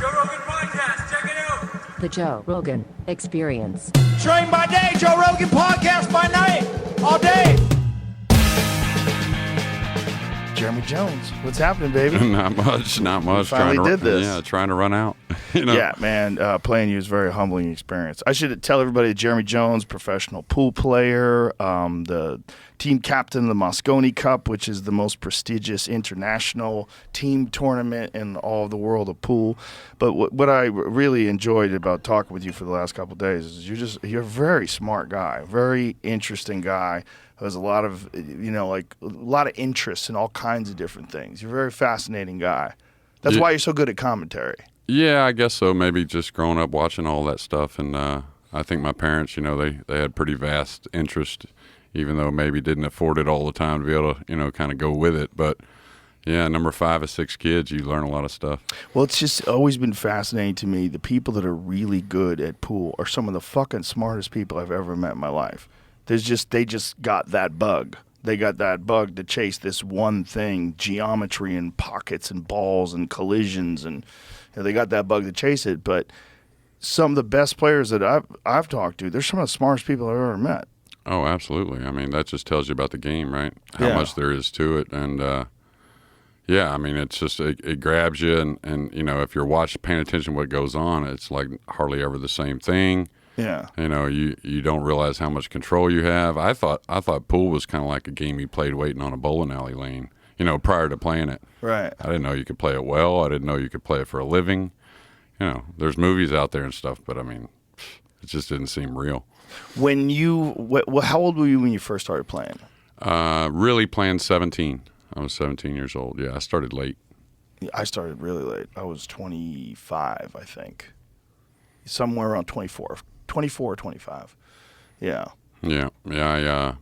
Joe Rogan Podcast. Check it out. The Joe Rogan Experience. Train by day, Joe Rogan Podcast by night, all day. Jeremy Jones, what's happening, baby? Not much. Finally did this. Yeah, trying to run out. Yeah, man, playing you is a very humbling experience. I should tell everybody that Jeremy Jones, professional pool player, the team captain of the Mosconi Cup, which is the most prestigious international team tournament in all of the world of pool. But what I really enjoyed about talking with you for the last couple of days is you're a very smart guy, very interesting guy who has a lot of, a lot of interests in all kinds of different things. You're a very fascinating guy. That's why you're so good at commentary. Yeah, I guess so. Maybe just growing up watching all that stuff. And I think my parents, they had pretty vast interest, even though maybe didn't afford it all the time to be able to, kind of go with it. But, yeah, number 5 of 6 kids, you learn a lot of stuff. Well, it's just always been fascinating to me. The people that are really good at pool are some of the fucking smartest people I've ever met in my life. They just got that bug. They got that bug to chase this one thing, geometry and pockets and balls and collisions, and they got that bug to chase it. But some of the best players that I've talked to, they're some of the smartest people I've ever met. Oh, absolutely. I mean, that just tells you about the game, right? How much there is to it. And, it's just, it grabs you. And if you're paying attention to what goes on, it's like hardly ever the same thing. Yeah. You don't realize how much control you have. I thought pool was kind of like a game you played waiting on a bowling alley lane, prior to playing it. Right. I didn't know you could play it well. I didn't know you could play it for a living. There's movies out there and stuff, but, it just didn't seem real. When how old were you when you first started playing? Really playing 17. I was 17 years old. Yeah, I started late. I started really late. I was 25, I think. Somewhere around 24 or 25. Yeah. Yeah.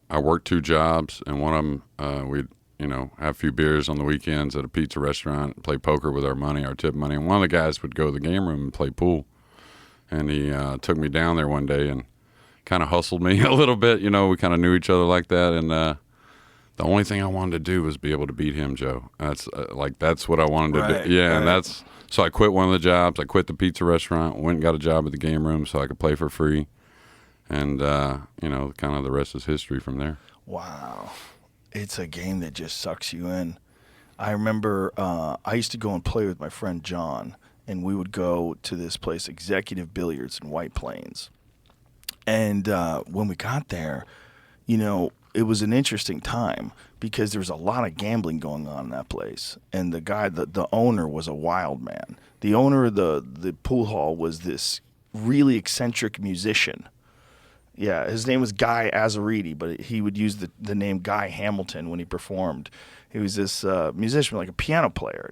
I worked 2 jobs, and one of them we'd have a few beers on the weekends at a pizza restaurant, play poker with our tip money. And one of the guys would go to the game room and play pool. And he took me down there one day and kind of hustled me a little bit. We kind of knew each other like that. And the only thing I wanted to do was be able to beat him, Joe. That's what I wanted to do. Yeah, right. And so I quit one of the jobs. I quit the pizza restaurant, went and got a job at the game room so I could play for free. And, kind of the rest is history from there. Wow. It's a game that just sucks you in. I remember I used to go and play with my friend John, and we would go to this place, Executive Billiards in White Plains. And when we got there, it was an interesting time because there was a lot of gambling going on in that place. And the guy, the owner was a wild man. The owner of the pool hall was this really eccentric musician. Yeah, his name was Guy Azariti, but he would use the name Guy Hamilton when he performed. He was this musician, like a piano player,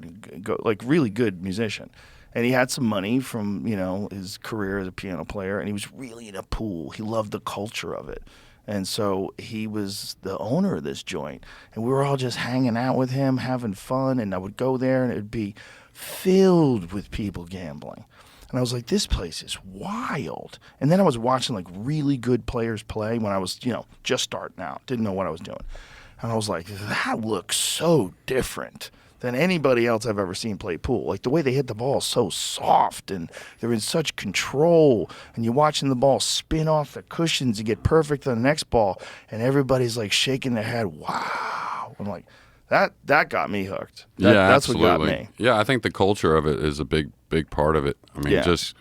like really good musician. And he had some money from, his career as a piano player, and he was really into pool. He loved the culture of it. And so he was the owner of this joint. And we were all just hanging out with him, having fun, and I would go there, and it would be filled with people gambling. And I was like, this place is wild. And then I was watching like really good players play when I was, just starting out. Didn't know what I was doing. And I was like, that looks so different than anybody else I've ever seen play pool. Like the way they hit the ball is so soft and they're in such control. And you're watching the ball spin off the cushions and get perfect on the next ball. And everybody's like shaking their head. Wow. I'm like, that got me hooked. That's absolutely. What got me. Yeah, I think the culture of it is a big part of it. I mean, just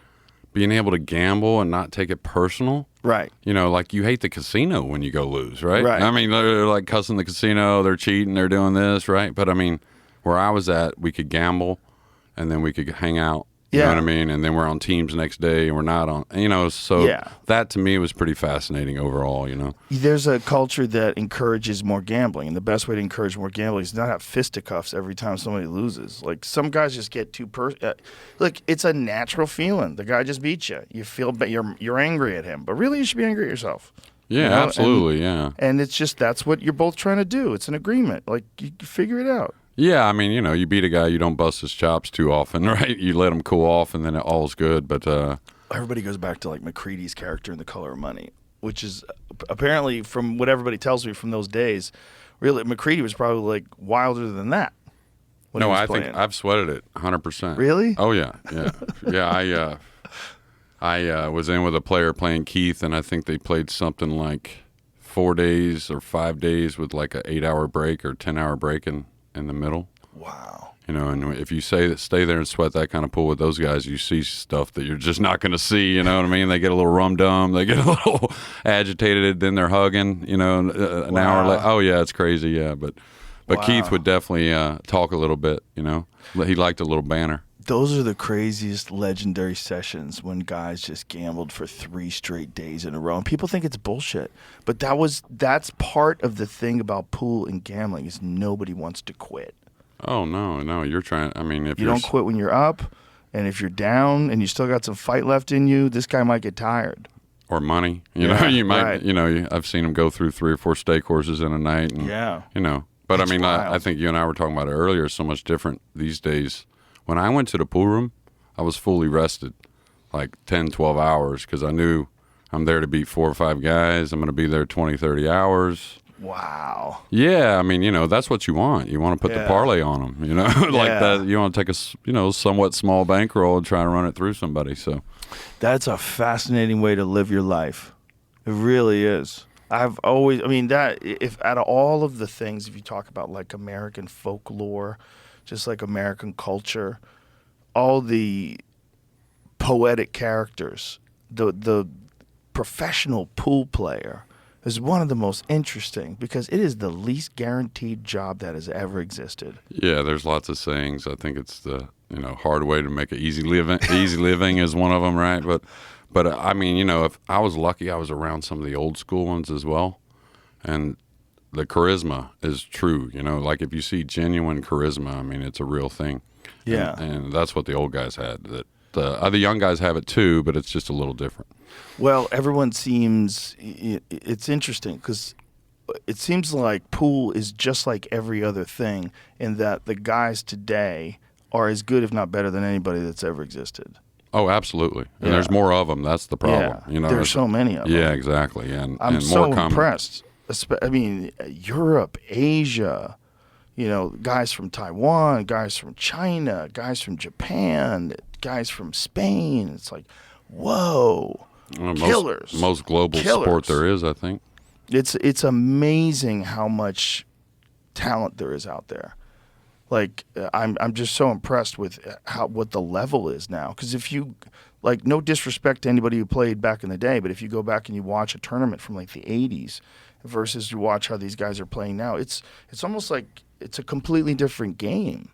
being able to gamble and not take it personal. Right. Like you hate the casino when you go lose, right? Right. I mean, they're like cussing the casino, they're cheating, they're doing this, right? But I mean, where I was at, we could gamble and then we could hang out. You know what I mean? And then we're on teams next day and we're not on, so that to me was pretty fascinating overall, There's a culture that encourages more gambling, and the best way to encourage more gambling is not have fisticuffs every time somebody loses. Like some guys just get too like it's a natural feeling. The guy just beat you. You feel you're angry at him, but really you should be angry at yourself. Yeah, absolutely, And it's just that's what you're both trying to do. It's an agreement. Like you figure it out. Yeah, I mean, you beat a guy, you don't bust his chops too often, right? You let him cool off, and then all's good. But everybody goes back to like McCready's character in The Color of Money, which is apparently from what everybody tells me from those days, really McCready was probably like wilder than that. when No, he was I playing? think I've sweated it 100%. Really? Oh yeah, yeah, yeah. I was in with a player playing Keith, and I think they played something like 4 days or 5 days with like a 8-hour break or 10-hour break in the middle. Wow. You know, and if you stay there and sweat that kind of pool with those guys, you see stuff that you're just not going to see. You know what I mean? They get a little rum-dum, they get a little agitated, then they're hugging. You know, an hour later. Oh yeah, it's crazy. Yeah, but Keith would definitely talk a little bit. You know, he liked a little banter. Those are the craziest legendary sessions when guys just gambled for 3 straight days in a row. And people think it's bullshit. But that's part of the thing about pool and gambling is nobody wants to quit. Oh, no, you're trying. I mean, if you don't quit when you're up, and if you're down and you still got some fight left in you, this guy might get tired. Or money. You know, you might, right. I've seen him go through 3 or 4 steak courses in a night. And, you know, but That's I mean, wild. I think you and I were talking about it earlier, so much different these days. When I went to the pool room, I was fully rested, like 10, 12 hours, because I knew I'm there to beat 4 or 5 guys. I'm going to be there 20, 30 hours. Wow. Yeah, I mean, you know, that's what you want. You want to put the parlay on them, you know, like that. You want to take a, somewhat small bankroll and try to run it through somebody. So that's a fascinating way to live your life. It really is. I've always, that if out of all of the things, if you talk about like American folklore, just like American culture, all the poetic characters, the professional pool player is one of the most interesting because it is the least guaranteed job that has ever existed. Yeah, there's lots of sayings. I think it's the hard way to make it easy living. Easy living is one of them, right? But I mean, if I was lucky, I was around some of the old school ones as well, and the charisma is true. Like if you see genuine charisma, I mean, it's a real thing. Yeah, and that's what the old guys had. That the other young guys have it too, but it's just a little different. Well, everyone seems, it's interesting because it seems like pool is just like every other thing in that the guys today are as good, if not better, than anybody that's ever existed. Oh, absolutely. And there's more of them. That's the problem. Yeah. There's so many of them. Yeah, exactly. And I'm and so more common. impressed. I mean, Europe, Asia, guys from Taiwan, guys from China, guys from Japan, guys from Spain. It's like, whoa. Killers. Most global sport there is, I think. It's amazing how much talent there is out there. Like I'm just so impressed with what the level is now. Because if you no disrespect to anybody who played back in the day, but if you go back and you watch a tournament from like the 80s versus you watch how these guys are playing now, it's almost like it's a completely different game.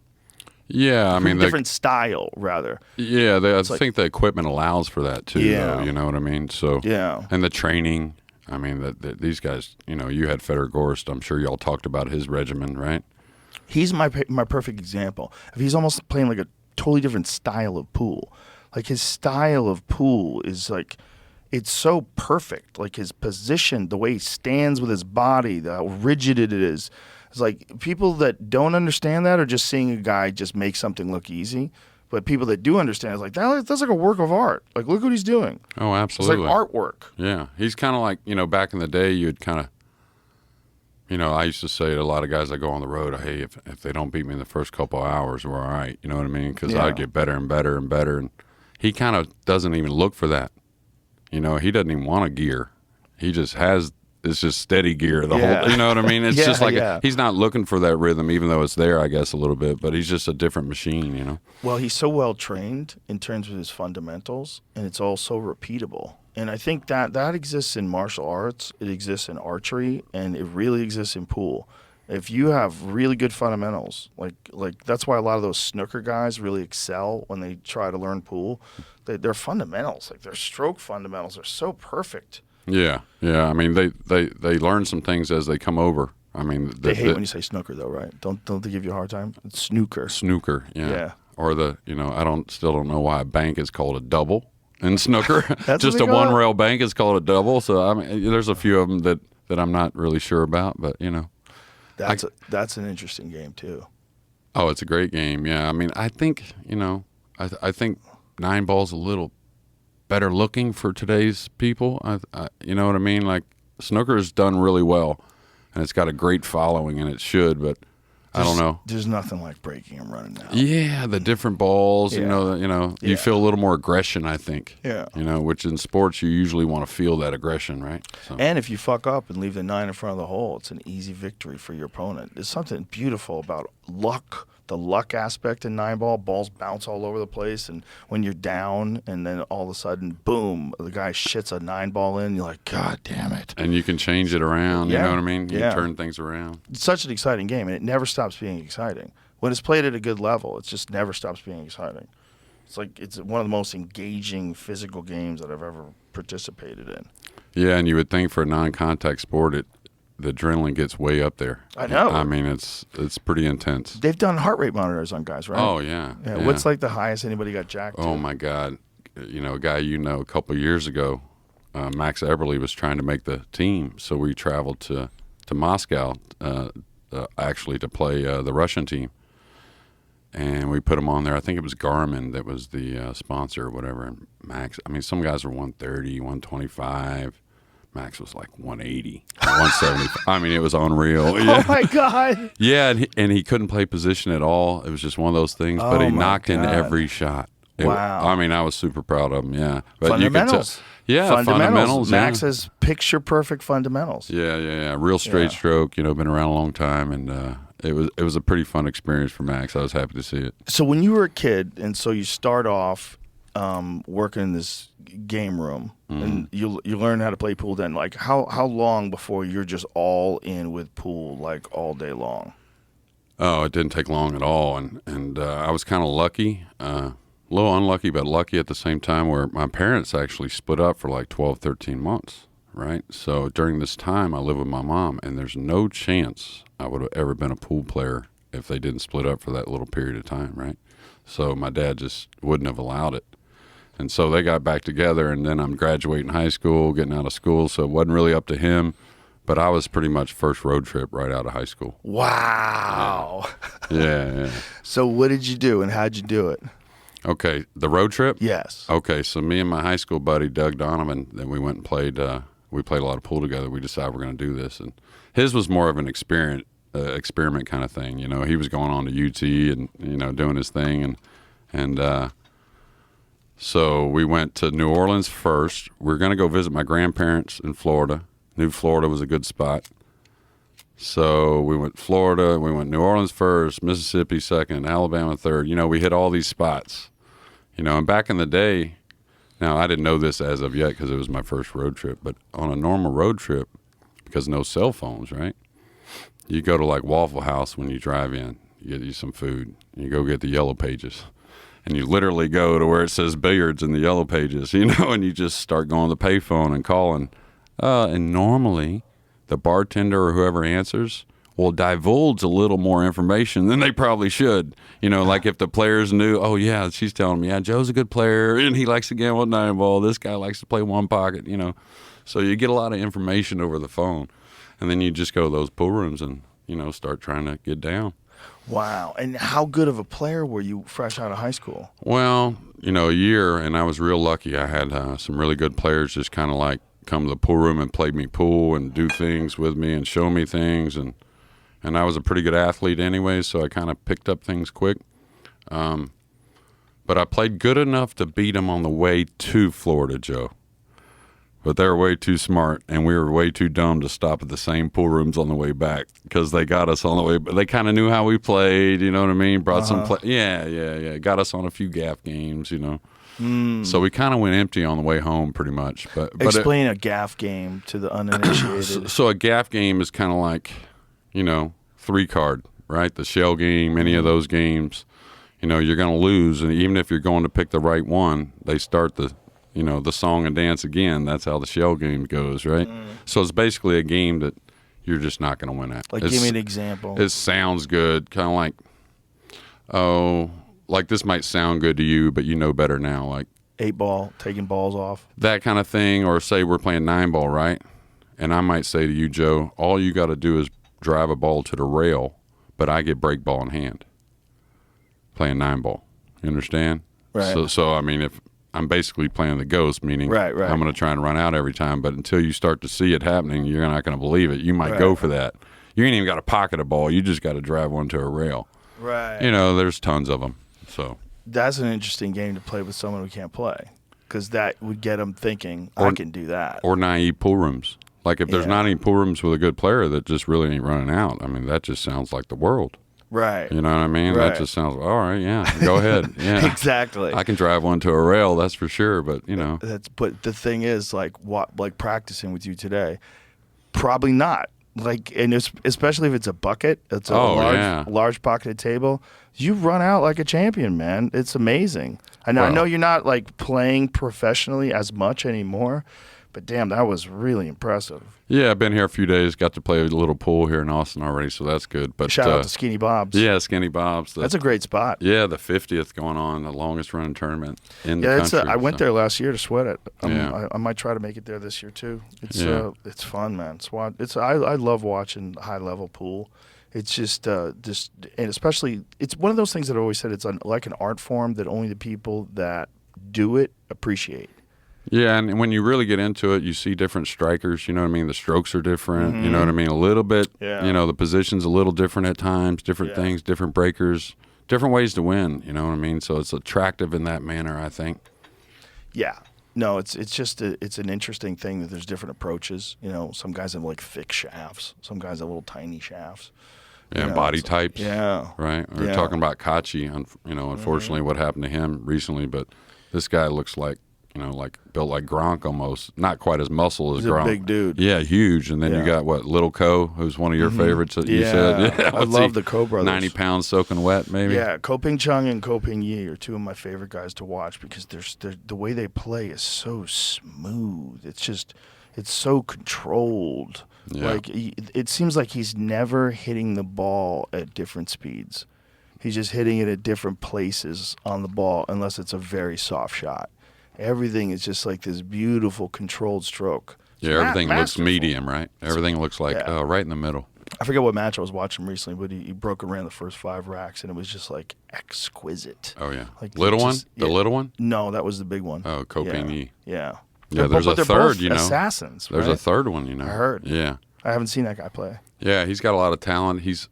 Yeah, I mean, different style, rather. Yeah, I think the equipment allows for that too. Yeah, though, you know what I mean. So yeah, and the training. I mean, these guys. You had Federer Gorst. I'm sure y'all talked about his regimen, right? He's my perfect example. He's almost playing like a totally different style of pool. Like his style of pool is like, it's so perfect. Like his position, the way he stands with his body, how rigid it is. It's like people that don't understand that are just seeing a guy just make something look easy. But people that do understand, it's like, that's like a work of art. Like, look what he's doing. Oh, absolutely. It's like artwork. Yeah. He's kind of like, back in the day, you'd kind of, I used to say to a lot of guys that go on the road, hey, if they don't beat me in the first couple of hours, we're all right. You know what I mean? Because I'd get better and better and better. And he kind of doesn't even look for that. He doesn't even want a gear. He just has, it's just steady gear the whole, you know what I mean? It's just like, he's not looking for that rhythm, even though it's there, I guess, a little bit, but he's just a different machine, Well, he's so well trained in terms of his fundamentals, and it's all so repeatable. And I think that exists in martial arts, it exists in archery, and it really exists in pool. If you have really good fundamentals, like that's why a lot of those snooker guys really excel when they try to learn pool. Their fundamentals, like their stroke fundamentals, are so perfect. Yeah. I mean, they learn some things as they come over. I mean, they hate when you say snooker, though, right? Don't they give you a hard time? It's snooker. Snooker, yeah. Or I still don't know why a bank is called a double in snooker. Just a one rail bank is called a double. So I mean, there's a few of them that I'm not really sure about, but that's an interesting game too. Oh, it's a great game. Yeah, I mean, I think I think 9 ball's a little better looking for today's people. You know what I mean? Like snooker is done really well, and it's got a great following, and it should. But I don't know. There's nothing like breaking and running now. Yeah, the different balls. Yeah. You Yeah. feel a little more aggression. I think. Yeah. Which in sports you usually want to feel that aggression, right? So. And if you fuck up and leave the 9 in front of the hole, it's an easy victory for your opponent. There's something beautiful about luck, the luck aspect in 9-ball. Balls bounce all over the place, and when you're down, and then all of a sudden, boom, the guy shits a 9-ball in. You're like, God damn it! And you can change it around. Yeah. You know what I mean? You Yeah. turn things around. It's such an exciting game, and it never stops being exciting. When it's played at a good level, it just never stops being exciting. It's like it's one of the most engaging physical games that I've ever participated in. Yeah, and you would think for a non-contact sport, the adrenaline gets way up there. I know. I mean, it's pretty intense. They've done heart rate monitors on guys, right? Oh yeah. Yeah. What's like the highest anybody got jacked to? Oh my God, a guy a couple of years ago, Max Eberle was trying to make the team, so we traveled to Moscow actually to play the Russian team, and we put him on there. I think it was Garmin that was the sponsor or whatever. And Max, I mean, some guys were 130, 125. Max was like 180, 175. I mean, it was unreal. Yeah. Oh my God! Yeah, and he couldn't play position at all. It was just one of those things. But Oh, he my knocked in God. every shot. Wow. I mean, I was super proud of him. Yeah, but Fundamentals. You could fundamentals. Max yeah. has picture perfect fundamentals. Yeah. Real straight Yeah. stroke. Been around a long time, and it was a pretty fun experience for Max. I was happy to see it. So when you were a kid, and so you start off working in this game room, and you learn how to play pool. Then, like, how long before you're just all in with pool, like all day long? Oh, it didn't take long at all, and I was kind of lucky, a little unlucky, but lucky at the same time, where my parents actually split up for like 12, 13 months, right? So during this time, I lived with my mom, and there's no chance I would have ever been a pool player if they didn't split up for that little period of time, right? So my dad just wouldn't have allowed it. And so they got back together, and then I'm graduating high school, getting out of school, so it wasn't really up to him. But I was pretty much first road trip right out of high school. Wow. Yeah. So what did you do, and how'd you do it? Okay, the road trip? Yes. Okay, so me and my high school buddy, Doug Donovan, then we went and played we played a lot of pool together. We decided we're going to do this. And his was more of an experiment kind of thing. He was going on to UT and, doing his thing. And so we went to New Orleans first. We were going to go visit my grandparents in Florida. Knew Florida was a good spot. So we went Florida, we went New Orleans first, Mississippi second, Alabama third. We hit all these spots. And back in the day, now I didn't know this as of yet because it was my first road trip, but on a normal road trip, because no cell phones, right? You go to like Waffle House when you drive in, you get you some food, you go get the yellow pages. And you literally go to where it says billiards in the yellow pages, and you just start going to the payphone and calling. And normally the bartender or whoever answers will divulge a little more information than they probably should. Like if the players knew, oh, yeah, she's telling me, yeah, Joe's a good player, and he likes to gamble at 9-ball. This guy likes to play one pocket, So you get a lot of information over the phone. And then you just go to those pool rooms and, start trying to get down. Wow. And how good of a player were you fresh out of high school? Well, a year, and I was real lucky. I had some really good players just kind of like come to the pool room and play me pool and do things with me and show me things. And I was a pretty good athlete anyway, so I kind of picked up things quick. But I played good enough to beat them on the way to Florida, Joe. But they were way too smart, and we were way too dumb to stop at the same pool rooms on the way back because they got us on the way. But they kind of knew how we played, you know what I mean? Brought some play. Yeah. Got us on a few gaff games, So we kind of went empty on the way home, pretty much. But Explain a gaff game to the uninitiated. So a gaff game is kind of like, 3-card, right? The shell game, any of those games, you're going to lose, and even if you're going to pick the right one, they start the song and dance again. That's how the shell game goes, right? So it's basically a game that you're just not going to win at. Like, give me an example. It sounds good, kind of like this might sound good to you, but you know better now, like 8-ball, taking balls off. that kind of thing. Or say we're playing 9-ball, right? And I might say to you, Joe, all you got to do is drive a ball to the rail, but I get break ball in hand playing 9-ball. You understand? Right. So I mean, if I'm basically playing the ghost, meaning Right. I'm going to try and run out every time. But until you start to see it happening, you're not going to believe it. You might go for that. You ain't even got to pocket a ball. You just got to drive one to a rail. Right. You know, there's tons of them. So that's an interesting game to play with someone who can't play, because that would get them thinking, I can do that. Or naive pool rooms. Like if there's not any pool rooms with a good player that just really ain't running out, I mean, that just sounds like the world. Right. You know what I mean? Right. That just sounds, all right, yeah, go ahead. Yeah. Exactly. I can drive one to a rail, that's for sure, but, you know. But the thing is, like practicing with you today, probably not. Like, and especially if it's a bucket, it's a large pocketed table, you run out like a champion, man. It's amazing. I know you're not like playing professionally as much anymore, but damn, that was really impressive. Yeah, I've been here a few days. Got to play a little pool here in Austin already, so that's good. But shout out to Skinny Bob's. Yeah, Skinny Bob's. That's a great spot. Yeah, the 50th going on, the longest running tournament in the country. I went there last year to sweat it. Yeah. I might try to make it there this year too. It's fun, man. I love watching high level pool. It's just and especially it's one of those things that I always said it's like an art form that only the people that do it appreciate. Yeah, and when you really get into it, you see different strikers. You know what I mean? The strokes are different. Mm-hmm. You know what I mean? A little bit. Yeah. You know, the position's a little different at times, different things, different breakers, different ways to win. You know what I mean? So it's attractive in that manner, I think. Yeah. No, it's just it's an interesting thing that there's different approaches. You know, some guys have like thick shafts. Some guys have little tiny shafts. Yeah, body types. Yeah. Right? We were talking about Kachi, unfortunately what happened to him recently, but this guy looks like, like built like Gronk almost. Not quite as muscle as He's Gronk. a big dude. Yeah, huge. And then you got, Little Co, who's one of your favorites that you said. Yeah, I love the Co brothers. 90 pounds soaking wet, maybe? Yeah, Ko Ping Chung and Ko Ping Yi are two of my favorite guys to watch because the way they play is so smooth. It's so controlled. Yeah. Like, it seems like he's never hitting the ball at different speeds. He's just hitting it at different places on the ball unless it's a very soft shot. Everything is just like this beautiful controlled stroke. Yeah, everything looks medium, right? Everything looks like right in the middle. I forget what match I was watching recently, but he broke and ran the first 5 racks, and it was just like exquisite. Oh, yeah. Like little one? The little one? No, that was the big one. Oh, Ko Ping Yi. Yeah. Yeah, there's a third, assassins. There's a third one, I heard. Yeah. I haven't seen that guy play. Yeah, he's got a lot of talent. He's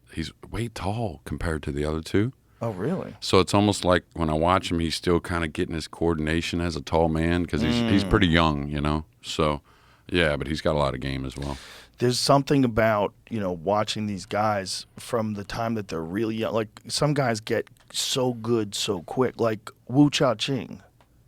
way tall compared to the other two. Oh, really? So it's almost like when I watch him, he's still kind of getting his coordination as a tall man because he's pretty young, So, yeah, but he's got a lot of game as well. There's something about, watching these guys from the time that they're really young. Like, some guys get so good so quick. Like Wu Chao-ching.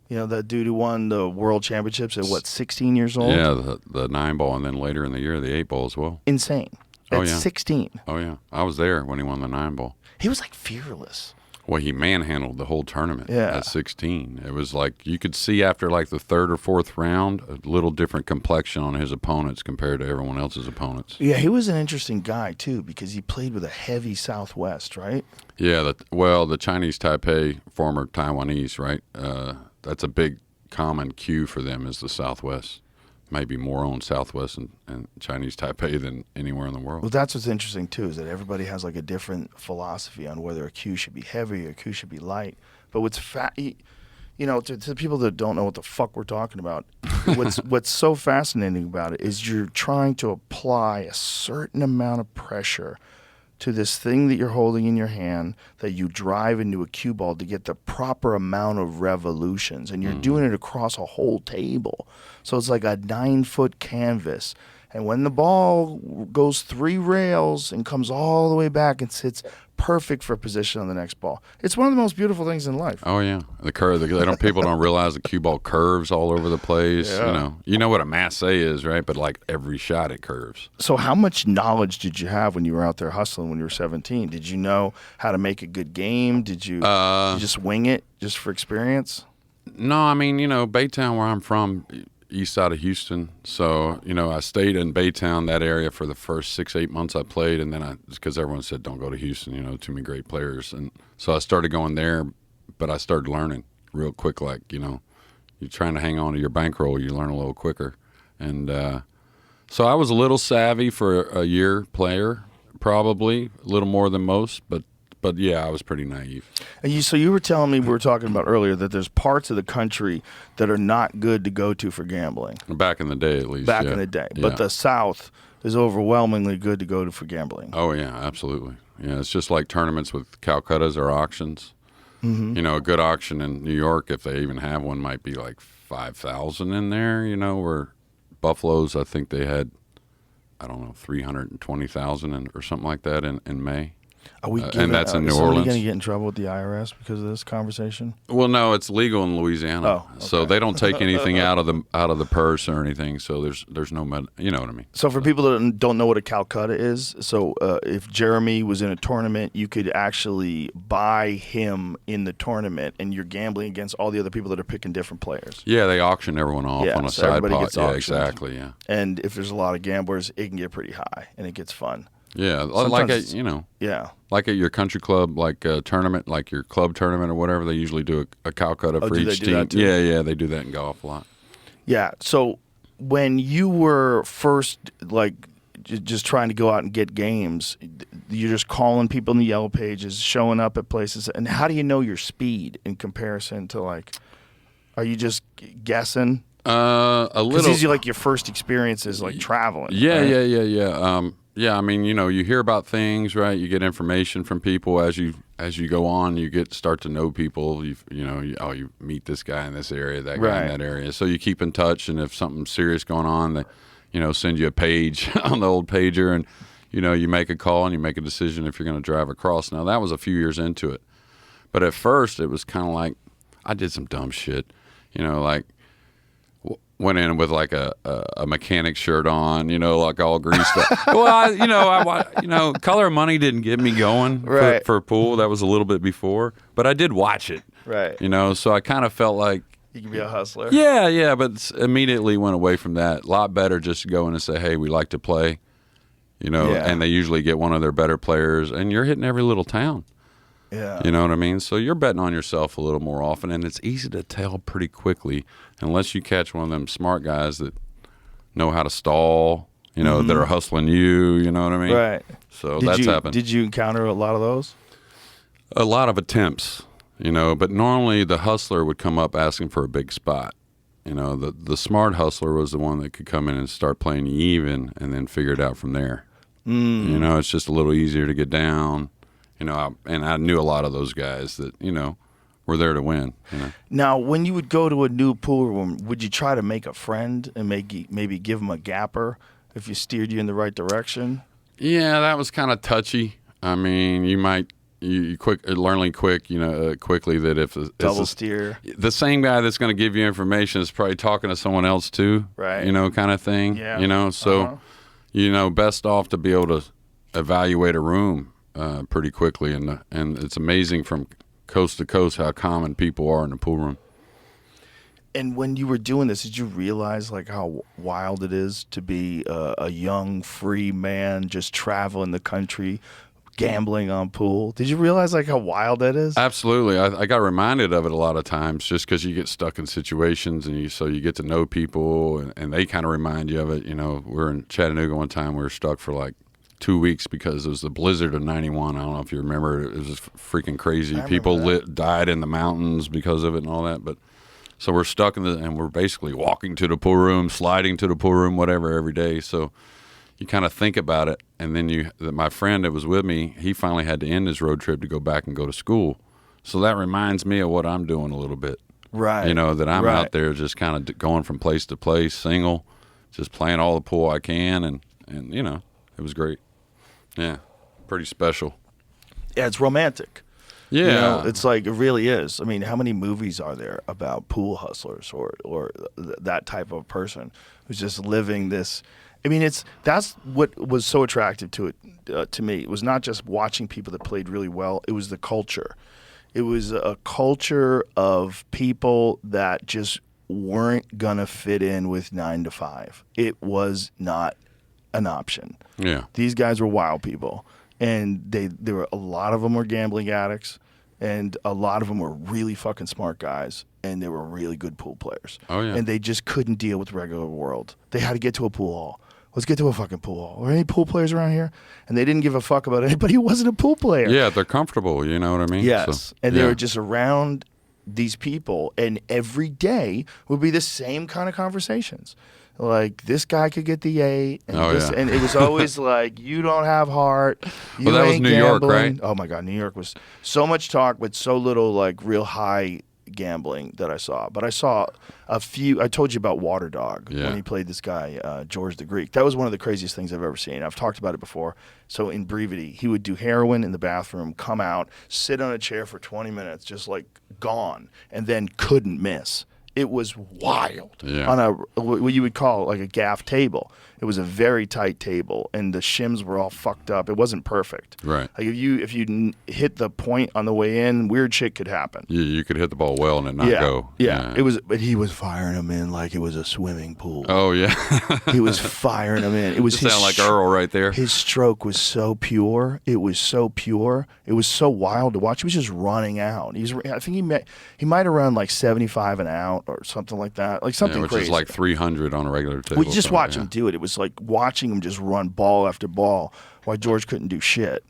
That dude who won the world championships at, 16 years old? Yeah, the 9-ball, and then later in the year, the 8-ball as well. Insane. At 16. Oh, yeah. I was there when he won the 9-ball. He was, like, fearless. Well, he manhandled the whole tournament at 16. It was like you could see after, like, the 3rd or 4th round, a little different complexion on his opponents compared to everyone else's opponents. Yeah, he was an interesting guy, too, because he played with a heavy Southwest, right? Yeah, the Chinese Taipei, former Taiwanese, right? That's a big common cue for them is the Southwest. Maybe more on Southwest and Chinese Taipei than anywhere in the world. Well, that's what's interesting, too, is that everybody has like a different philosophy on whether a cue should be heavy or a cue should be light. But what's to the people that don't know what the fuck we're talking about, what's so fascinating about it is you're trying to apply a certain amount of pressure to this thing that you're holding in your hand that you drive into a cue ball to get the proper amount of revolutions. And you're doing it across a whole table. So it's like a 9-foot canvas. And when the ball goes 3 rails and comes all the way back and sits perfect for position on the next ball, it's one of the most beautiful things in life. Oh yeah, the curve. People don't realize the cue ball curves all over the place. Yeah. You know what a masse is, right? But like every shot, it curves. So how much knowledge did you have when you were out there hustling when you were 17? Did you know how to make a good game? Did you just wing it just for experience? No, I mean, Baytown, where I'm from, east side of Houston. So, I stayed in Baytown, that area, for the first 6-8 months I played. And then because everyone said, don't go to Houston, too many great players. And so I started going there, but I started learning real quick. Like, you're trying to hang on to your bankroll, you learn a little quicker. And so I was a little savvy for a year player, probably a little more than most, but yeah, I was pretty naive. And so you were telling me, we were talking about earlier, that there's parts of the country that are not good to go to for gambling. Back in the day, at least. Back in the day. Yeah. But the South is overwhelmingly good to go to for gambling. Oh yeah, absolutely. Yeah, it's just like tournaments with Calcuttas or auctions. Mm-hmm. You know, a good auction in New York, if they even have one, might be like 5,000 in there. You know, where Buffalo's, I think they had, I don't know, 320,000 or something like that in May. Are we and that's in New Are Orleans. we going to get in trouble with the IRS because of this conversation? Well, no, it's legal in Louisiana, Oh, okay. so they don't take anything out of the purse or anything. So there's no you know what I mean. So for people that don't know what a Calcutta is, so if Jeremy was in a tournament, you could actually buy him in the tournament, and you're gambling against all the other people that are picking different players. Yeah, they auction everyone off Yeah, on a so side everybody pot. gets Yeah, auctioned. exactly. Yeah, And if there's a lot of gamblers, it can get pretty high, and it gets fun. yeah, Sometimes like Yeah. like at your country club, like a tournament, like your club tournament or whatever. They usually do a Calcutta for do they each do team. that too? Yeah, they do that in golf a lot. Yeah. So when you were first just trying to go out and get games, you're just calling people in the yellow pages, showing up at places. And how do you know your speed in comparison to are you just guessing? A Because little. these are your first experiences traveling. Yeah, right? yeah. Yeah, I mean, you hear about things, right? You get information from people as you go on. You start to know people. You meet this guy in this area, that guy Right. in that area. So you keep in touch, and if something's serious going on, they send you a page on the old pager, and you make a call and you make a decision if you're going to drive across. Now that was a few years into it, but at first it was kind of like I did some dumb shit, went in with a mechanic shirt on, all greased up. Well, Color of Money didn't get me going Right. for pool. That was a little bit before, but I did watch it. Right. So I kind of felt like, You can be a hustler. yeah, but immediately went away from that. A lot better just to go in and say, hey, we like to play, Yeah. and they usually get one of their better players, and you're hitting every little town. Yeah. You know what I mean? So you're betting on yourself a little more often, and it's easy to tell pretty quickly unless you catch one of them smart guys that know how to stall, that are hustling you, you know what I mean? Right. So that's happened. Did you encounter a lot of those? A lot of attempts, but normally the hustler would come up asking for a big spot. The smart hustler was the one that could come in and start playing you even and then figure it out from there. It's just a little easier to get down. And I knew a lot of those guys that, were there to win. Now, when you would go to a new pool room, would you try to make a friend and maybe give them a gapper if you steered you in the right direction? Yeah, that was kind of touchy. I mean, you might learning quickly that if Double steer. the same guy that's going to give you information is probably talking to someone else too, Right. Kind of thing. Yeah. So best off to be able to evaluate a room pretty quickly, and it's amazing from coast to coast how common people are in the pool room. And when you were doing this, did you realize how wild it is to be a young, free man just traveling the country, gambling on pool? Did you realize how wild that is? Absolutely. I got reminded of it a lot of times just because you get stuck in situations and you get to know people and they kind of remind you of it. We were in Chattanooga one time. We were stuck for 2 weeks because it was the blizzard of '91. I don't know if you remember. It was freaking crazy. People died in the mountains because of it and all that. But so we're stuck and we're basically walking to the pool room, sliding to the pool room, whatever, every day. So you kind of think about it. And then my friend that was with me, he finally had to end his road trip to go back and go to school. So that reminds me of what I'm doing a little bit. Right. That I'm Right. out there just kind of going from place to place, single, just playing all the pool I can. And it was great. Yeah, pretty special. Yeah, it's romantic. Yeah. It's it really is. I mean, how many movies are there about pool hustlers or that type of person who's just living this? I mean, that's what was so attractive to it to me. It was not just watching people that played really well. It was the culture. It was a culture of people that just weren't gonna fit in with 9 to 5. It was not an option. Yeah. These guys were wild people, and there were a lot of them were gambling addicts, and a lot of them were really fucking smart guys, and they were really good pool players. Oh, yeah. And they just couldn't deal with the regular world. They had to get to a pool hall. Let's get to a fucking pool hall. Are there any pool players around here? And they didn't give a fuck about anybody who wasn't a pool player. Yeah, they're comfortable. You know what I mean? Yes. So, and they yeah. were just around these people, and every day would be the same kind of conversations. Like, this guy could get the A, and, and it was always like, you don't have heart. You Well, that was ain't New York, gambling. right? Oh my God, New York was so much talk, but so little like real high gambling that I saw. But I saw a few. I told you about Water Dog when he played this guy George the Greek. That was one of the craziest things I've ever seen. I've talked about it before. So in brevity, he would do heroin in the bathroom, come out, sit on a chair for 20 minutes, just like gone, and then couldn't miss. It was wild on what you would call like a gaff table. It was a very tight table, and the shims were all fucked up. It wasn't perfect. Right. Like if you hit the point on the way in, weird shit could happen. Yeah, you could hit the ball well and it not go. Yeah. It was, but he was firing them in like it was a swimming pool. Oh yeah. He was firing them in. It was sound like Earl right there. His stroke was so pure. It was so pure. It was so wild to watch. He was just running out. I think he might have run like 75 and out or something like that. Like something which crazy. is like 300 on a regular table. We just watch him do it. It was like watching him just run ball after ball while George couldn't do shit.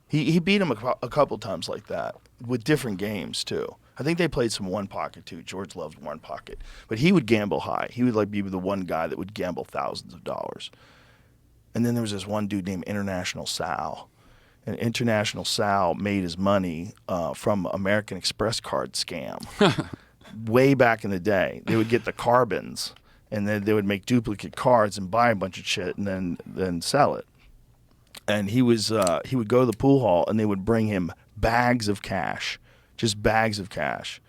He beat him a couple times like that with different games too. I think they played some one pocket too. George loved one pocket, but he would gamble high. He would like be the one guy that would gamble thousands of dollars. And then there was this one dude named International Sal. And International Sal made his money from American Express card scam. Way back in the day, they would get the carbons, and then they would make duplicate cards and buy a bunch of shit, and then sell it. And he would go to the pool hall, and they would bring him bags of cash, just bags of cash,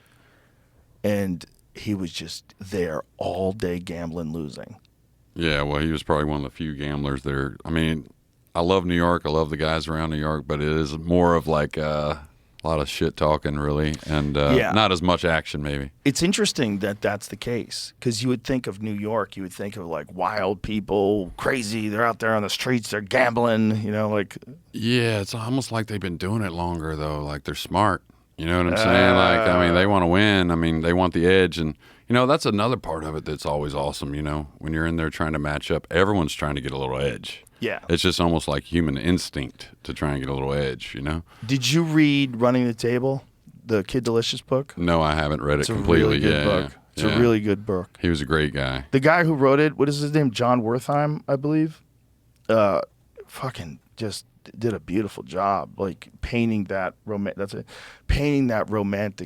and he was just there all day gambling, losing. Yeah, well, he was probably one of the few gamblers there. I mean, I love New York. I love the guys around New York, but it is more of like a lot of shit talking, really, and not as much action, maybe. It's interesting that that's the case, because you would think of New York, you would think of like wild people, crazy. They're out there on the streets, they're gambling, like. Yeah, it's almost like they've been doing it longer, though. Like they're smart. You know what I'm saying? Like, I mean, they want to win. I mean, they want the edge, and that's another part of it that's always awesome. When you're in there trying to match up, everyone's trying to get a little edge. Yeah. It's just almost like human instinct to try and get a little edge, Did you read Running the Table, the Kid Delicious book? No, I haven't read it completely. It's a really good book. It's a really good book. He was a great guy. The guy who wrote it, what is his name? John Wertheim, I believe. Fucking just did a beautiful job, like painting that romantic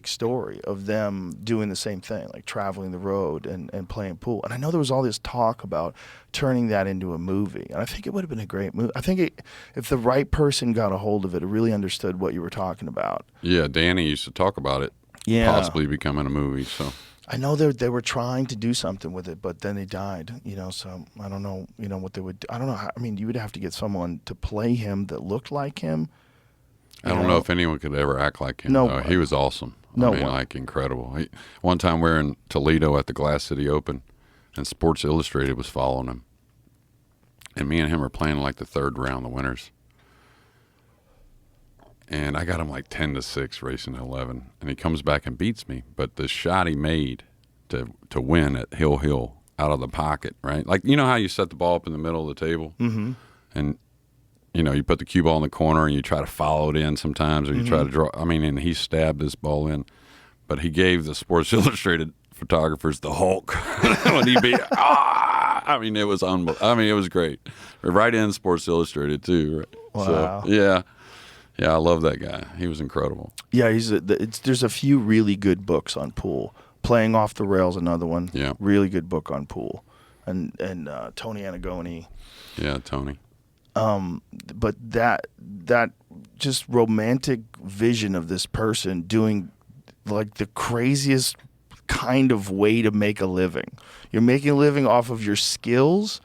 story of them doing the same thing, like traveling the road and playing pool. And I know there was all this talk about turning that into a movie, and I think it would have been a great movie. I think if the right person got a hold of it, it really understood what you were talking about. Yeah, Danny used to talk about it. Yeah, possibly becoming a movie. So I know they were trying to do something with it, but then they died. So I don't know. What they would. I don't know. I mean, you would have to get someone to play him that looked like him. I don't know if anyone could ever act like him. No, though. He was awesome. Like incredible. One time we were in Toledo at the Glass City Open, and Sports Illustrated was following him, and me and him were playing like the third round, the winners. And I got him like 10-6 racing to 11, and he comes back and beats me. But the shot he made to win at Hill out of the pocket, right? Like, how you set the ball up in the middle of the table, and you put the cue ball in the corner and you try to follow it in sometimes, or you try to draw. I mean, and he stabbed this ball in, but he gave the Sports Illustrated photographers the Hulk when he beat. I mean, it was unbelievable. I mean, it was great. Right in Sports Illustrated too. Right? Wow. So, yeah. Yeah, I love that guy. He was incredible. Yeah, there's a few really good books on pool. Playing Off the Rails, another one. Yeah. Really good book on pool. And Tony Anagoni. Yeah, Tony. But that just romantic vision of this person doing like the craziest kind of way to make a living. You're making a living off of your skills,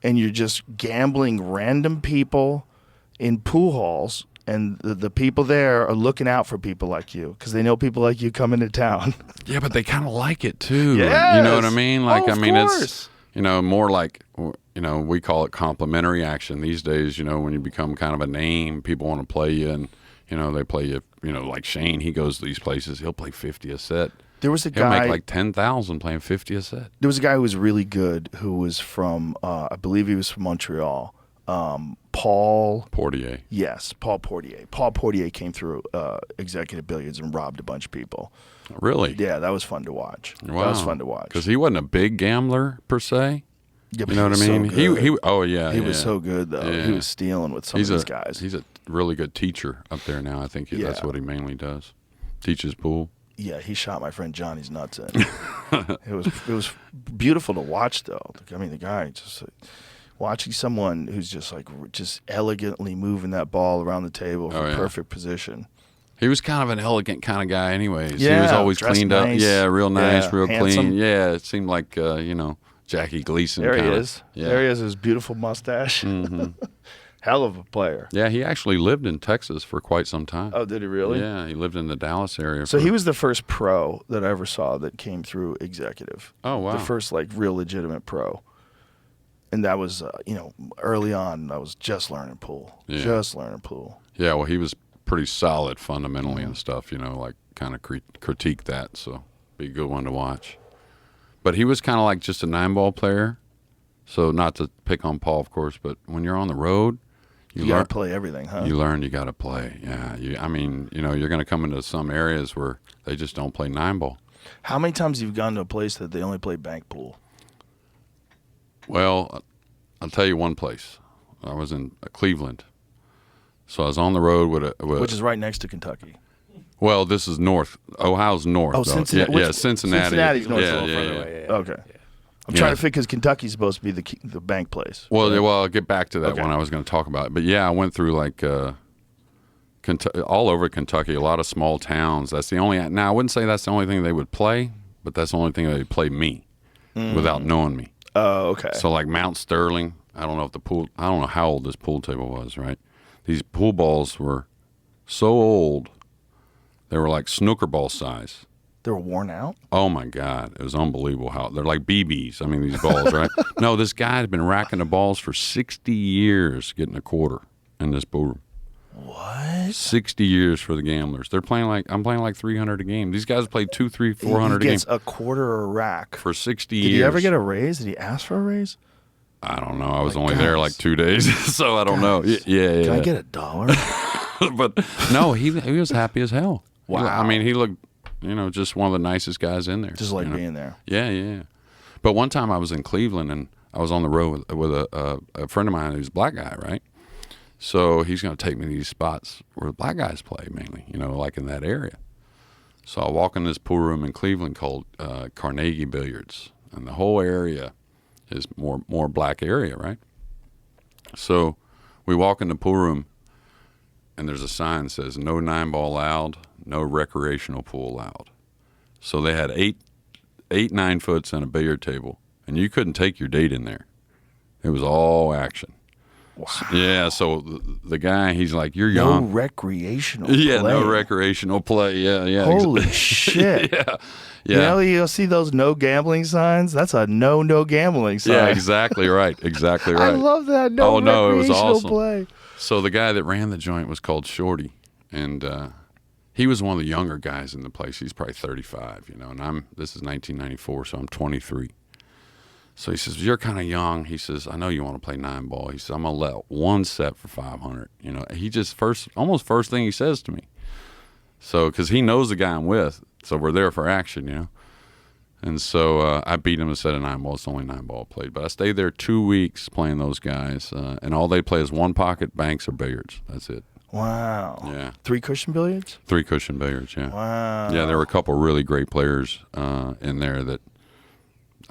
and you're just gambling random people in pool halls. And the people there are looking out for people like you because they know people like you come into town. Yeah, but they kind of like it too. Yes. You know what I mean? Like, of course. It's, more like, we call it complimentary action these days. When you become kind of a name, people want to play you, and, they play you, like Shane, he goes to these places, he'll play 50 a set. There was a He'll guy make like 10,000 playing 50 a set. There was a guy who was really good who was from, I believe he was from Montreal. Paul Portier. Yes, Paul Portier. Paul Portier came through Executive Billiards and robbed a bunch of people. Really? Yeah, that was fun to watch. Wow. That was fun to watch. Because he wasn't a big gambler per se. Yeah, You know what I mean? So good. He was so good though. Yeah. He was stealing with some of these guys. He's a really good teacher up there now. I think that's Yeah. what he mainly does. Teaches pool. Yeah, he shot my friend Johnny's nuts in. It was beautiful to watch though. I mean, the guy just watching someone who's just just elegantly moving that ball around the table for perfect position. He was kind of an elegant kind of guy anyways. Yeah, he was always dressed cleaned nice. up. Yeah, real nice, Yeah, real handsome. clean. Yeah, it seemed like, Jackie Gleason. There he kinda. is. Yeah. There he is, his beautiful mustache. Hell of a player. Yeah, he actually lived in Texas for quite some time. Oh, did he really? Yeah, he lived in the Dallas area. So he was the first pro that I ever saw that came through Executive. Oh, wow. The first real legitimate pro. And that was, early on, I was just learning pool. Yeah. Just learning pool. Yeah, well, he was pretty solid fundamentally and stuff, kind of critique that, so be a good one to watch. But he was kind of like just a 9-ball player, so not to pick on Paul, of course, but when you're on the road, You got to play everything, huh? You learn you got to play, yeah. You're going to come into some areas where they just don't play 9-ball. How many times have you gone to a place that they only play bank pool? Well, I'll tell you one place. I was in Cleveland. So I was on the road with Which is right next to Kentucky. Well, this is north. Ohio's north. Oh, though. Cincinnati. Yeah, Cincinnati. Cincinnati's north. Yeah. Okay. I'm trying to think because Kentucky's supposed to be the bank place. Well, I'll get back to that one I was going to talk about. But yeah, I went through all over Kentucky, a lot of small towns. That's the only. Now, I wouldn't say that's the only thing they would play, but that's the only thing they would play me without knowing me. Oh, okay. So like Mount Sterling, I don't know how old this pool table was, right? These pool balls were so old, they were like snooker ball size. They were worn out? Oh my God. It was unbelievable how they're like BBs. I mean, these balls, right? No, this guy had been racking the balls for 60 years getting a quarter in this pool room. What? 60 years for the gamblers. I'm playing like 300 a game. These guys play 200, 300, 400 a game. He gets a quarter or a rack. For 60 years. Did he ever get a raise? Did he ask for a raise? I don't know. I was only there like 2 days, so I don't know. Yeah. Can I get $1? But no, he was happy as hell. Wow. He looked, just one of the nicest guys in there. Just being there. Yeah. But one time I was in Cleveland and I was on the road with a friend of mine who's a black guy, right? So he's going to take me to these spots where the black guys play mainly, like in that area. So I walk in this pool room in Cleveland called Carnegie Billiards, and the whole area is more black area, right? So we walk in the pool room, and there's a sign that says no 9-ball allowed, no recreational pool allowed. So they had eight 9-foots and a billiard table, and you couldn't take your date in there. It was all action. Wow. Yeah, so the guy, he's like, you're young. No recreational play. Yeah, no recreational play. Yeah. Holy shit. Yeah. You'll see those no gambling signs? That's a no gambling sign. Yeah, exactly right. Exactly right. I love that. No, it was recreational awesome. play. So the guy that ran the joint was called Shorty, and he was one of the younger guys in the place. He's probably 35, and this is 1994, so I'm 23. So he says, you're kind of young. He says, I know you want to play 9-ball. He says, I'm going to let one set for 500. He just first thing he says to me. So, because he knows the guy I'm with, so we're there for action, And so I beat him a set of 9-ball. It's only 9-ball played. But I stayed there 2 weeks playing those guys, and all they play is one pocket, banks, or billiards. That's it. Wow. Yeah. 3-cushion billiards? 3-cushion billiards, yeah. Wow. Yeah, there were a couple really great players in there that,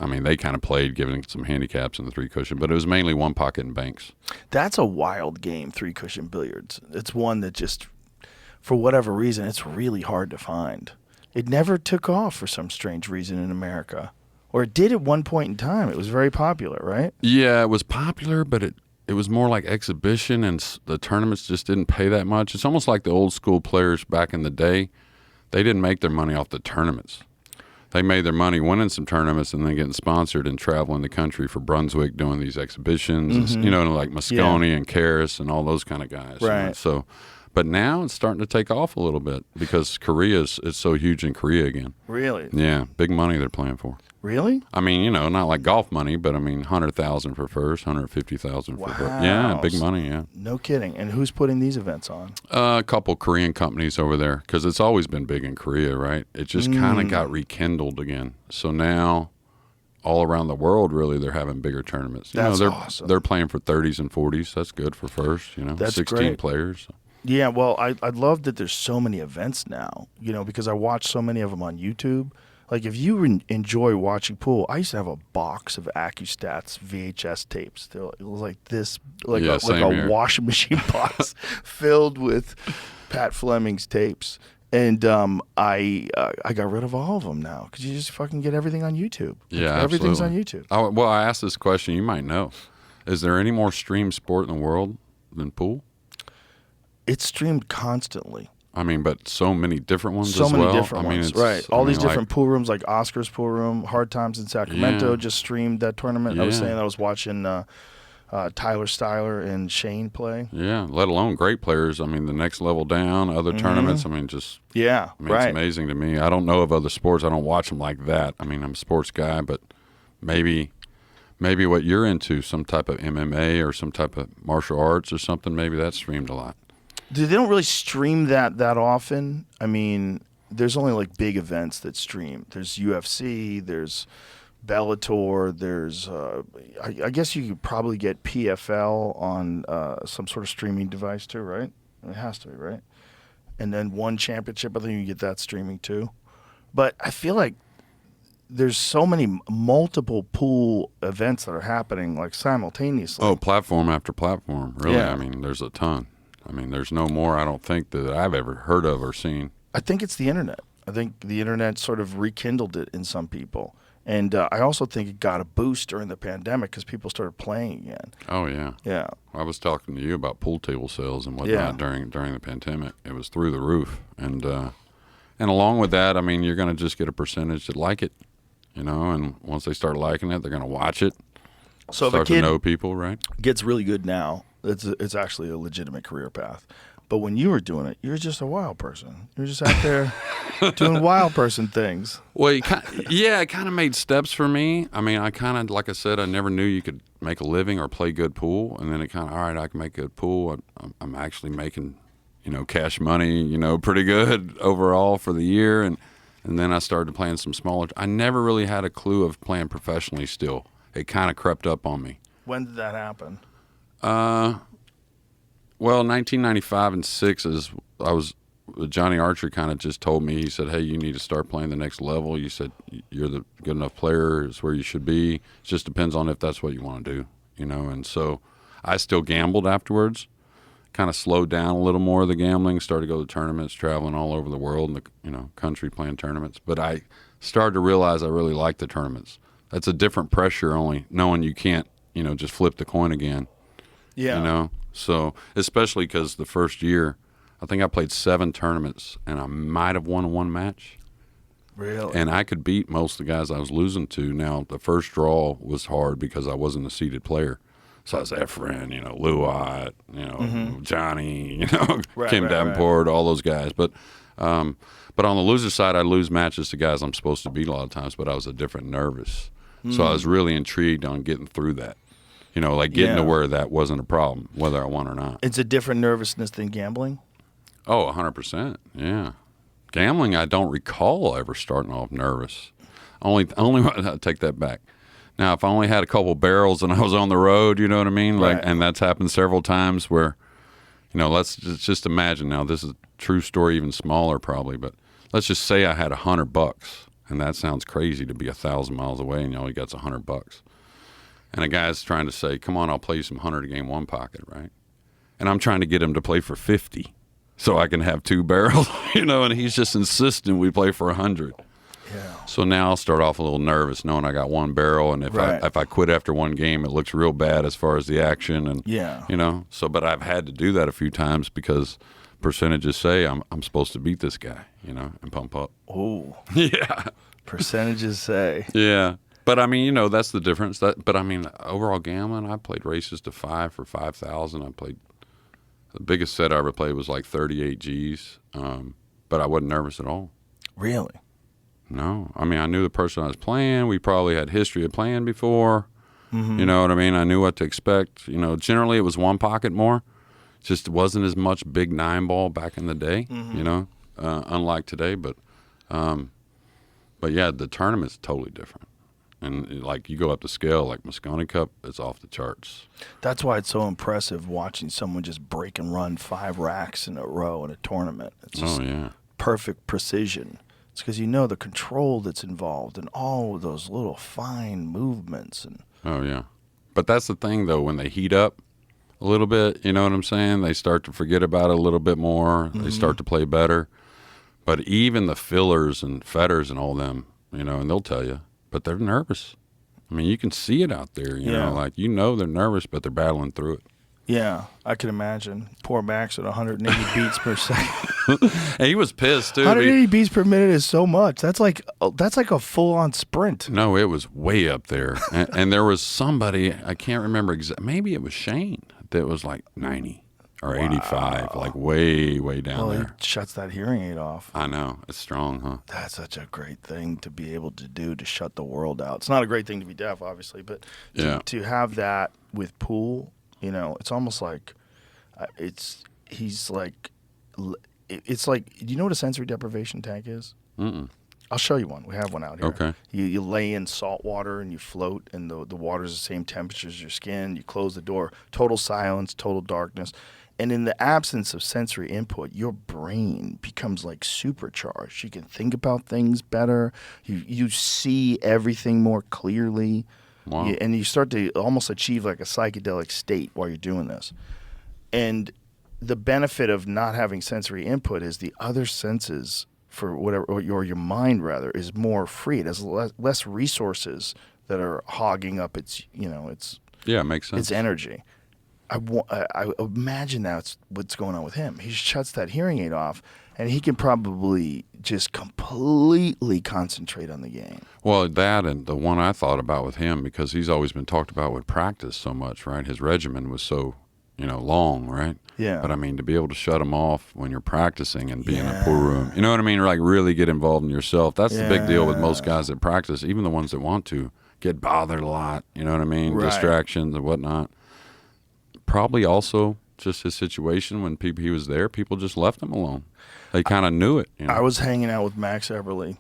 they kind of played, giving some handicaps in the 3-cushion, but it was mainly one pocket and banks. That's a wild game, 3-cushion billiards. It's one that just, for whatever reason, it's really hard to find. It never took off for some strange reason in America. Or it did at one point in time. It was very popular, right? Yeah, it was popular, but it was more like exhibition, and the tournaments just didn't pay that much. It's almost like the old school players back in the day. They didn't make their money off the tournaments. They made their money winning some tournaments and then getting sponsored and traveling the country for Brunswick doing these exhibitions, like Mosconi and Karras and all those kind of guys. Right. So, But now it's starting to take off a little bit because it's so huge in Korea again. Really? Yeah, big money they're playing for. Really? I mean, not like golf money, but I mean, 100,000 for first, 150,000 for first. Yeah, big money. Yeah. No kidding. And who's putting these events on? A couple Korean companies over there because it's always been big in Korea, right? It just kind of got rekindled again. So now, all around the world, really, they're having bigger tournaments. That's they're awesome. They're playing for 30s and 40s. That's good for first. That's 16 great. players. Yeah, well, I love that there's so many events now, because I watch so many of them on YouTube. Like, if you enjoy watching pool, I used to have a box of AccuStats VHS tapes. It was like this, like a washing machine box filled with Pat Fleming's tapes. And I got rid of all of them now because you just fucking get everything on YouTube. Yeah, everything's absolutely. on YouTube. Well, I asked this question. You might know. Is there any more streamed sport in the world than pool? It's streamed constantly. I mean, but so many different ones so as many well. different ones, right? All these different like, pool rooms, like Oscar's pool room, Hard Times in Sacramento, just streamed that tournament. Yeah. I was saying I was watching Tyler Styler and Shane play. Yeah, let alone great players. I mean, the next level down, other tournaments. I mean, just right. It's amazing to me. I don't know of other sports. I don't watch them like that. I mean, I'm a sports guy, but maybe what you're into, some type of MMA or some type of martial arts or something, maybe that's streamed a lot. They don't really stream that often. I mean, there's only like big events that stream. There's UFC, there's Bellator, there's I guess you could probably get PFL on some sort of streaming device too, right? It has to be, right? And then one championship, I think you can get that streaming too. But I feel like there's so many multiple pool events that are happening like simultaneously. Oh, platform after platform, really. Yeah. I mean, there's a ton. I mean, there's no more, I don't think, that I've ever heard of or seen. I think it's the internet. I think the internet sort of rekindled it in some people. And I also think it got a boost during the pandemic because people started playing again. Oh, yeah. Yeah. I was talking to you about pool table sales and whatnot during the pandemic. It was through the roof. And along with that, I mean, you're going to just get a percentage that like it, and once they start liking it, they're going to watch it. So start if a kid to know people, right? gets really good now, it's actually a legitimate career path. But when you were doing it, you're just a wild person. You're just out there doing wild person things. Well, it kind of made steps for me. I mean, I kind of, like I said, I never knew you could make a living or play good pool. And then it kind of, all right, I can make good pool. I'm actually making, cash money, pretty good overall for the year. And then I started playing some smaller. I never really had a clue of playing professionally still. It kind of crept up on me. When did that happen? Well, 1995 and 6 is Johnny Archer kind of just told me, he said, hey, you need to start playing the next level. You said you're the good enough player. It's where you should be. It just depends on if that's what you want to do, And so I still gambled afterwards, kind of slowed down a little more of the gambling, started to go to tournaments, traveling all over the world in the, country playing tournaments. But I started to realize I really liked the tournaments. That's a different pressure only knowing you can't, just flip the coin again. Yeah. So especially because the first year, I think I played 7 tournaments and I might have won one match. Really? And I could beat most of the guys I was losing to. Now, the first draw was hard because I wasn't a seeded player. So I was Efren, Lou Ott, Johnny, Kim Davenport, all those guys. But on the loser side, I lose matches to guys I'm supposed to beat a lot of times, but I was a different nervous. So I was really intrigued on getting through that. Getting to where that wasn't a problem, whether I won or not. It's a different nervousness than gambling? Oh, 100%, yeah. Gambling, I don't recall ever starting off nervous. Only I take that back. Now, if I only had a couple barrels and I was on the road, you know what I mean? Right. And that's happened several times where, let's just imagine now, this is a true story, even smaller probably, but let's just say I had $100, and that sounds crazy to be 1,000 miles away and you only got $100. And a guy's trying to say, come on, I'll play you some 100 to game one pocket, right? And I'm trying to get him to play for 50 so I can have 2 barrels, and he's just insisting we play for 100. Yeah. So now I'll start off a little nervous knowing I got 1 barrel, and if I quit after one game, it looks real bad as far as the action. And but I've had to do that a few times because percentages say I'm supposed to beat this guy, and pump up. Oh. Yeah. Percentages say. Yeah. But, I mean, that's the difference. But, I mean, overall gambling, I played races to 5 for 5,000. I played The biggest set I ever played was like 38 Gs, but I wasn't nervous at all. Really? No. I mean, I knew the person I was playing. We probably had history of playing before. You know what I mean? I knew what to expect. You know, generally it was one pocket more. Just wasn't as much big 9-ball back in the day, you know, unlike today. But yeah, the tournament's totally different. And like you go up the scale, like Mosconi Cup, it's off the charts. That's why it's so impressive watching someone just break and run 5 racks in a row in a tournament. It's just perfect precision. It's because you know the control that's involved and all of those little fine movements. And oh, yeah. But that's the thing, though, when they heat up a little bit, you know what I'm saying? They start to forget about it a little bit more. They start to play better. But even the fillers and fetters and all them, you know, and they'll tell you, but they're nervous. I mean, you can see it out there, you know, like, you know they're nervous, but they're battling through it. yeah, I can imagine. Poor Max at 180 beats per second. And he was pissed, too. 180 beats per minute is so much. That's like a full-on sprint. No, it was way up there. And there was somebody, I can't remember exactly, maybe it was Shane, that was like 90 or 85, like way, way down Well, there. he shuts that hearing aid off. I know. It's strong, huh? That's such a great thing to be able to do, to shut the world out. It's not a great thing to be deaf, obviously, but to have that with Poole, you know, it's almost like he's like, it's like, do you know what a sensory deprivation tank is? Mm-mm. I'll show you one. We have one out here. Okay. You lay in salt water and you float, and the water's the same temperature as your skin. You close the door. Total silence, total darkness. And in the absence of sensory input, your brain becomes like supercharged. You can think about things better. You see everything more clearly. Wow. And you start to almost achieve like a psychedelic state while you're doing this. And the benefit of not having sensory input is the other senses for whatever, or your mind rather, is more free. It has less resources that are hogging up its, you know, its Makes sense. its energy. I imagine that's what's going on with him. He shuts that hearing aid off, and he can probably just completely concentrate on the game. Well, that and the one I thought about with him, because he's always been talked about with practice so much, right? His regimen was so, you know, long, right? Yeah. But I mean, to be able to shut them off when you're practicing and be in a pool room, you know what I mean? Like really get involved in yourself. That's the big deal with most guys that practice, even the ones that want to get bothered a lot. You know what I mean? Right. Distractions and whatnot. Probably also just his situation when he was there, people just left him alone. They kind of knew it. You know? I was hanging out with Max Eberle,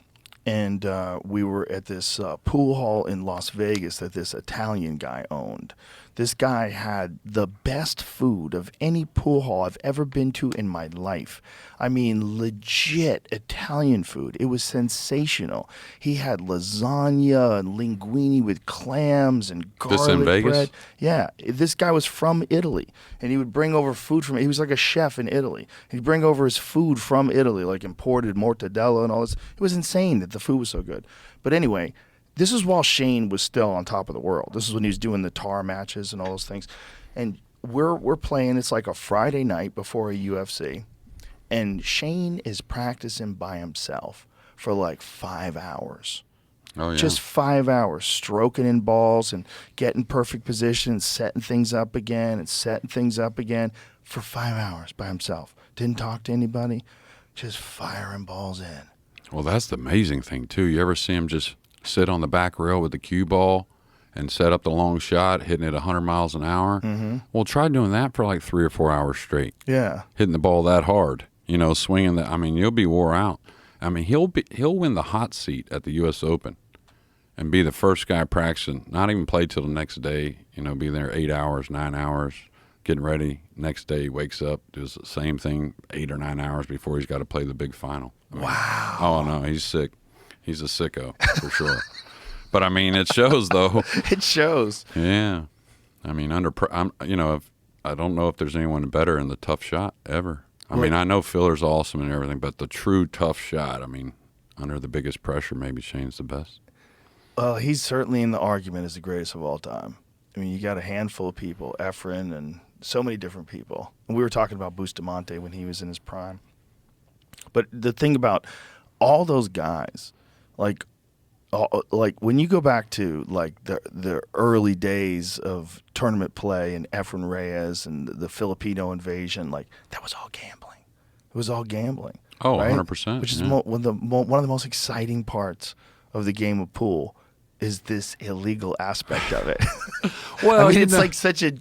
and we were at this pool hall in Las Vegas that this Italian guy owned. This guy had the best food of any pool hall I've ever been to in my life. I mean, legit Italian food. It was sensational. He had lasagna and linguine with clams and garlic This in Vegas? bread. Yeah, this guy was from Italy, and he would bring over food from. He was like a chef in Italy. He'd bring over his food from Italy, like imported mortadella and all this. It was insane that the food was so good. But anyway, this is while Shane was still on top of the world. This is when he was doing the tar matches and all those things. And we're playing. It's like a Friday night before a UFC, and Shane is practicing by himself for like 5 hours. Oh, yeah. Just 5 hours, stroking in balls and getting perfect position and setting things up again and setting things up again for 5 hours by himself. Didn't talk to anybody, just firing balls in. Well, that's the amazing thing, too. You ever see him just sit on the back rail with the cue ball and set up the long shot, hitting it 100 miles an hour? Mm-hmm. Well, try doing that for like 3 or 4 hours straight. Yeah. Hitting the ball that hard, you know, swinging that. I mean, you'll be wore out. I mean, he'll win the hot seat at the U.S. Open and be the first guy practicing, not even play till the next day, you know, be there 8 hours, 9 hours, getting ready. Next day, he wakes up, does the same thing 8 or 9 hours before he's got to play the big final. I mean, Wow. Oh, no, he's sick. He's a sicko, for sure. But, I mean, it shows, though. It shows. Yeah. I mean, I don't know if there's anyone better in the tough shot ever. I mean, I know Filler's awesome and everything, but the true tough shot, I mean, under the biggest pressure, maybe Shane's the best. Well, he's certainly in the argument as the greatest of all time. I mean, you got a handful of people, Efren and so many different people. And we were talking about Bustamante when he was in his prime. But the thing about all those guys, like, like when you go back to like the early days of tournament play and Efren Reyes and the Filipino invasion, like that was all gambling. It was all gambling. Oh, right? 100%. Which is yeah. one of the most exciting parts of the game of pool is this illegal aspect of it. Well, I mean, it's like such a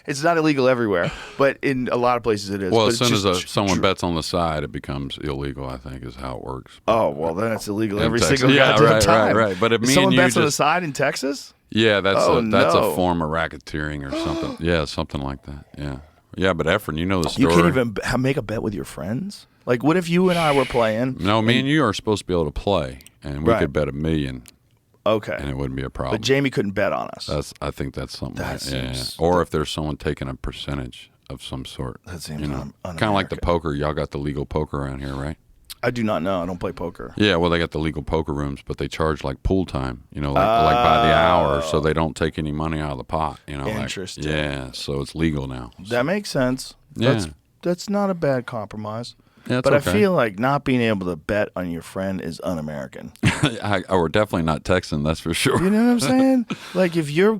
it's not illegal everywhere, but in a lot of places it is. Well, but as soon as someone bets on the side, it becomes illegal, I think, is how it works. Oh, well, then it's illegal In every Texas. single goddamn time. Right. But if if me someone and you bets on the just, side in Texas, yeah, that's Oh, that's no. a form of racketeering or something. Yeah, something like that. Yeah, yeah. But Efren, you know the story. you can't even make a bet with your friends. Like, what if you and I were playing? No, me and you are supposed to be able to play, and we Right. could bet $1 million, Okay, and it wouldn't be a problem. but Jamie couldn't bet on us. I think that's something. That like, yeah. seems- Or if there's someone taking a percentage of some sort. That seems kind of like the poker. Y'all got the legal poker around here, right? I do not know. I don't play poker. Yeah, well, they got the legal poker rooms, but they charge like pool time, like by the hour, so they don't take any money out of the pot. Interesting. Yeah, so it's legal now. That makes sense. Yeah. That's not a bad compromise. Yeah, it's but okay. I feel like not being able to bet on your friend is un-American. We're definitely not Texan, that's for sure. You know what I'm saying? Like if you're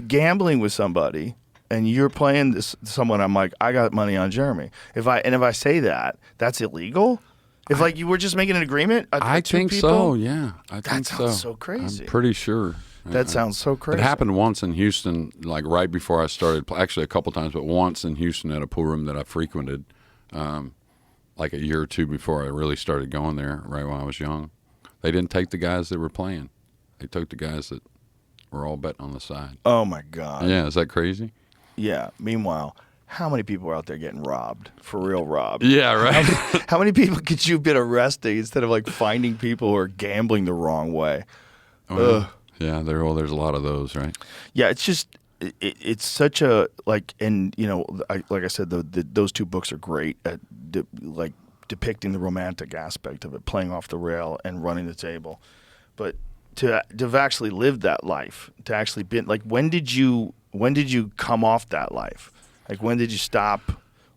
gambling with somebody and you're playing someone, I'm like, I got money on Jeremy. If I say that, that's illegal. If like you were just making an agreement, I two think people, so. Yeah, I think sounds so crazy. I'm pretty sure. That sounds so crazy. It happened once in Houston, like right before I started. Actually, a couple times, but once in Houston at a pool room that I frequented, like a year or two before I really started going there. Right when I was young, they didn't take the guys that were playing. They took the guys that were all betting on the side. Oh my God. Yeah, is that crazy? Yeah. Meanwhile, how many people are out there getting robbed? For real robbed? Yeah, right. How many people could you have been arresting instead of like finding people who are gambling the wrong way? Ugh. Yeah, there's a lot of those, right? Yeah, it's just it's such a like, and like I said, those two books are great at depicting the romantic aspect of it, playing off the rail and running the table. But to have actually lived that life, to actually be like, when did you come off that life? Like when did you stop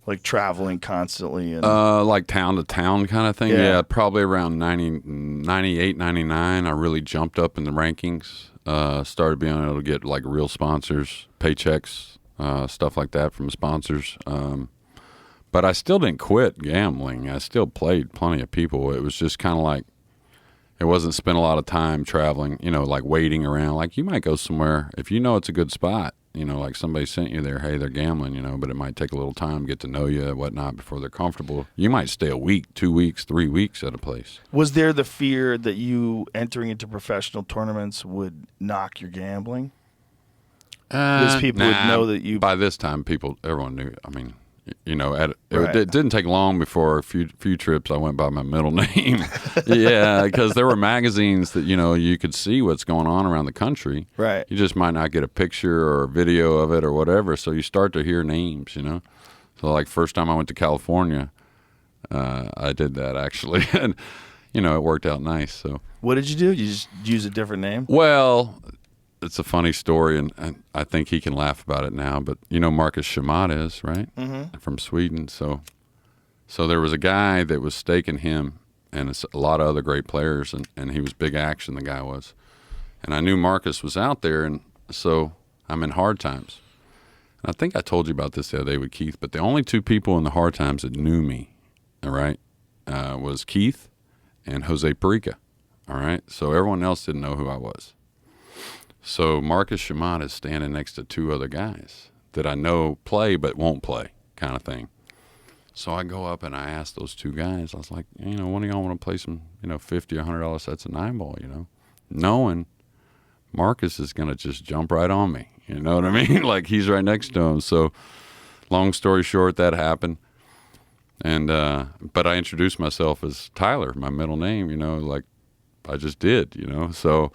like traveling constantly and like town to town kind of thing. Yeah, probably around 98, 99, I really jumped up in the rankings. Started being able to get like real sponsors, paychecks, stuff like that from sponsors. But I still didn't quit gambling. I still played plenty of people. It was just kind of like, it wasn't spent a lot of time traveling, like waiting around. Like you might go somewhere, if you know it's a good spot, like somebody sent you there, hey, they're gambling, but it might take a little time, get to know you and whatnot before they're comfortable. You might stay a week, 2 weeks, 3 weeks at a place. Was there the fear that you entering into professional tournaments would knock your gambling? Because people would know that you... By this time, everyone knew. I mean, it didn't take long before a few trips I went by my middle name. Yeah, because there were magazines that, you could see what's going on around the country. Right. You just might not get a picture or a video of it or whatever, so you start to hear names, So like first time I went to California, I did that actually, and, it worked out nice. So what did you do? You just use a different name? Well... It's a funny story, and I think he can laugh about it now. But Marcus Schmat is, right? Mm-hmm. From Sweden. So there was a guy that was staking him, and a lot of other great players, and he was big action. The guy was, and I knew Marcus was out there, and so I'm in hard times. And I think I told you about this the other day with Keith. But the only two people in the hard times that knew me, all right, was Keith and Jose Perica. All right, so everyone else didn't know who I was. So Marcus Schmat is standing next to two other guys that I know play but won't play kind of thing. So I go up and I ask those two guys, I was like, one of y'all want to play some, $50 or $100 sets of 9-ball, knowing Marcus is going to just jump right on me. You know what I mean? Like he's right next to him. So long story short, that happened. And but I introduced myself as Tyler, my middle name, like I just did, So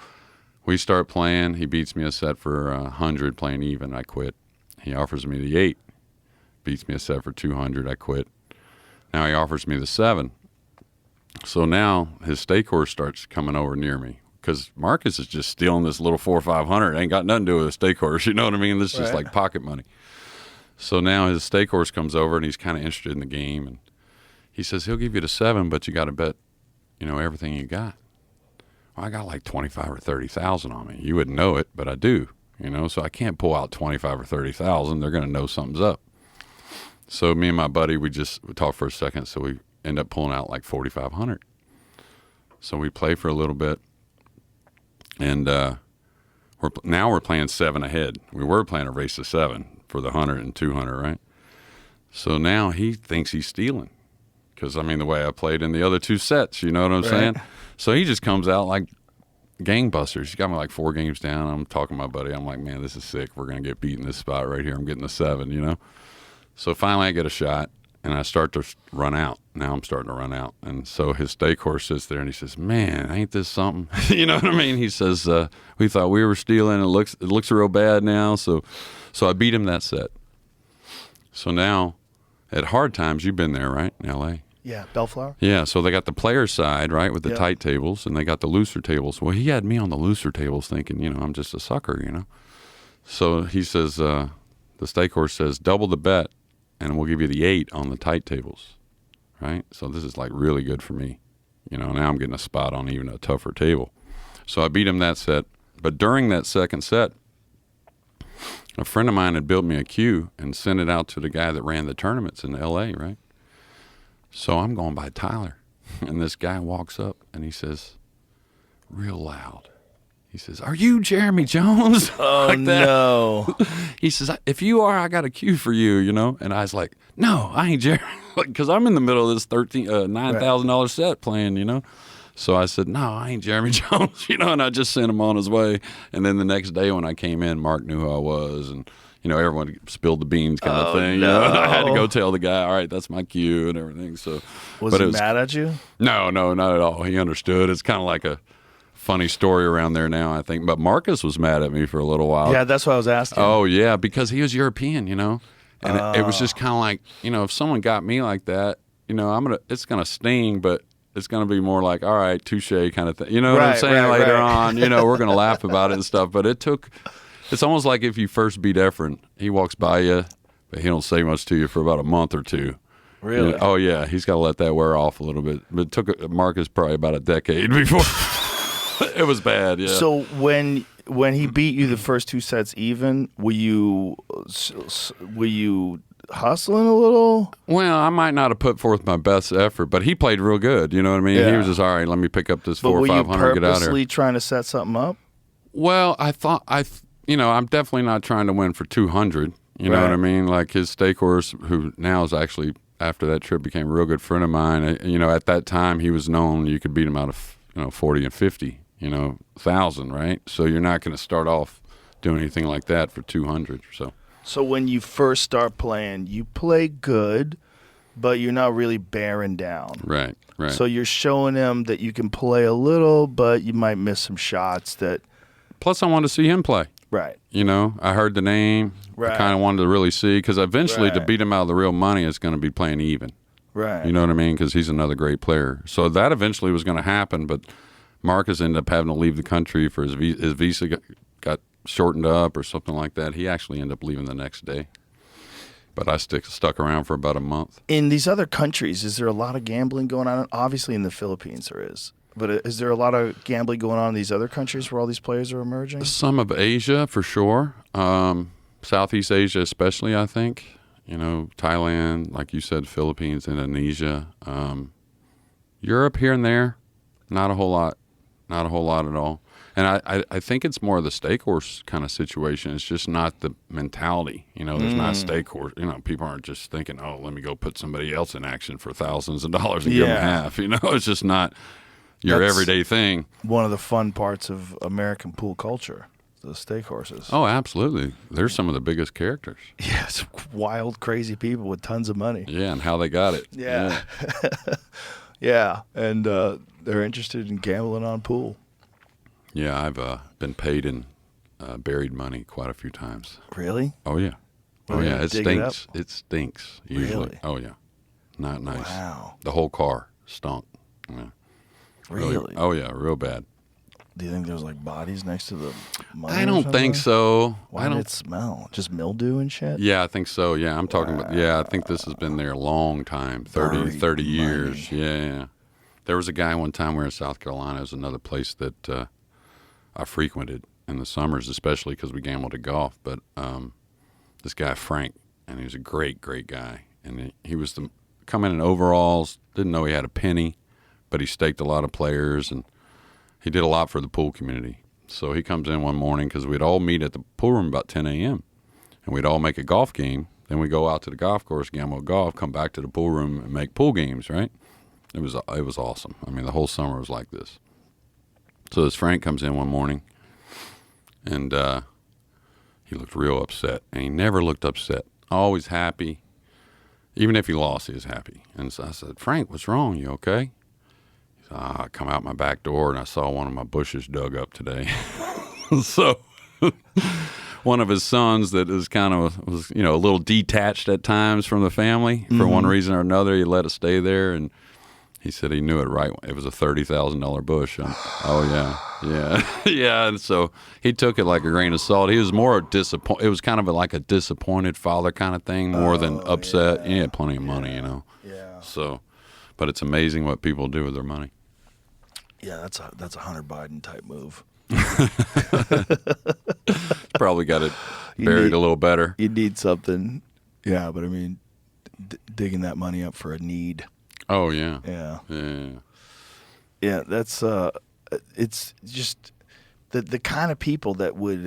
we start playing. He beats me a set for 100 playing even. I quit. He offers me the 8. Beats me a set for 200. I quit. Now he offers me the 7. So now his stake horse starts coming over near me because Marcus is just stealing this little 4 or 500. Ain't got nothing to do with a stake horse. You know what I mean? This is just like pocket money. So now his stake horse comes over and he's kind of interested in the game. And he says he'll give you the 7, but you got to bet, everything you got. Well, I got like 25 or 30,000 on me. You wouldn't know it, but I do, you know, so I can't pull out 25 or 30,000. They're going to know something's up. So me and my buddy, we talked for a second. So we end up pulling out like 4,500. So we play for a little bit, and we're playing 7 ahead. We were playing a race of 7 for the 100 and 200, right? So now he thinks he's stealing because, I mean, the way I played in the other 2 sets, you know what I'm saying? So he just comes out like gangbusters. He got me like 4 games down. I'm talking to my buddy. I'm like, man, this is sick. We're going to get beat in this spot right here. I'm getting the 7, you know? So finally I get a shot, and I start to run out. Now I'm starting to run out. And so his stake horse sits there, and he says, man, ain't this something? You know what I mean? He says, we thought we were stealing. It looks real bad now. So I beat him that set. So now at hard times, you've been there, right, in L.A.? Yeah, Bellflower. Yeah, so they got the player side, right, with the tight tables, and they got the looser tables. Well, he had me on the looser tables thinking, you know, I'm just a sucker, you know. So he says, the stake horse says, double the bet, and we'll give you the 8 on the tight tables, right? So this is like really good for me. You know, now I'm getting a spot on even a tougher table. So I beat him that set. But during that second set, a friend of mine had built me a cue and sent it out to the guy that ran the tournaments in L.A., right? So I'm going by Tyler, and this guy walks up, and he says, real loud, he says, are you Jeremy Jones? Oh, like that. no. He says, if you are, I got a cue for you, you know? And I was like, no, I ain't Jeremy, because I'm in the middle of this $9,000 set playing, you know? So I said, no, I ain't Jeremy Jones, you know? And I just sent him on his way. And then the next day when I came in, Mark knew who I was, and you know, everyone spilled the beans kind of thing. No. You know? I had to go tell the guy, all right, that's my cue and everything. So, Was he mad at you? No, not at all. He understood. It's kind of like a funny story around there now, I think. But Marcus was mad at me for a little while. Yeah, that's what I was asking. Oh, yeah, because he was European, you know. And it was just kind of like, you know, if someone got me like that, you know, it's going to sting, but it's going to be more like, all right, touche kind of thing. You know what I'm saying? Later on, you know, we're going to laugh about it and stuff. But it's almost like if you first beat Efren, he walks by you, but he don't say much to you for about a month or 2. Really? You know, oh, yeah. He's got to let that wear off a little bit. But it took Marcus probably about a decade before. It was bad, yeah. So when he beat you the first 2 sets even, were you hustling a little? Well, I might not have put forth my best effort, but he played real good. You know what I mean? Yeah. He was just, all right, let me pick up this 400 or 500 Were you get out of purposely here. trying to set something up? Well, you know, I'm definitely not trying to win for 200. You know what I mean? Like his stake horse, who now is actually, after that trip, became a real good friend of mine. You know, at that time, he was known, you could beat him out of, 40 and 50, 1,000, right? So you're not going to start off doing anything like that for 200 or so. So when you first start playing, you play good, but you're not really bearing down. Right. So you're showing him that you can play a little, but you might miss some shots that... Plus, I wanted to see him play. Right. You know, I heard the name. Right. I kind of wanted to really see, because eventually to Right. beat him out of the real money, it's going to be playing even. Right. You know what I mean? Because he's another great player. So that eventually was going to happen, but Marcus ended up having to leave the country for his visa got shortened up or something like that. He actually ended up leaving the next day. But I stuck around for about a month. In these other countries, is there a lot of gambling going on? Obviously in the Philippines there is. But is there a lot of gambling going on in these other countries where all these players are emerging? Some of Asia, for sure. Southeast Asia especially, I think. Thailand, like you said, Philippines, Indonesia. Europe here and there, not a whole lot. Not a whole lot at all. And I think it's more of the stake horse kind of situation. It's just not the mentality. There's not stake horse. People aren't just thinking, oh, let me go put somebody else in action for thousands of dollars and give them half. It's just not your everyday thing. One of the fun parts of American pool culture, the stake horses. Oh, absolutely. They're some of the biggest characters. Yeah, it's wild, crazy people with tons of money. Yeah, and how they got it. Yeah. Yeah, and they're interested in gambling on pool. Yeah, I've been paid in buried money quite a few times. Really? Oh, yeah. Oh, Really? yeah. It Dig it stinks. It stinks, usually. Really? Oh, yeah. Not nice. Wow. The whole car stunk. Yeah. Really? Oh, yeah. Real bad. Do you think there's like bodies next to the money? I don't think so. Why did it smell? Just mildew and shit? Yeah, I think so. Yeah, I'm talking about, I think this has been there a long time, 30 years. Money. Yeah. There was a guy one time we were in South Carolina. It was another place that I frequented in the summers, especially because we gambled at golf. But this guy, Frank, and he was a great, great guy. And he was coming in overalls, didn't know he had a penny, but he staked a lot of players, and he did a lot for the pool community. So he comes in one morning because we'd all meet at the pool room about 10 a.m., and we'd all make a golf game. Then we go out to the golf course, gamble golf, come back to the pool room, and make pool games, right? It was awesome. I mean, the whole summer was like this. So this Frank comes in one morning, and he looked real upset, and he never looked upset. Always happy. Even if he lost, he was happy. And so I said, Frank, what's wrong? You okay? He said, I come out my back door, and I saw one of my bushes dug up today. So one of his sons that was a little detached at times from the family for one reason or another, he let it stay there, and he said he knew it right. It was a $30,000 bush. Yeah. And so he took it like a grain of salt. He was more disappointed. It was kind of like a disappointed father kind of thing, more than upset. Yeah. He had plenty of money, Yeah. So, but it's amazing what people do with their money. Yeah, that's a Hunter Biden type move. Probably got it buried a little better. You need something. Yeah, but I mean, digging that money up for a need. Oh, yeah. Yeah, that's it's just the kind of people that would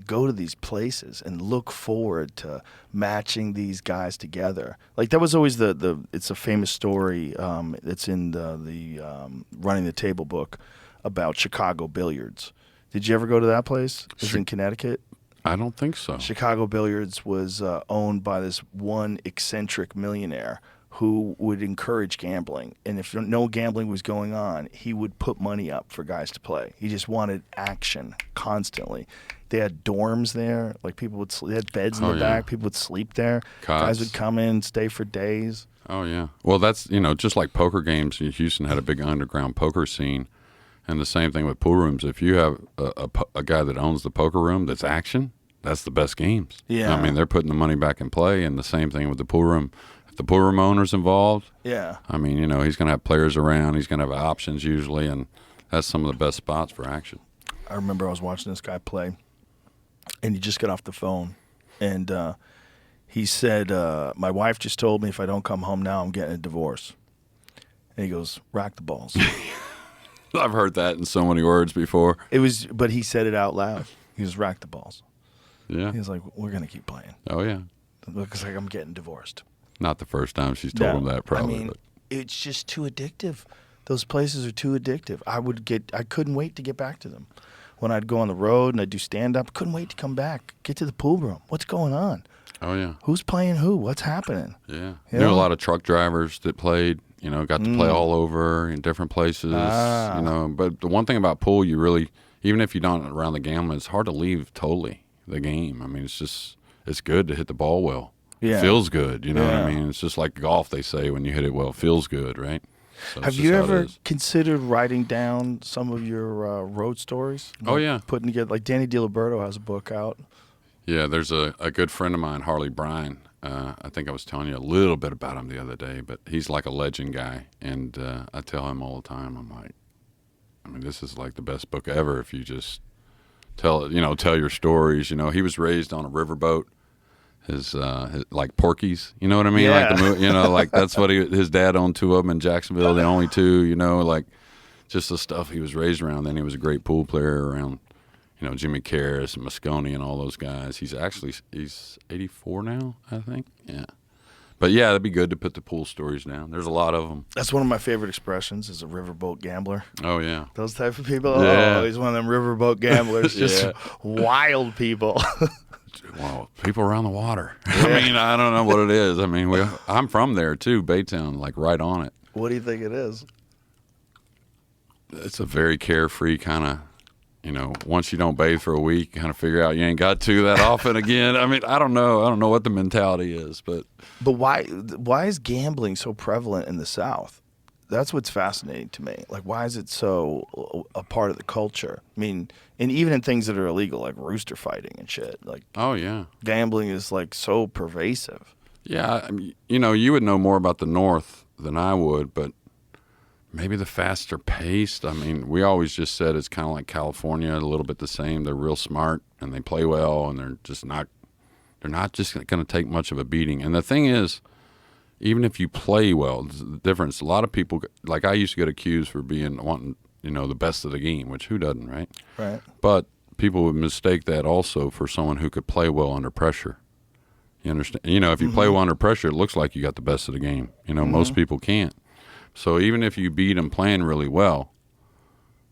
go to these places and look forward to matching these guys together. Like that was always it's a famous story that's in the Running the Table book about Chicago billiards. Did you ever go to that place? It's in Connecticut. I don't think so. Chicago billiards was owned by this one eccentric millionaire who would encourage gambling. And if no gambling was going on, he would put money up for guys to play. He just wanted action constantly. They had dorms there. Like people would they had beds in the back. People would sleep there. Cots. Guys would come in, stay for days. Oh, yeah. Well, that's, just like poker games, Houston had a big underground poker scene. And the same thing with pool rooms. If you have a guy that owns the poker room that's action, that's the best games. Yeah. I mean, they're putting the money back in play, and the same thing with the pool room. If the pool room owner's involved, yeah. I mean, he's going to have players around. He's going to have options usually, and that's some of the best spots for action. I remember I was watching this guy play, and he just got off the phone, and he said, my wife just told me if I don't come home now, I'm getting a divorce. And he goes, rack the balls. I've heard that in so many words before. But he said it out loud. He was rack the balls. Yeah. He was like, we're going to keep playing. Oh, yeah. It looks like I'm getting divorced. Not the first time she's told him that, probably. I mean, it's just too addictive. Those places are too addictive. I couldn't wait to get back to them. When I'd go on the road and I'd do stand-up, couldn't wait to come back, get to the pool room. What's going on? Oh, yeah. Who's playing who? What's happening? Yeah. You Knew know? a lot of truck drivers that played, got to play all over in different places, But the one thing about pool, you really, even if you don't around the gambling, it's hard to leave totally the game. I mean, it's good to hit the ball well. Yeah. It feels good, you know what I mean? It's just like golf, they say, when you hit it well, it feels good, right? So Have you ever considered writing down some of your road stories? Oh, yeah. Putting together, like Danny DiLiberto has a book out. Yeah, there's a good friend of mine, Harley Bryan. I think I was telling you a little bit about him the other day, but he's like a legend guy. And I tell him all the time, I'm like, this is like the best book ever if you just tell your stories. He was raised on a riverboat. His like Porky's, you know what I mean? Yeah. Like like that's what his dad owned two of them in Jacksonville, the only two, like just the stuff he was raised around. Then he was a great pool player around, Jimmy Karras and Mosconi and all those guys. He's 84 now, I think. Yeah. But yeah, it'd be good to put the pool stories down. There's a lot of them. That's one of my favorite expressions is a riverboat gambler. Oh, yeah. Those type of people. Yeah. Oh, he's one of them riverboat gamblers. Just wild people. Well, people around the water. I don't know what it is. I'm from there too, Baytown, like right on it. What do you think it is? It's a very carefree kind of, once you don't bathe for a week, kind of figure out you ain't got to that often again. I don't know. I don't know what the mentality is, but why is gambling so prevalent in the South? That's what's fascinating to me. Like, why is it so a part of the culture? And even in things that are illegal, like rooster fighting and shit. Like, oh yeah, gambling is like so pervasive. Yeah, you would know more about the North than I would, but maybe the faster paced. I mean, we always just said it's kind of like California, a little bit the same. They're real smart and they play well, and they're not just going to take much of a beating. And the thing is, even if you play well, the difference. A lot of people, like I used to get accused for wanting the best of the game, which who doesn't, right? Right. But people would mistake that also for someone who could play well under pressure. You understand? If you play well under pressure, it looks like you got the best of the game. Most people can't. So even if you beat them playing really well,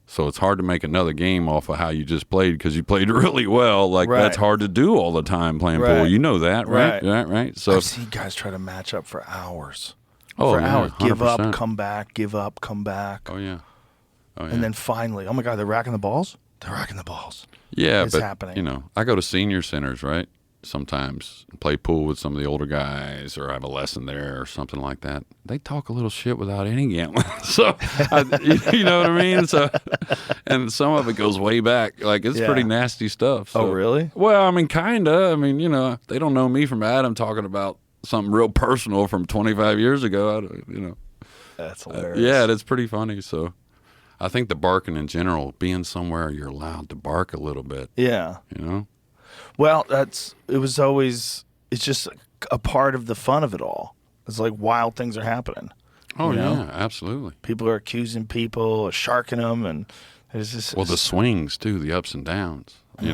so it's hard to make another game off of how you just played because you played really well. Like that's hard to do all the time playing pool. You know that, right? Right. So I've seen guys try to match up for hours. Oh, for yeah, hours. Give 100%. up, come back. Give up, come back. Oh yeah. And then finally, oh my God, they're racking the balls. They're racking the balls. Yeah, it's but happening. I go to senior centers, right? Sometimes play pool with some of the older guys, or I have a lesson there, or something like that. They talk a little shit without any gambling, so you know what I mean. So, and some of it goes way back. Like it's pretty nasty stuff. So. Oh, really? Well, I mean, kinda. I mean, they don't know me from Adam talking about something real personal from 25 years ago. That's hilarious. Yeah, it's pretty funny. So. I think the barking in general, being somewhere you're allowed to bark a little bit. Yeah. Well, it's just a part of the fun of it all. It's like wild things are happening. Oh, yeah, absolutely. People are accusing people, sharking them, and it's just... Well, the swings, too, the ups and downs. You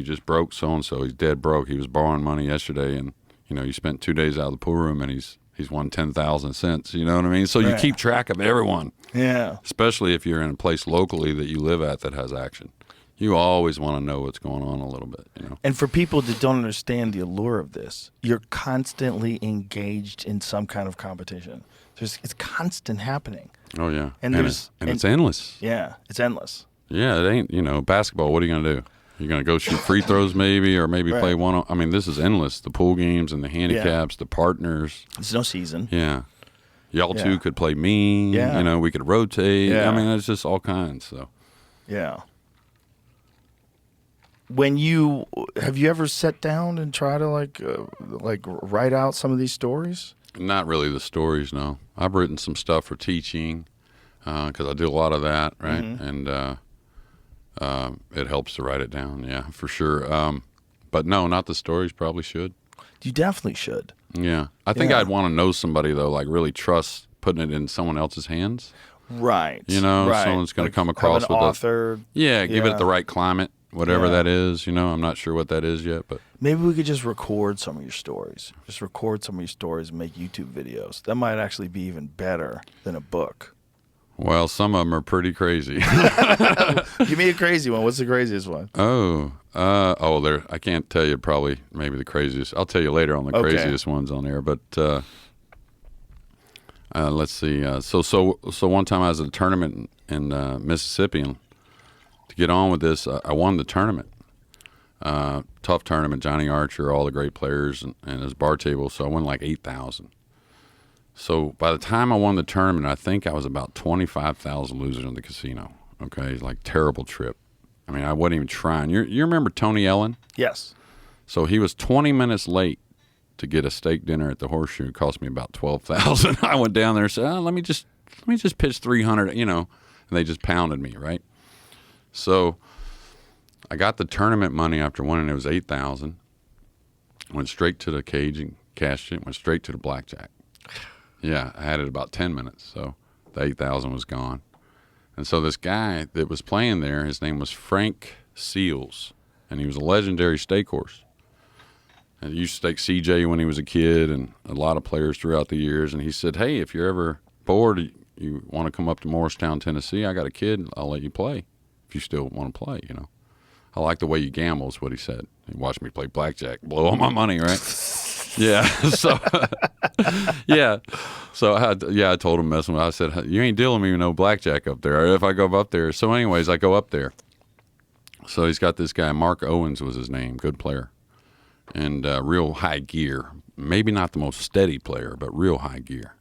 just broke so-and-so. He's dead broke. He was borrowing money yesterday, and, you spent 2 days out of the pool room, and he's won 10,000 cents. You know what I mean? So you keep track of everyone. Yeah. Especially if you're in a place locally that you live at that has action. You always want to know what's going on a little bit, And for people that don't understand the allure of this, you're constantly engaged in some kind of competition. It's constant happening. Oh, yeah. And it's endless. Yeah, it's endless. Yeah, it ain't, basketball, what are you going to do? You're going to go shoot free throws maybe, or maybe play one. I mean, this is endless. The pool games and the handicaps, the partners. There's no season. Yeah. Y'all two could play me. Yeah. We could rotate. Yeah. I mean, it's just all kinds. So. Yeah. Have you ever sat down and try to like write out some of these stories? Not really the stories, no. I've written some stuff for teaching because I do a lot of that, right? And it helps to write it down, yeah, for sure. But no, not the stories. Probably should. You definitely should. Yeah, I think I'd want to know somebody though, like really trust putting it in someone else's hands. Right. Someone's going to come across have an with author. Give it the right climate, whatever that is. I'm not sure what that is yet, but maybe we could just record some of your stories. Just record some of your stories and make YouTube videos. That might actually be even better than a book. Well, some of them are pretty crazy. Give me a crazy one. What's the craziest one? I can't tell you probably maybe the craziest. I'll tell you later on the craziest ones on there. But let's see. So one time I was at a tournament in Mississippi, and to get on with this, I won the tournament. Tough tournament. Johnny Archer, all the great players, and his bar table. So I won like 8,000. So by the time I won the tournament, I think I was about 25,000 losers in the casino. Okay, like terrible trip. I mean, I wasn't even trying. You remember Tony Ellen? Yes. So he was 20 minutes late to get a steak dinner at the Horseshoe. It cost me about 12,000. I went down there and said, let me just pitch 300, and they just pounded me, right? So I got the tournament money after winning. It was 8,000. Went straight to the cage and cashed it. Went straight to the blackjack. Yeah, I had it about 10 minutes, so the 8,000 was gone. And so this guy that was playing there, his name was Frank Seals, and he was a legendary stake horse. And he used to stake CJ when he was a kid and a lot of players throughout the years. And he said, hey, if you're ever bored, you want to come up to Morristown, Tennessee, I got a kid, I'll let you play if you still want to play, I like the way you gamble is what he said. He watched me play blackjack, blow all my money, right? Yeah. So, yeah. So, I told him messing with him. I said, you ain't dealing with me no blackjack up there if I go up there. So anyways, I go up there. So he's got this guy, Mark Owens was his name, good player. And real high gear. Maybe not the most steady player, but real high gear.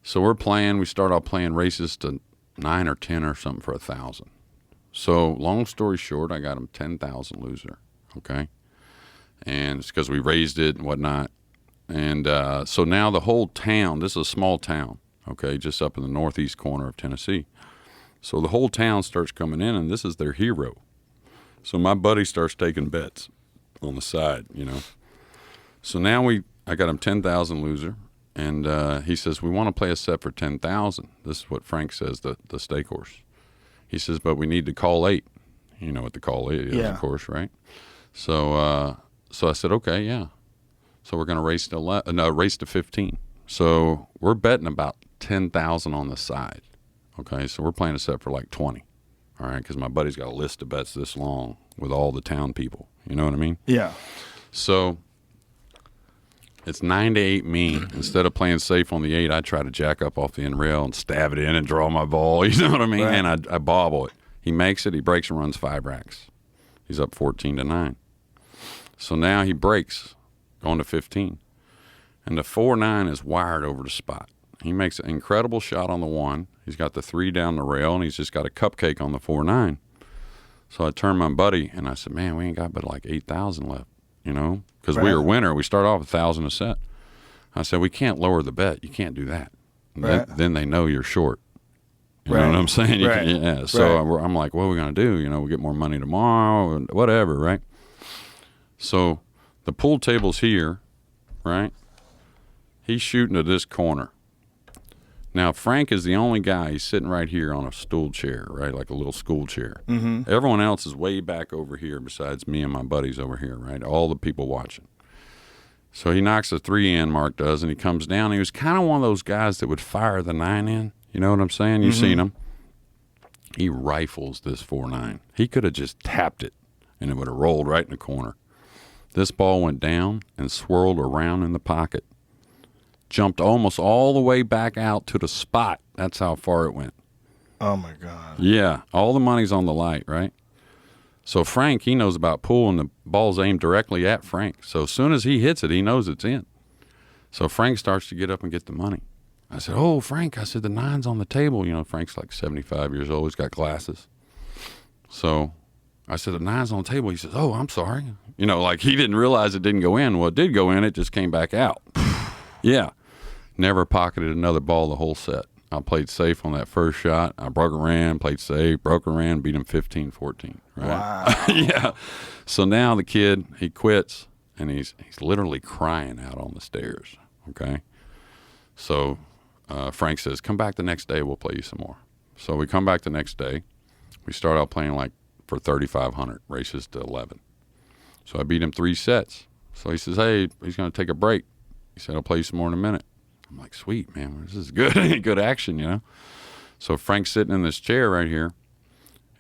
So we're playing. We start off playing races to 9 or 10 or something for 1,000. So long story short, I got him 10,000 loser. Okay. And it's because we raised it and whatnot. And so now the whole town, this is a small town, okay, just up in the northeast corner of Tennessee. So the whole town starts coming in, and this is their hero. So my buddy starts taking bets on the side, you know. So now I got him 10,000 loser, and he says, we want to play a set for 10,000. This is what Frank says, the stake horse. He says, but we need to call 8. You know what the call 8 is, of course, right? So I said, okay, yeah. So we're going to race to 15. So we're betting about 10,000 on the side. Okay, so we're playing a set for like 20. All right, because my buddy's got a list of bets this long with all the town people. You know what I mean? Yeah. So it's 9-8 me. Instead of playing safe on the 8, I try to jack up off the end rail and stab it in and draw my ball. You know what I mean? Right. And I bobble it. He makes it. He breaks and runs 5 racks. He's up 14-9. So now he breaks, going to 15. And the 4-9 is wired over the spot. He makes an incredible shot on the 1. He's got the 3 down the rail, and he's just got a cupcake on the 4-9. So I turned my buddy, and I said, man, we ain't got but like 8,000 left, you know, because we were winner. We start off 1,000 a set. I said, we can't lower the bet. You can't do that. Then they know you're short. You know what I'm saying? Yeah. So I'm like, what are we going to do? You know, we get more money tomorrow, or whatever, right? So the pool table's here, right? He's shooting to this corner. Now, Frank is the only guy. He's sitting right here on a stool chair, right, like a little school chair. Mm-hmm. Everyone else is way back over here besides me and my buddies over here, right, all the people watching. So he knocks the 3 in, Mark does, and he comes down. He was kind of one of those guys that would fire the 9 in. You know what I'm saying? You've seen him. He rifles this 4-9. He could have just tapped it, and it would have rolled right in the corner. This ball went down and swirled around in the pocket. Jumped almost all the way back out to the spot. That's how far it went. Oh, my God. Yeah. All the money's on the light, right? So Frank, he knows about pool, and the ball's aimed directly at Frank. So as soon as he hits it, he knows it's in. So Frank starts to get up and get the money. I said, oh, Frank, I said, the 9's on the table. You know, Frank's like 75 years old. He's got glasses. So I said, the 9's on the table. He says, oh, I'm sorry. You know, like he didn't realize it didn't go in. Well, it did go in. It just came back out. Yeah. Never pocketed another ball the whole set. I played safe on that first shot. I broke and ran, played safe, broke and ran, beat him 15-14. Right? Wow. Yeah. So now the kid, he quits, and he's literally crying out on the stairs. Okay. So Frank says, come back the next day. We'll play you some more. So we come back the next day. We start out playing like for 3,500, races to 11. So I beat him 3 sets. So he says, hey, he's going to take a break. He said, I'll play you some more in a minute. I'm like, sweet, man, this is good. Good action, you know. So Frank's sitting in this chair right here,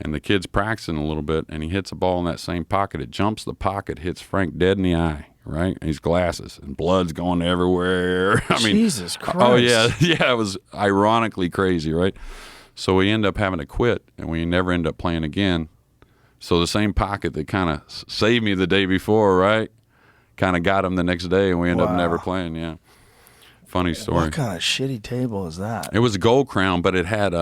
and the kid's practicing a little bit, and he hits a ball in that same pocket. It jumps the pocket, hits Frank dead in the eye, right? And his glasses, and blood's going everywhere. I mean, Jesus Christ. Oh, yeah. Yeah, it was ironically crazy, right? So we end up having to quit, and we never end up playing again. So the same pocket that kind of saved me the day before, right, kind of got him the next day, and we end up never playing, yeah. Funny story. What kind of shitty table is that? It was a Gold Crown, but it had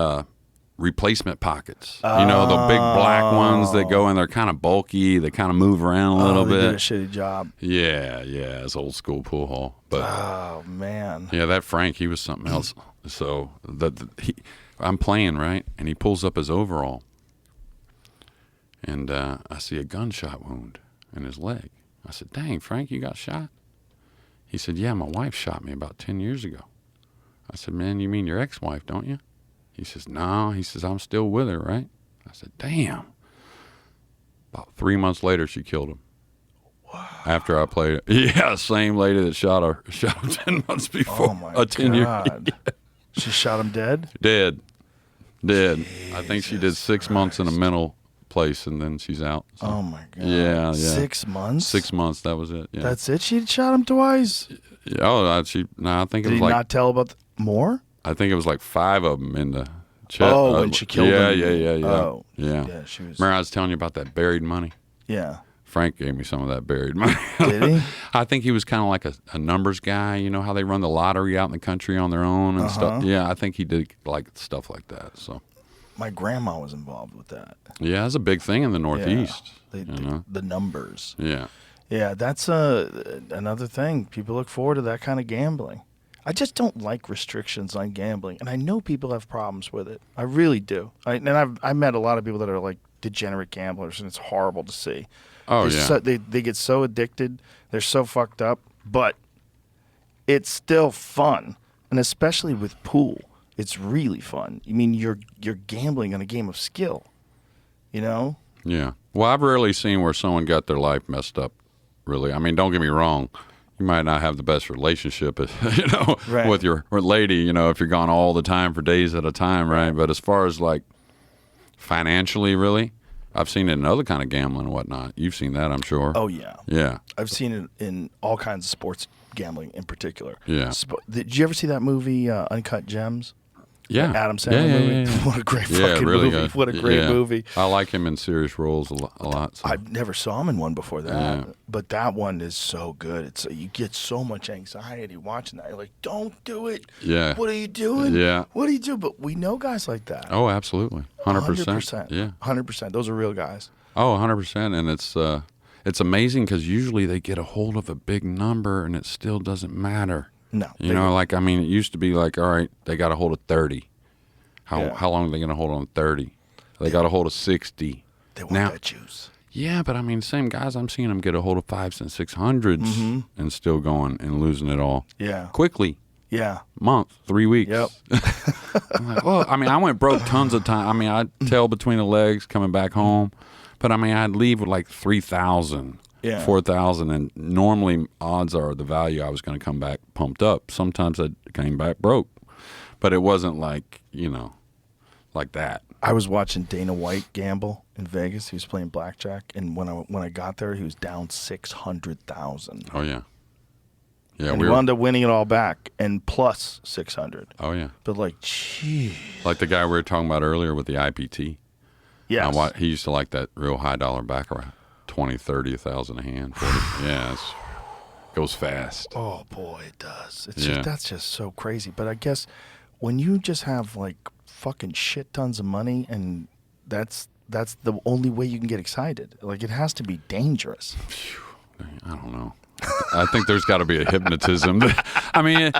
replacement pockets. You know, the big black ones that go in. They're kind of bulky. They kind of move around a little bit. They did a shitty job. Yeah. It's old school pool hall. But oh, man. Yeah, that Frank, he was something else. So I'm playing, right? And he pulls up his overall. And I see a gunshot wound in his leg. I said, dang, Frank, you got shot? He said, yeah, my wife shot me about 10 years ago. I said, man, you mean your ex-wife, don't you? He says, no. He says, I'm still with her, right? I said, damn. About 3 months later, she killed him. Wow. After I played it. Yeah, same lady that shot him 10 months before. Oh, my 10 God. She shot him dead? Dead. I think she did 6 months in a mental place, and then she's out. So. Oh, my God. Yeah. 6 months? 6 months, that was it. Yeah. That's it? She shot him twice? Oh, I think it was Did he like... not tell about more? I think it was like 5 of them in the chest. Oh, when she killed him? Yeah. Oh. Yeah, she was... Remember I was telling you about that buried money? Yeah. Frank gave me some of that buried money. Did he? I think he was kind of like a numbers guy. You know how they run the lottery out in the country on their own and stuff? Yeah, I think he did like stuff like that, so... My grandma was involved with that. Yeah, that's a big thing in the Northeast. Yeah, the numbers. Yeah. Yeah, that's another thing. People look forward to that kind of gambling. I just don't like restrictions on gambling, and I know people have problems with it. I really do. I've met a lot of people that are like degenerate gamblers, and it's horrible to see. Oh, yeah. They get so addicted. They're so fucked up, but it's still fun, and especially with pool, it's really fun. I mean, you're gambling on a game of skill, you know? Yeah. Well, I've rarely seen where someone got their life messed up, really. I mean, don't get me wrong. You might not have the best relationship, Right. with your lady, if you're gone all the time for days at a time, right? But as far as, like, financially, really, I've seen it in other kind of gambling and whatnot. You've seen that, I'm sure. Oh, yeah. Yeah. I've seen it in all kinds of sports gambling in particular. Yeah. Did you ever see that movie, Uncut Gems? Yeah. Adam Sandler movie? Yeah. What a great Yeah, fucking really movie. good. What a great Yeah. movie. I like him in serious roles a lot. So. I never saw him in one before that, Yeah. but that one is so good. You get so much anxiety watching that. You're like, don't do it. Yeah. What are you doing? Yeah. What do you do? But we know guys like that. Oh, absolutely. 100%. Yeah. 100%. Those are real guys. Oh, 100%. And it's amazing because usually they get a hold of a big number and it still doesn't matter. No. You know, like, I mean, it used to be like, all right, they got a hold of 30. Yeah. How long are they going to hold on 30? They got a hold of 60. They want Now- that juice. Yeah, but I mean, same guys, I'm seeing them get a hold of 500s and 600s and still going and losing it all. Yeah. Quickly. Yeah. Month, 3 weeks. Yep. I'm like, well, I mean, I went broke tons of time. I mean, I'd tail between the legs coming back home. But, I mean, I'd leave with like 3,000, Yeah. 4,000. And normally odds are the value I was going to come back pumped up. Sometimes I came back broke. But it wasn't like, like that. I was watching Dana White gamble in Vegas. He was playing blackjack, and when I got there, he was down 600,000. Oh, yeah. Yeah, And he wound up winning it all back and plus 600. Oh, yeah. But like, gee. Like the guy we were talking about earlier with the IPT. Yes. He used to like that real high dollar baccarat, 20, 30, 1,000 a hand. 40. Yeah, it goes fast. Oh boy, it does. Yeah. That's just so crazy. But I guess when you just have like fucking shit tons of money, and that's the only way you can get excited. Like, it has to be dangerous. I don't know. I think there's got to be a hypnotism. I mean,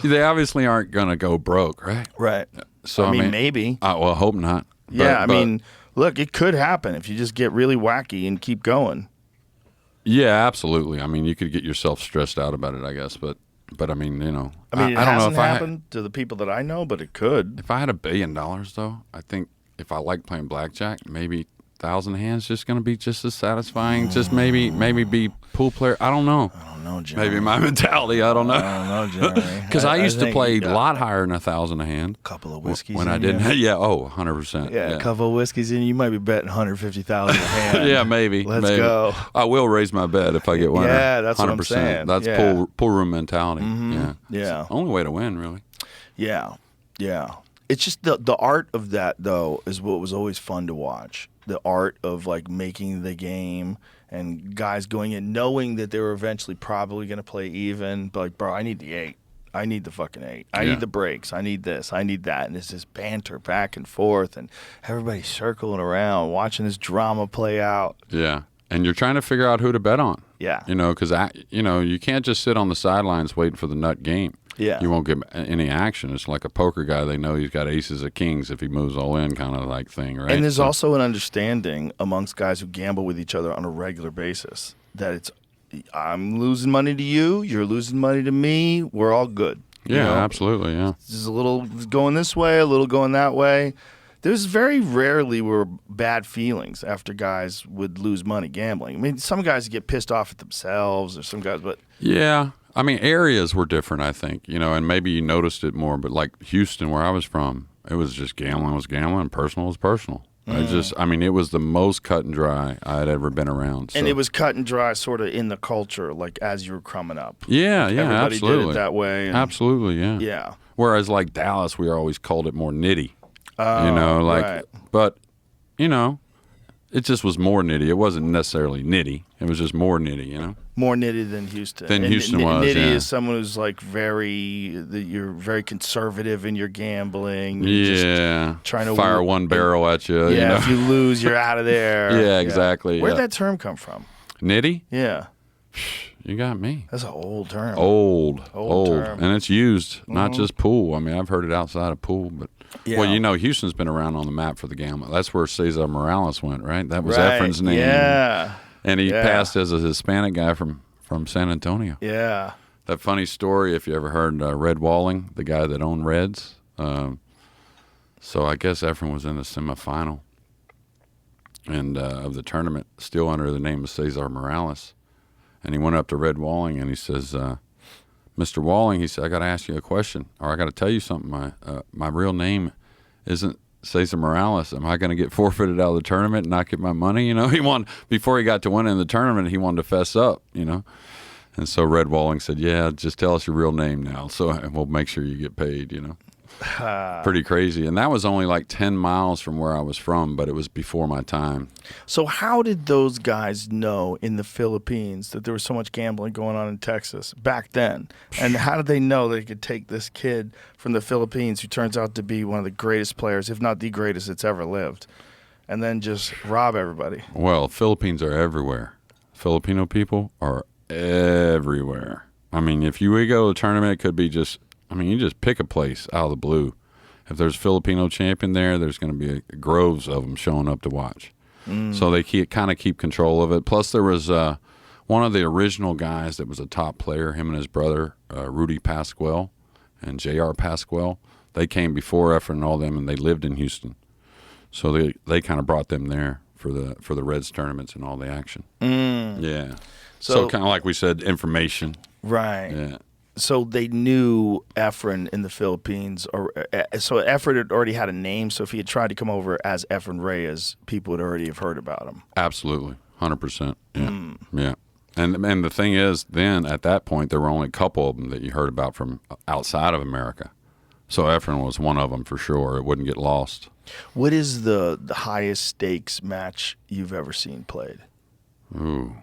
they obviously aren't going to go broke, right? Right. So I mean, maybe. Well, I hope not. Yeah, But- I mean, look, it could happen if you just get really wacky and keep going. Yeah, absolutely. I mean, you could get yourself stressed out about it, I guess. But I mean, I mean, it I don't know hasn't if happened to the people that I know, but it could. If I had $1 billion, though, I think if I like playing blackjack, maybe 1,000 hands just going to be just as satisfying. Just maybe be pool player. I don't know. I don't know, Jerry. Maybe my mentality. I don't know. I don't know, Jerry. Because I used to think play you a got lot higher than 1,000 a hand. a couple of whiskeys When in I didn't. you. Yeah. Oh, 100%. Yeah, a couple of whiskeys in, you might be betting 150,000 a hand. Yeah, maybe. Let's maybe. go. I will raise my bet if I get one. Yeah, that's what I'm 100%. saying. That's Yeah. pool room mentality. Yeah. It's the only way to win, really. Yeah, yeah. It's just the art of that, though, is what was always fun to watch. The art of, like, making the game and guys going in knowing that they were eventually probably going to play even. But, like, bro, I need the 8. I need the fucking 8. I Yeah. need the breaks. I need this. I need that. And it's this banter back and forth and everybody circling around, watching this drama play out. Yeah. And you're trying to figure out who to bet on. Yeah. Because you can't just sit on the sidelines waiting for the nut game. Yeah. You won't get any action. It's like a poker guy. They know he's got aces of kings if he moves all in, kind of like thing, right? And there's So- also an understanding amongst guys who gamble with each other on a regular basis that I'm losing money to you, you're losing money to me, we're all good. You Yeah, know? absolutely, yeah. There's a little going this way, a little going that way. There's very rarely were bad feelings after guys would lose money gambling. I mean, some guys get pissed off at themselves, or some guys, but Yeah. I mean, areas were different, I think, and maybe you noticed it more, but like Houston, where I was from, it was just gambling was gambling and personal was personal. It was the most cut and dry I had ever been around. and so- it was cut and dry, sort of in the culture, like as you were coming up. Yeah, Everybody absolutely. did it that way. And, Absolutely, yeah. Yeah. Whereas like Dallas, we always called it more nitty. Oh, Like, right. but, it just was more nitty. It wasn't necessarily nitty. It was just more nitty, More nitty than Houston. Than Houston was, Nitty yeah. is someone who's like you're very conservative in your gambling. You're just Yeah. trying to fire one barrel at you. Yeah, you know? if you lose, you're out of there. Yeah, exactly, Where'd yeah. that term come from? Nitty? Yeah. You got me. That's an old term. Old term. and it's used, not just pool. I mean, I've heard it outside of pool, but Yeah. well, you know, Houston's been around on the map for the gamble. That's where Cesar Morales went, right? That was Right. Efren's name. Yeah. And he Yeah. passed as a Hispanic guy from San Antonio. Yeah. That funny story, if you ever heard Red Walling, the guy that owned Reds. So I guess Efren was in the semifinal and of the tournament, still under the name of Cesar Morales. And he went up to Red Walling and he says, Mr. Walling, he said, I got to ask you a question, or I got to tell you something. My real name isn't Cesar Morales. Am I going to get forfeited out of the tournament and not get my money? You know, he wanted, before he got to winning the tournament, he wanted to fess up, you know. And so Red Walling said, yeah, just tell us your real name now, and we'll make sure you get paid, you know. Pretty crazy. And that was only like 10 miles from where I was from, but it was before my time. So how did those guys know in the Philippines that there was so much gambling going on in Texas back then? And how did they know they could take this kid from the Philippines who turns out to be one of the greatest players, if not the greatest that's ever lived, and then just rob everybody? Well, Philippines are everywhere. Filipino people are everywhere. I mean, if you would go to a tournament, it could be just, I mean, you just pick a place out of the blue. If there's a Filipino champion there, there's going to be groves of them showing up to watch. So they kind of keep control of it. Plus, there was one of the original guys that was a top player, him and his brother, Rudy Pasquale and J.R. Pasquale. They came before Efren and all them, and they lived in Houston. So they kind of brought them there for the Reds tournaments and all the action. Yeah. So kind of like we said, information. Right. Yeah. So they knew Efren in the Philippines, or so Efren had already had a name. So if he had tried to come over as Efren Reyes, people would already have heard about him. Absolutely, 100%. Yeah, yeah. And the thing is, then at that point, there were only a couple of them that you heard about from outside of America. So Efren was one of them for sure. It wouldn't get lost. What is the highest stakes match you've ever seen played? Ooh.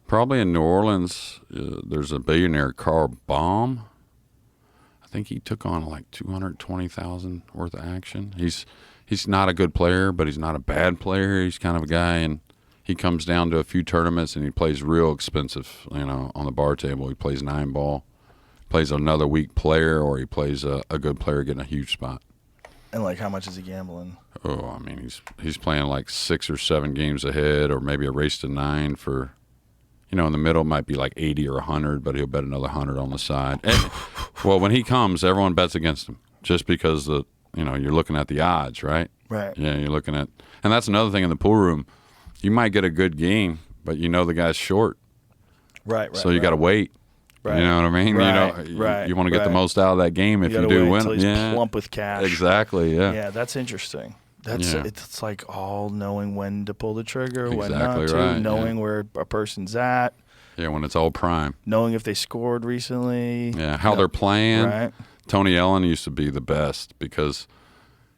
Probably in New Orleans, there's a billionaire, Carl Baum. I think he took on like 220,000 worth of action. He's not a good player, but he's not a bad player. He's kind of a guy, and he comes down to a few tournaments and he plays real expensive, you know, on the bar table. He plays 9-ball, plays another weak player, or he plays a good player getting a huge spot. And like, how much is he gambling? Oh, I mean, he's playing like 6 or 7 games ahead, or maybe a race to 9 for. You know, in the middle might be like 80 or 100, but he'll bet another 100 on the side. And, well, when he comes, everyone bets against him just because you're looking at the odds, right? Right. Yeah, you're looking at, and that's another thing in the pool room. You might get a good game, but you know the guy's short. Right. So you got to wait. Right. You know what I mean? Right, you right, want to get the right. most out of that game if you gotta do wait win. until he's Yeah, plump with cash. exactly. Yeah. Yeah, that's interesting. That's Yeah. It's like all knowing when to pull the trigger, when Exactly not to, right, knowing where a person's at, Yeah, when it's all prime. knowing if they scored recently. Yeah, how they're playing. Right. Tony Ellen used to be the best because,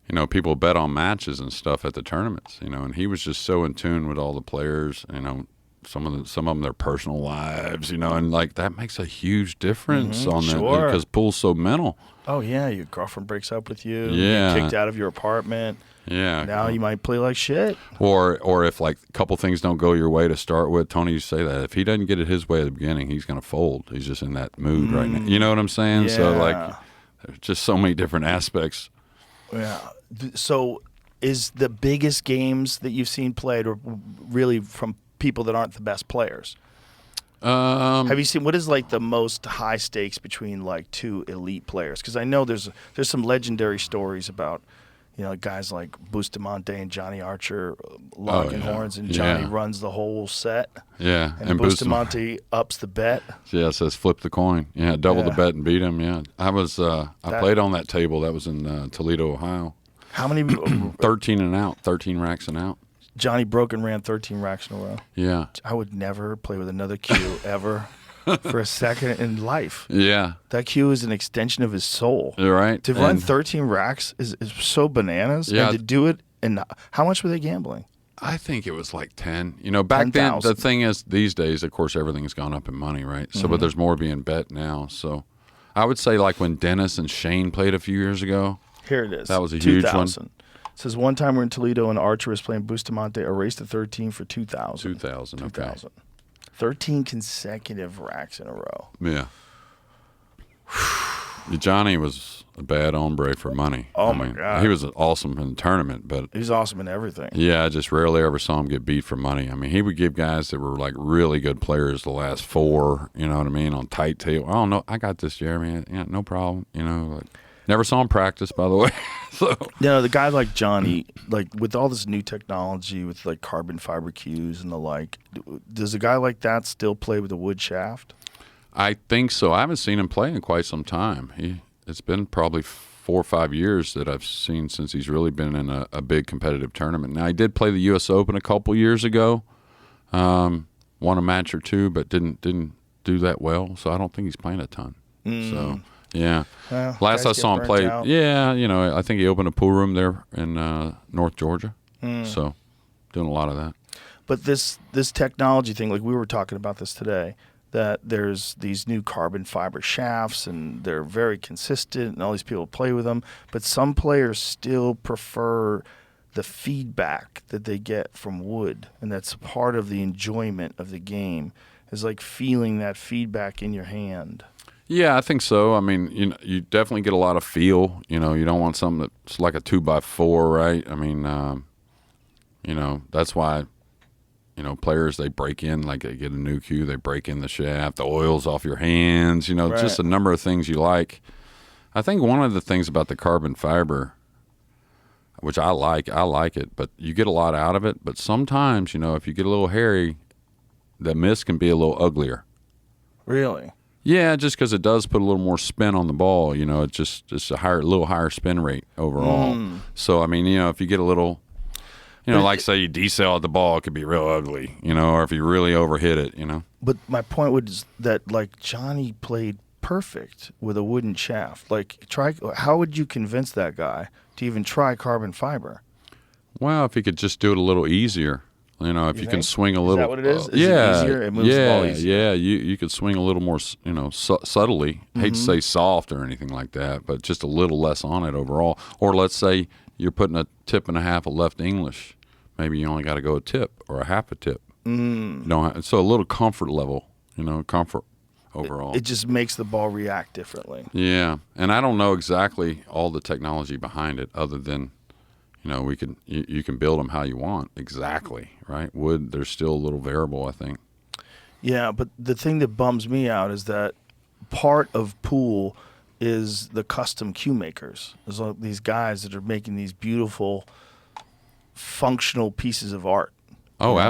you know, people bet on matches and stuff at the tournaments, you know, and he was just so in tune with all the players, you know, some of them their personal lives, you know, and like that makes a huge difference on that sure. because pool's so mental. Oh yeah, your girlfriend breaks up with you. Yeah. You're kicked out of your apartment. Yeah. Now you might play like shit. Or if like a couple things don't go your way to start with, Tony used to say that if he doesn't get it his way at the beginning, he's going to fold. He's just in that mood right now. You know what I'm saying? So like, there's just so many different aspects. Yeah. So is the biggest games that you've seen played or really from people that aren't the best players? Have you seen what is like the most high stakes between like two elite players? Because I know there's some legendary stories about, you know, guys like Bustamante and Johnny Archer locking horns, and Johnny runs the whole set. Yeah, and Bustamante ups the bet. Yeah, says flip the coin. Yeah, double the bet and beat him. Yeah, I played on that table. That was in Toledo, Ohio. How many? 13 and out, 13 racks and out. Johnny broke and ran 13 racks in a row. Yeah. I would never play with another Q ever for a second in life. Yeah. That Q is an extension of his soul. You're right. To run 13 racks is so bananas. Yeah. And to do it, and how much were they gambling? I think it was like 10. You know, back 10,000. then, the thing is, these days, of course, everything's gone up in money, right? So, but there's more being bet now. So I would say like when Dennis and Shane played a few years ago. Here it is. That was a huge one. 2000. says one time we're in Toledo and Archer was playing Bustamante, a race to 13 for 2,000. 2,000. Okay. 2,000. 13 consecutive racks in a row. Yeah. Johnny was a bad hombre for money. Oh, my God. He was awesome in the tournament, but He's awesome in everything. yeah, I just rarely ever saw him get beat for money. I mean, he would give guys that were like really good players the last 4, you know what I mean, on tight tape. Oh, no, I got this, Jeremy. Yeah, no problem. You know, like, never saw him practice, by the way. So The guy like Johnny, like with all this new technology with like carbon fiber cues and the like, does a guy like that still play with a wood shaft? I think so. I haven't seen him play in quite some time. It's been probably 4 or 5 years that I've seen since he's really been in a big competitive tournament. Now, I did play the U.S. Open a couple years ago, won a match or 2, but didn't do that well. So I don't think he's playing a ton. So yeah, Well, last I guys saw get him play, burnt out. yeah, you know, I think he opened a pool room there in North Georgia. So doing a lot of that. But this technology thing, like we were talking about this today, that there's these new carbon fiber shafts and they're very consistent and all these people play with them. But some players still prefer the feedback that they get from wood. And that's part of the enjoyment of the game, is like feeling that feedback in your hand. Yeah, I think so. I mean, you definitely get a lot of feel. You know, you don't want something that's like a 2x4, right? I mean, you know, that's why, you know, players, they break in, like they get a new cue, they break in the shaft, the oil's off your hands, you know, Right. just a number of things you like. I think one of the things about the carbon fiber, which I like it, but you get a lot out of it. But sometimes, you know, if you get a little hairy, the miss can be a little uglier. Really? Yeah, just because it does put a little more spin on the ball. You know, it's just a little higher spin rate overall. So, I mean, you know, if you get a little, you know, like say you decel at the ball, it could be real ugly, you know, or if you really overhit it, you know. But my point was that, like, Johnny played perfect with a wooden shaft. Like, how would you convince that guy to even try carbon fiber? Well, if you could just do it a little easier, you know, if you can think? swing a Is little. that what it is? Is it yeah, easier? It moves the ball easier. Yeah, you could swing a little more, you know, subtly. Hate to say soft or anything like that, but just a little less on it overall. Or let's say you're putting a tip and a half of left English. Maybe you only got to go a tip or a half a tip. You don't so a little comfort level, you know, comfort overall. It just makes the ball react differently. Yeah, and I don't know exactly all the technology behind it, other than, you know, you can build them how you want exactly, right? Wood, there's still a little variable, I think. Yeah, but the thing that bums me out is that part of pool is the custom cue makers. There's all these guys that are making these beautiful, functional pieces of art. Oh, You know?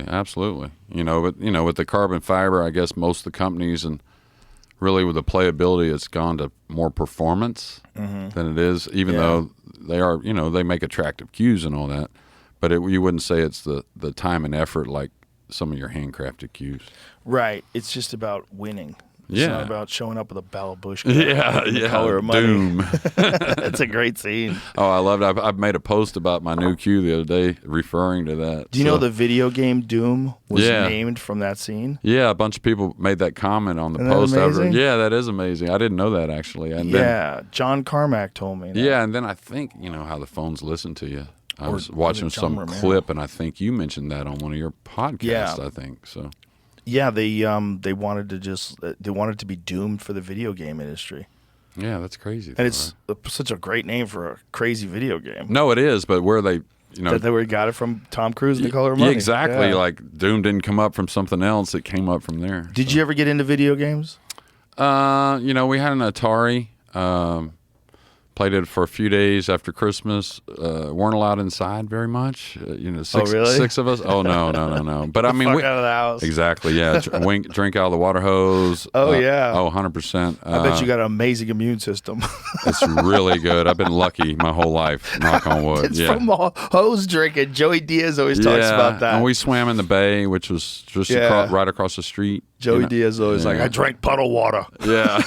absolutely. You know, but with the carbon fiber, I guess most of the companies, and really with the playability, it's gone to more performance than it is. Even Yeah. though they are, you know, they make attractive cues and all that, but you wouldn't say it's the time and effort like some of your handcrafted cues. Right. It's just about winning. It's Yeah. not about showing up with a Babushka. Yeah, Color of money. Doom. It's a great scene. Oh, I loved it. I've made a post about my new cue the other day referring to that. Do you know the video game Doom was Yeah. named from that scene? Yeah, a bunch of people made that comment on the Isn't that post. amazing? Yeah, that is amazing. I didn't know that, actually. And Yeah. John Carmack told me that. Yeah, and then I think, you know, how the phones listen to you. I was was watching it John some Romero? clip, and I think you mentioned that on one of your podcasts, Yeah. I think. So, Yeah, they wanted to be doomed for the video game industry. yeah, that's crazy. And though, it's such a great name for a crazy video game. right? No, it is, but where they, you know. That they where he got it from Tom Cruise and The Color of Money. Yeah, exactly. Yeah. Like, Doom didn't come up from something else. It came up from there. Did you ever get into video games? You know, we had an Atari. Played it for a few days after Christmas. Weren't allowed inside very much. You know, really? six of us. Oh no. But I mean, Fuck out of the house. exactly. Yeah, drink out of the water hose. Oh, yeah. Oh, 100%. I bet you got an amazing immune system. It's really good. I've been lucky my whole life. Knock on wood. It's yeah. from hose drinking. Joey Diaz always talks about that. And we swam in the bay, which was just Yeah. right across the street. Joey you know. Diaz always like, Yeah. I drank puddle water. Yeah.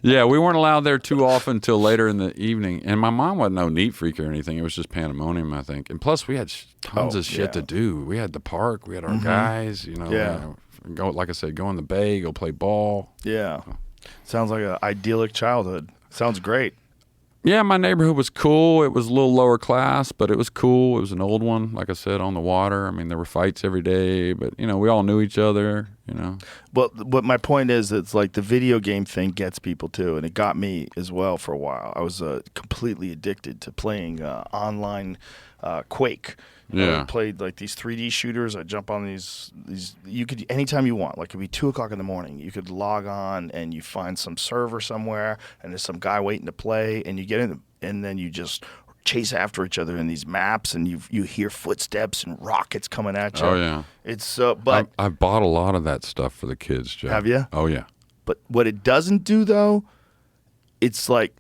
Yeah, we weren't allowed there too often until later in the evening. And my mom wasn't no neat freak or anything. It was just pandemonium, I think. And plus, we had tons of shit yeah. to do. We had the park. We had our guys, you know. Yeah. Go, like I said, go in the bay, go play ball. Yeah. Sounds like an idyllic childhood. Sounds great. Yeah, my neighborhood was cool. It was a little lower class, but it was cool. It was an old one, like I said, on the water. I mean, there were fights every day, but, we all knew each other, Well, what my point is, it's like the video game thing gets people too, and it got me as well for a while. I was completely addicted to playing online Quake. Yeah. I played like these 3D shooters. I jump on these. You could anytime you want. Like it'd be 2:00 in the morning. You could log on and you find some server somewhere, and there's some guy waiting to play, and you get in, and then you just chase after each other in these maps, and you hear footsteps and rockets coming at you. Oh, yeah. It's but I bought a lot of that stuff for the kids, Jeff. Have you? Oh, yeah. But what it doesn't do though, it's like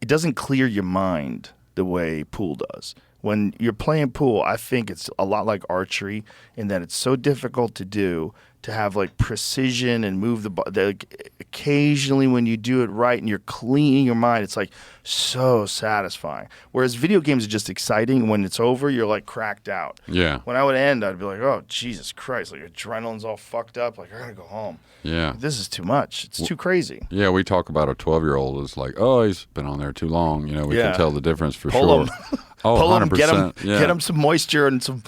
it doesn't clear your mind the way pool does. When you're playing pool, I think it's a lot like archery in that it's so difficult to do, to have like precision and move the ball. Like, occasionally when you do it right and you're cleaning your mind, it's like so satisfying. Whereas video games are just exciting. When it's over, you're like cracked out. Yeah. When I would end, I'd be like, oh, Jesus Christ. Like adrenaline's all fucked up. Like I gotta go home. Yeah. This is too much. It's too crazy. Yeah, we talk about a 12-year-old is like, oh, he's been on there too long. We Yeah. can tell the difference for Pull sure. 'em. Oh, Pull 100%. them, get them some moisture and some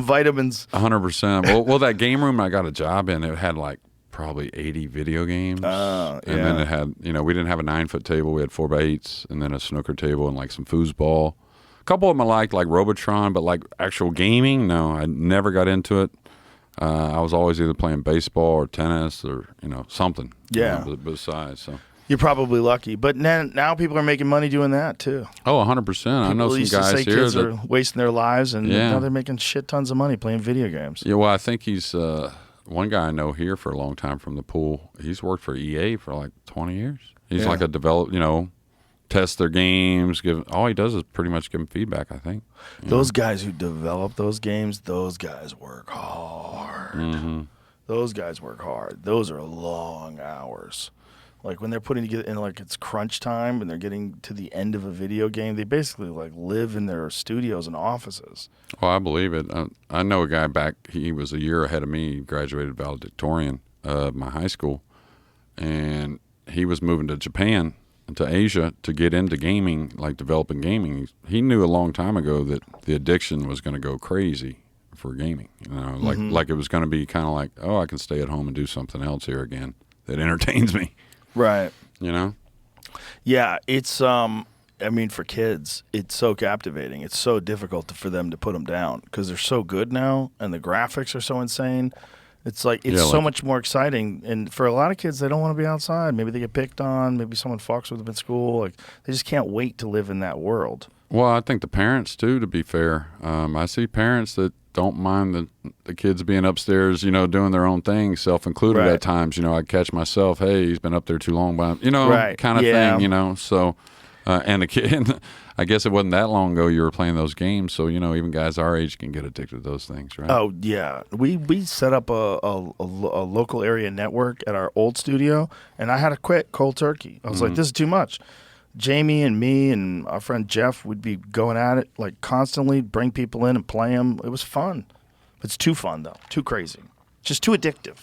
vitamins. 100%. Well, that game room I got a job in, it had like probably 80 video games. And then it had, we didn't have a 9-foot table. We had 4x8s and then a snooker table and like some foosball. A couple of them I liked, like Robotron, but like actual gaming, no, I never got into it. I was always either playing baseball or tennis or, something. Yeah. Besides, so. You're probably lucky. But now people are making money doing that too. Oh, 100%. I know People some used to guys say here kids that are wasting their lives, and Yeah. now they're making shit tons of money playing video games. Yeah, well, I think he's one guy I know here for a long time from the pool. He's worked for EA for like 20 years. He's Yeah. like a test their games. All he does is pretty much give them feedback, I think. Those guys who develop those games, those guys work hard. Mm-hmm. Those guys work hard. Those are long hours. Like when they're putting together in like it's crunch time and they're getting to the end of a video game, they basically like live in their studios and offices. Oh, I believe it. I know a guy back, he was a year ahead of me. He graduated valedictorian of my high school. And he was moving to Japan, to Asia, to get into gaming, like developing gaming. He knew a long time ago that the addiction was going to go crazy for gaming. Like it was going to be kind of like, oh, I can stay at home and do something else here again that entertains me. Right. Yeah, it's for kids, it's so captivating. It's so difficult for them to put them down because they're so good now and the graphics are so insane. It's like so much more exciting. And for a lot of kids, they don't want to be outside. Maybe they get picked on. Maybe someone fucks with them at school. Like they just can't wait to live in that world. Well, I think the parents too, to be fair. I see parents that don't mind the kids being upstairs, doing their own thing, self-included Right. at times. I catch myself, hey, he's been up there too long, but Right. kind of Yeah. thing, So, and the kid, I guess it wasn't that long ago you were playing those games, so even guys our age can get addicted to those things, right? Oh yeah, we set up a local area network at our old studio, and I had to quit cold turkey. I was like, this is too much. Jamie and me and our friend Jeff would be going at it like constantly, bring people in and play them. It was fun. It's too fun though, too crazy, just too addictive.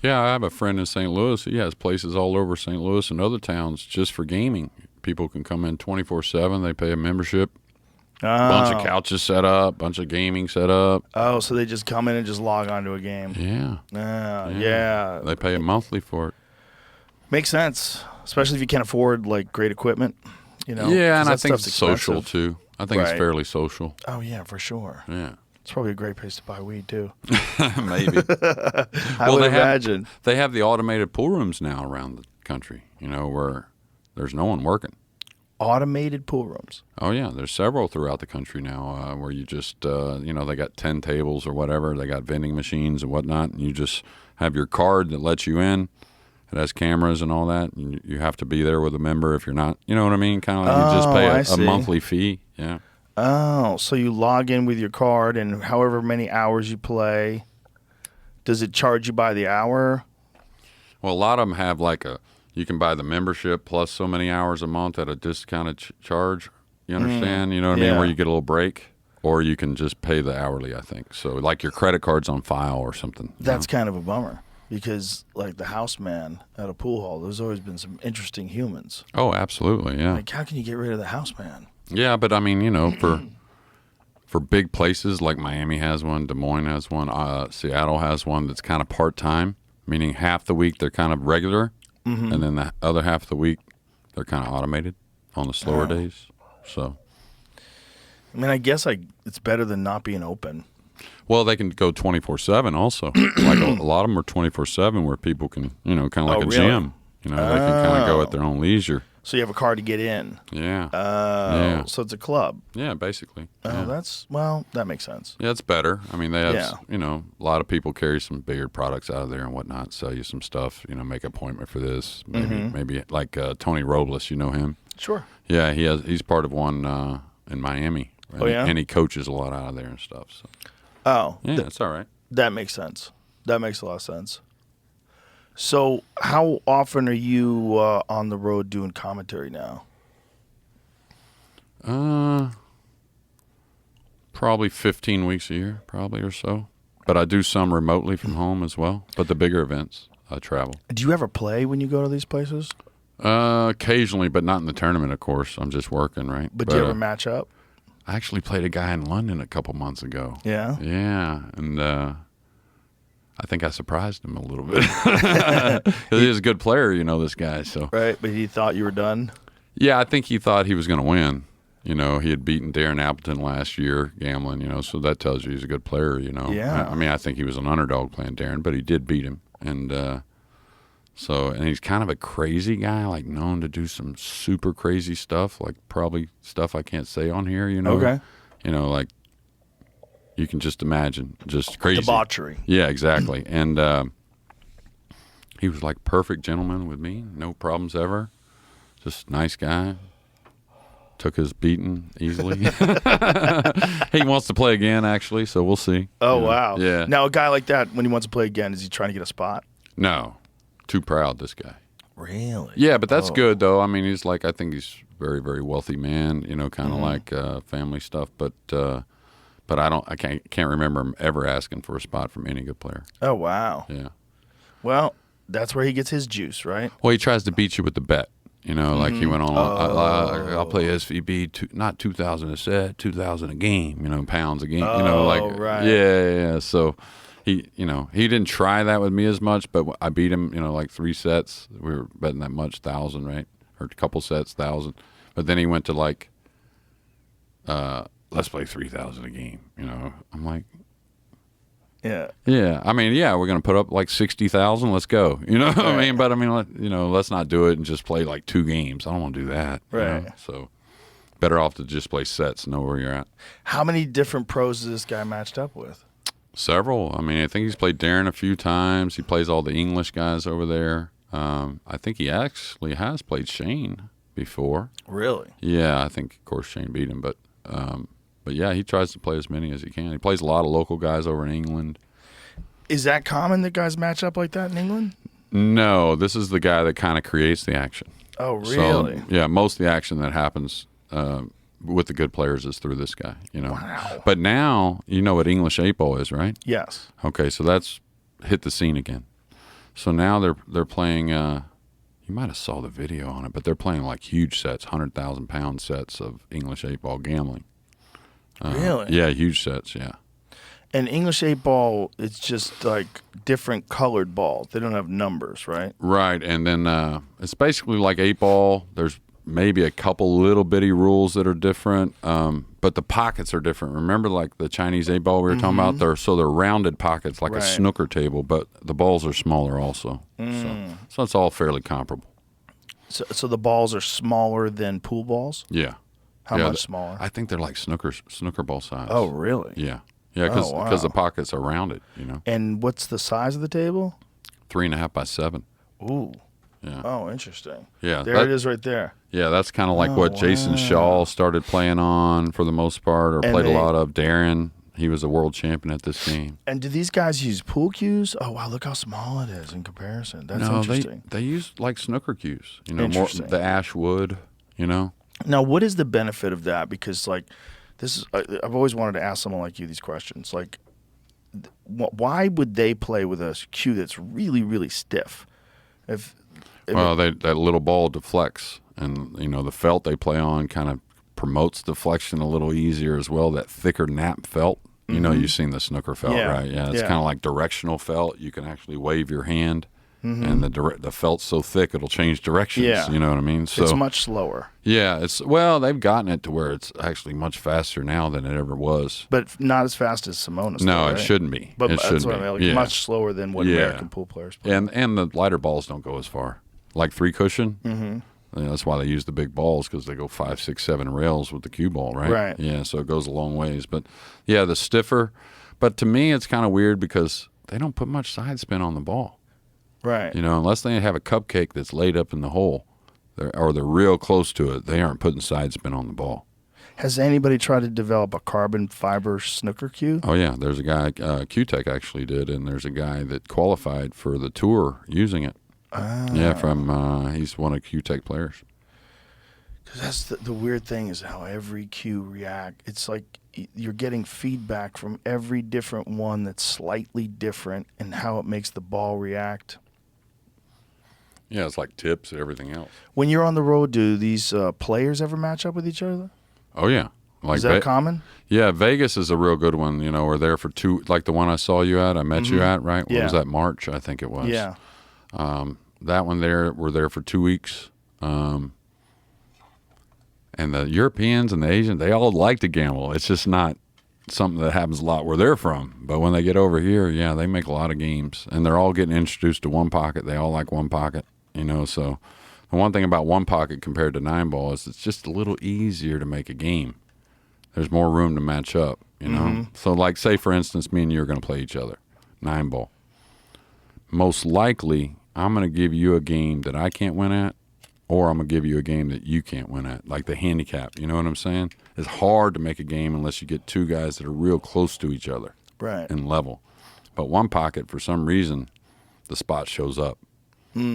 Yeah, I have a friend in St. Louis. He has places all over St. Louis and other towns just for gaming. People can come in 24/7. They pay a membership. Bunch of couches set up, bunch of gaming set up. Oh, so they just come in and just log on to a game. Yeah. Yeah. They pay a monthly for it. Makes sense, especially if you can't afford like great equipment. Yeah, 'cause and I that think stuff's it's social expensive. too. I think it's Right. fairly social. Oh yeah, for sure. Yeah. It's probably a great place to buy weed too. Maybe. I would imagine. They have the automated pool rooms now around the country, where there's no one working. Automated pool rooms. Oh, yeah. There's several throughout the country now where you just, they got 10 tables or whatever. They got vending machines and whatnot. And you just have your card that lets you in. It has cameras and all that. And you have to be there with a member if you're not, you know what I mean? Kind of like you just I pay a see. monthly fee. Yeah. Oh, so you log in with your card, and however many hours you play, does it charge you by the hour? Well, a lot of them have you can buy the membership plus so many hours a month at a discounted charge. You understand? You know what I mean? Yeah. Where you get a little break. Or you can just pay the hourly, I think. So like your credit card's on file or something. That's kind of a bummer. because like the house man at a pool hall, there's always been some interesting humans. Oh, absolutely, yeah. Like, how can you get rid of the house man? Yeah, but I mean, for big places like Miami has one, Des Moines has one, Seattle has one that's kind of part-time, meaning half the week they're kind of regular, and then the other half of the week they're kind of automated on the slower days. So, I mean, I guess it's better than not being open. well, they can go 24/7 also. Like a lot of them are 24/7 where people can, kind of like Oh, a really? gym. They can kind of go at their own leisure. So you have a car to get in. Yeah. Oh, so it's a club. Yeah, basically. Oh, yeah. that makes sense. Yeah, it's better. I mean, they have, a lot of people carry some billiard products out of there and whatnot, sell you some stuff, make an appointment for this. Maybe like Tony Robles, you know him? Sure. Yeah, he's part of one in Miami. Oh, yeah? And he coaches a lot out of there and stuff. So. Oh. Yeah, it's all right. That makes sense. That makes a lot of sense. So how often are you on the road doing commentary now? Probably 15 weeks a year, probably or so. But I do some remotely from home as well. But the bigger events, I travel. Do you ever play when you go to these places? Occasionally, but not in the tournament, of course. I'm just working, right? But do you ever match up? I actually played a guy in London a couple months ago. Yeah? Yeah, and I think I surprised him a little bit. He's a good player, this guy. So Right, but he thought you were done? yeah, I think he thought he was going to win. He had beaten Darren Appleton last year gambling, so that tells you he's a good player, Yeah. I mean, I think he was an underdog playing Darren, but he did beat him. And and he's kind of a crazy guy, like known to do some super crazy stuff, like probably stuff I can't say on here, Okay. Like you can just imagine, just crazy. Debauchery. Yeah, exactly. And he was like perfect gentleman with me, no problems ever. Just nice guy. Took his beating easily. He wants to play again, actually, so we'll see. Oh, wow. Yeah. Now, a guy like that, when he wants to play again, is he trying to get a spot? No. Too proud, this guy. Really? Yeah, but that's good, though. I mean, I think he's a very, very wealthy man, kind of like family stuff. But I can't remember him ever asking for a spot from any good player. Oh, wow. Yeah. Well, that's where he gets his juice, right? Well, he tries to beat you with the bet. Like he went on, I'll play SVB, not 2,000 a set, 2,000 a game, pounds a game, right. Yeah. So he didn't try that with me as much, but I beat him, like 3 sets. We were betting that much, 1,000, right? Or a couple sets, 1,000. But then he went to like, let's play 3,000 a game, I'm like, Yeah. yeah. I mean, yeah, we're going to put up like 60,000. Let's go. What I mean? But I mean, let's not do it and just play like 2 games. I don't want to do that. Right. So better off to just play sets, know where you're at. How many different pros is this guy matched up with? Several. I mean, I think he's played Darren a few times. He plays all the English guys over there. I think he actually has played Shane before. Really? Yeah, I think, of course, Shane beat him. But yeah, he tries to play as many as he can. He plays a lot of local guys over in England. Is that common that guys match up like that in England? No, this is the guy that kind of creates the action. Oh, really? So, yeah, most of the action that happens with the good players is through this guy. Wow. But now, you know what English 8-ball is, right? Yes. Okay, so that's hit the scene again. So now they're playing. You might have saw the video on it, but they're playing like huge sets, 100,000-pound sets of English 8-ball gambling. Really? Yeah, huge sets. Yeah. And English 8-ball, it's just like different colored balls. They don't have numbers, right? Right, and then it's basically like 8-ball. There's maybe a couple little bitty rules that are different, but the pockets are different. Remember, like the Chinese 8-ball we were talking about? They're rounded pockets, like a snooker table, but the balls are smaller also. So it's all fairly comparable. So the balls are smaller than pool balls? Yeah. How much smaller? I think they're like snooker ball size. Oh, really? Yeah. Yeah, because wow. the pockets are rounded, And what's the size of the table? 3.5 by 7. Ooh. Yeah. Oh, interesting. Yeah. There it is right there. Yeah, that's kind of like what Jason Shaw started playing on for the most part, or played a lot of. Darren, he was a world champion at this game. And do these guys use pool cues? Oh, wow, look how small it is in comparison. That's interesting. They use like snooker cues, more Interesting. the ash wood, Now, what is the benefit of that? Because, like, this is I've always wanted to ask someone like you these questions. Like, why would they play with a cue that's really, really stiff? If Well, that little ball deflects, and the felt they play on kind of promotes deflection a little easier as well. That thicker nap felt, you've seen the snooker felt, Yeah. right? Yeah, it's Yeah. kind of like directional felt. You can actually wave your hand, and the felt's so thick it'll change directions. Yeah. You know what I mean? So it's much slower, yeah, they've gotten it to where it's actually much faster now than it ever was. but not as fast as Simona's. No, right? it shouldn't be. But it that's shouldn't what I be. mean. Like Yeah. much slower than what Yeah. American pool players play. And the lighter balls don't go as far. Like 3 cushion. Mm-hmm. That's why they use the big balls, because they go 5, 6, 7 rails with the cue ball, right? Right. Yeah, so it goes a long ways. But yeah, the stiffer. But to me, it's kind of weird because they don't put much side spin on the ball. Right. Unless they have a cupcake that's laid up in the hole, or they're real close to it, they aren't putting side spin on the ball. Has anybody tried to develop a carbon fiber snooker cue? Oh yeah, there's a guy, Q-Tech actually did, and there's a guy that qualified for the tour using it. Yeah, he's one of Q-Tech players. Because that's the weird thing is how every cue react. It's like you're getting feedback from every different one that's slightly different and how it makes the ball react. Yeah, it's like tips and everything else. When you're on the road, do these players ever match up with each other? Oh yeah, like Is that common? Yeah, Vegas is a real good one. We're there for 2, like the one I saw you at, I met you at, right? What Yeah. was that, March, I think it was. Yeah. That one there, we're there for 2 weeks. And the Europeans and the Asians, they all like to gamble. It's just not something that happens a lot where they're from. But when they get over here, yeah, they make a lot of games. And they're all getting introduced to one pocket. They all like one pocket, So the one thing about one pocket compared to 9-ball is it's just a little easier to make a game. There's more room to match up, So like, say, for instance, me and you are going to play each other, 9-ball. Most likely, I'm going to give you a game that I can't win at, or I'm going to give you a game that you can't win at, like the handicap. You know what I'm saying? It's hard to make a game unless you get 2 guys that are real close to each other Right. in level. But one pocket, for some reason, the spot shows up.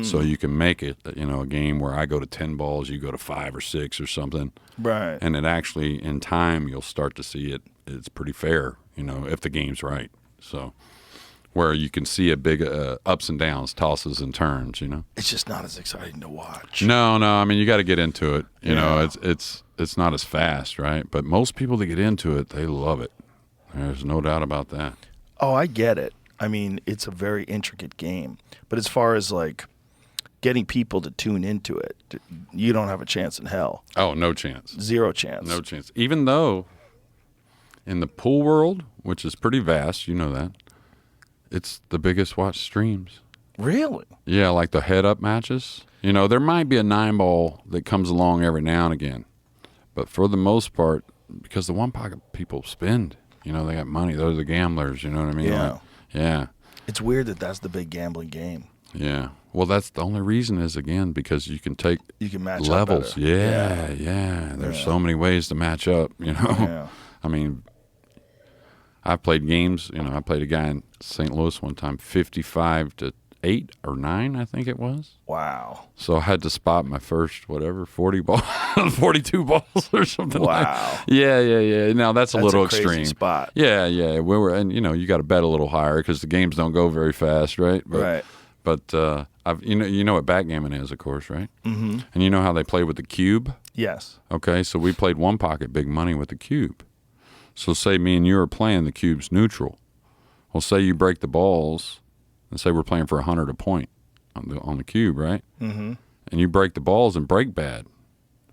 So you can make it, a game where I go to 10 balls, you go to 5 or 6 or something. Right. And it actually, in time, you'll start to see it's pretty fair, if the game's right. So where you can see a big ups and downs, tosses and turns, It's just not as exciting to watch. No, I mean, you got to get into it. Yeah. It's not as fast, right? But most people that get into it, they love it. There's no doubt about that. Oh, I get it. I mean, it's a very intricate game. But as far as like getting people to tune into it, you don't have a chance in hell. Oh, no chance. 0 chance. No chance. Even though in the pool world, which is pretty vast, you know that, it's the biggest watched streams. Really? Yeah, like the head-up matches. There might be a 9-ball that comes along every now and again. But for the most part, because the one pocket people spend, they got money. They're the gamblers, you know what I mean? Yeah. Like, yeah. It's weird that that's the big gambling game. Yeah. Well, that's the only reason is, again, because you can take You can match levels. up better. Yeah. There's so many ways to match up, Yeah. I mean, I've played games, I played a guy in St. Louis one time, 55 to 8 or 9, I think it was. Wow. So I had to spot my first, 40 balls, 42 balls or something. Wow. Yeah. Now that's a little a crazy extreme. spot. Yeah. We were, and you got to bet a little higher because the games don't go very fast, right? Right. But I've, you know what backgammon is, of course, right? Mm-hmm. And you know how they play with the cube? Yes. Okay, so we played one pocket big money with the cube. So say me and you are playing, the cube's neutral. Well, say you break the balls, and say we're playing for 100 a point on the cube, right? Mm-hmm. And you break the balls and break bad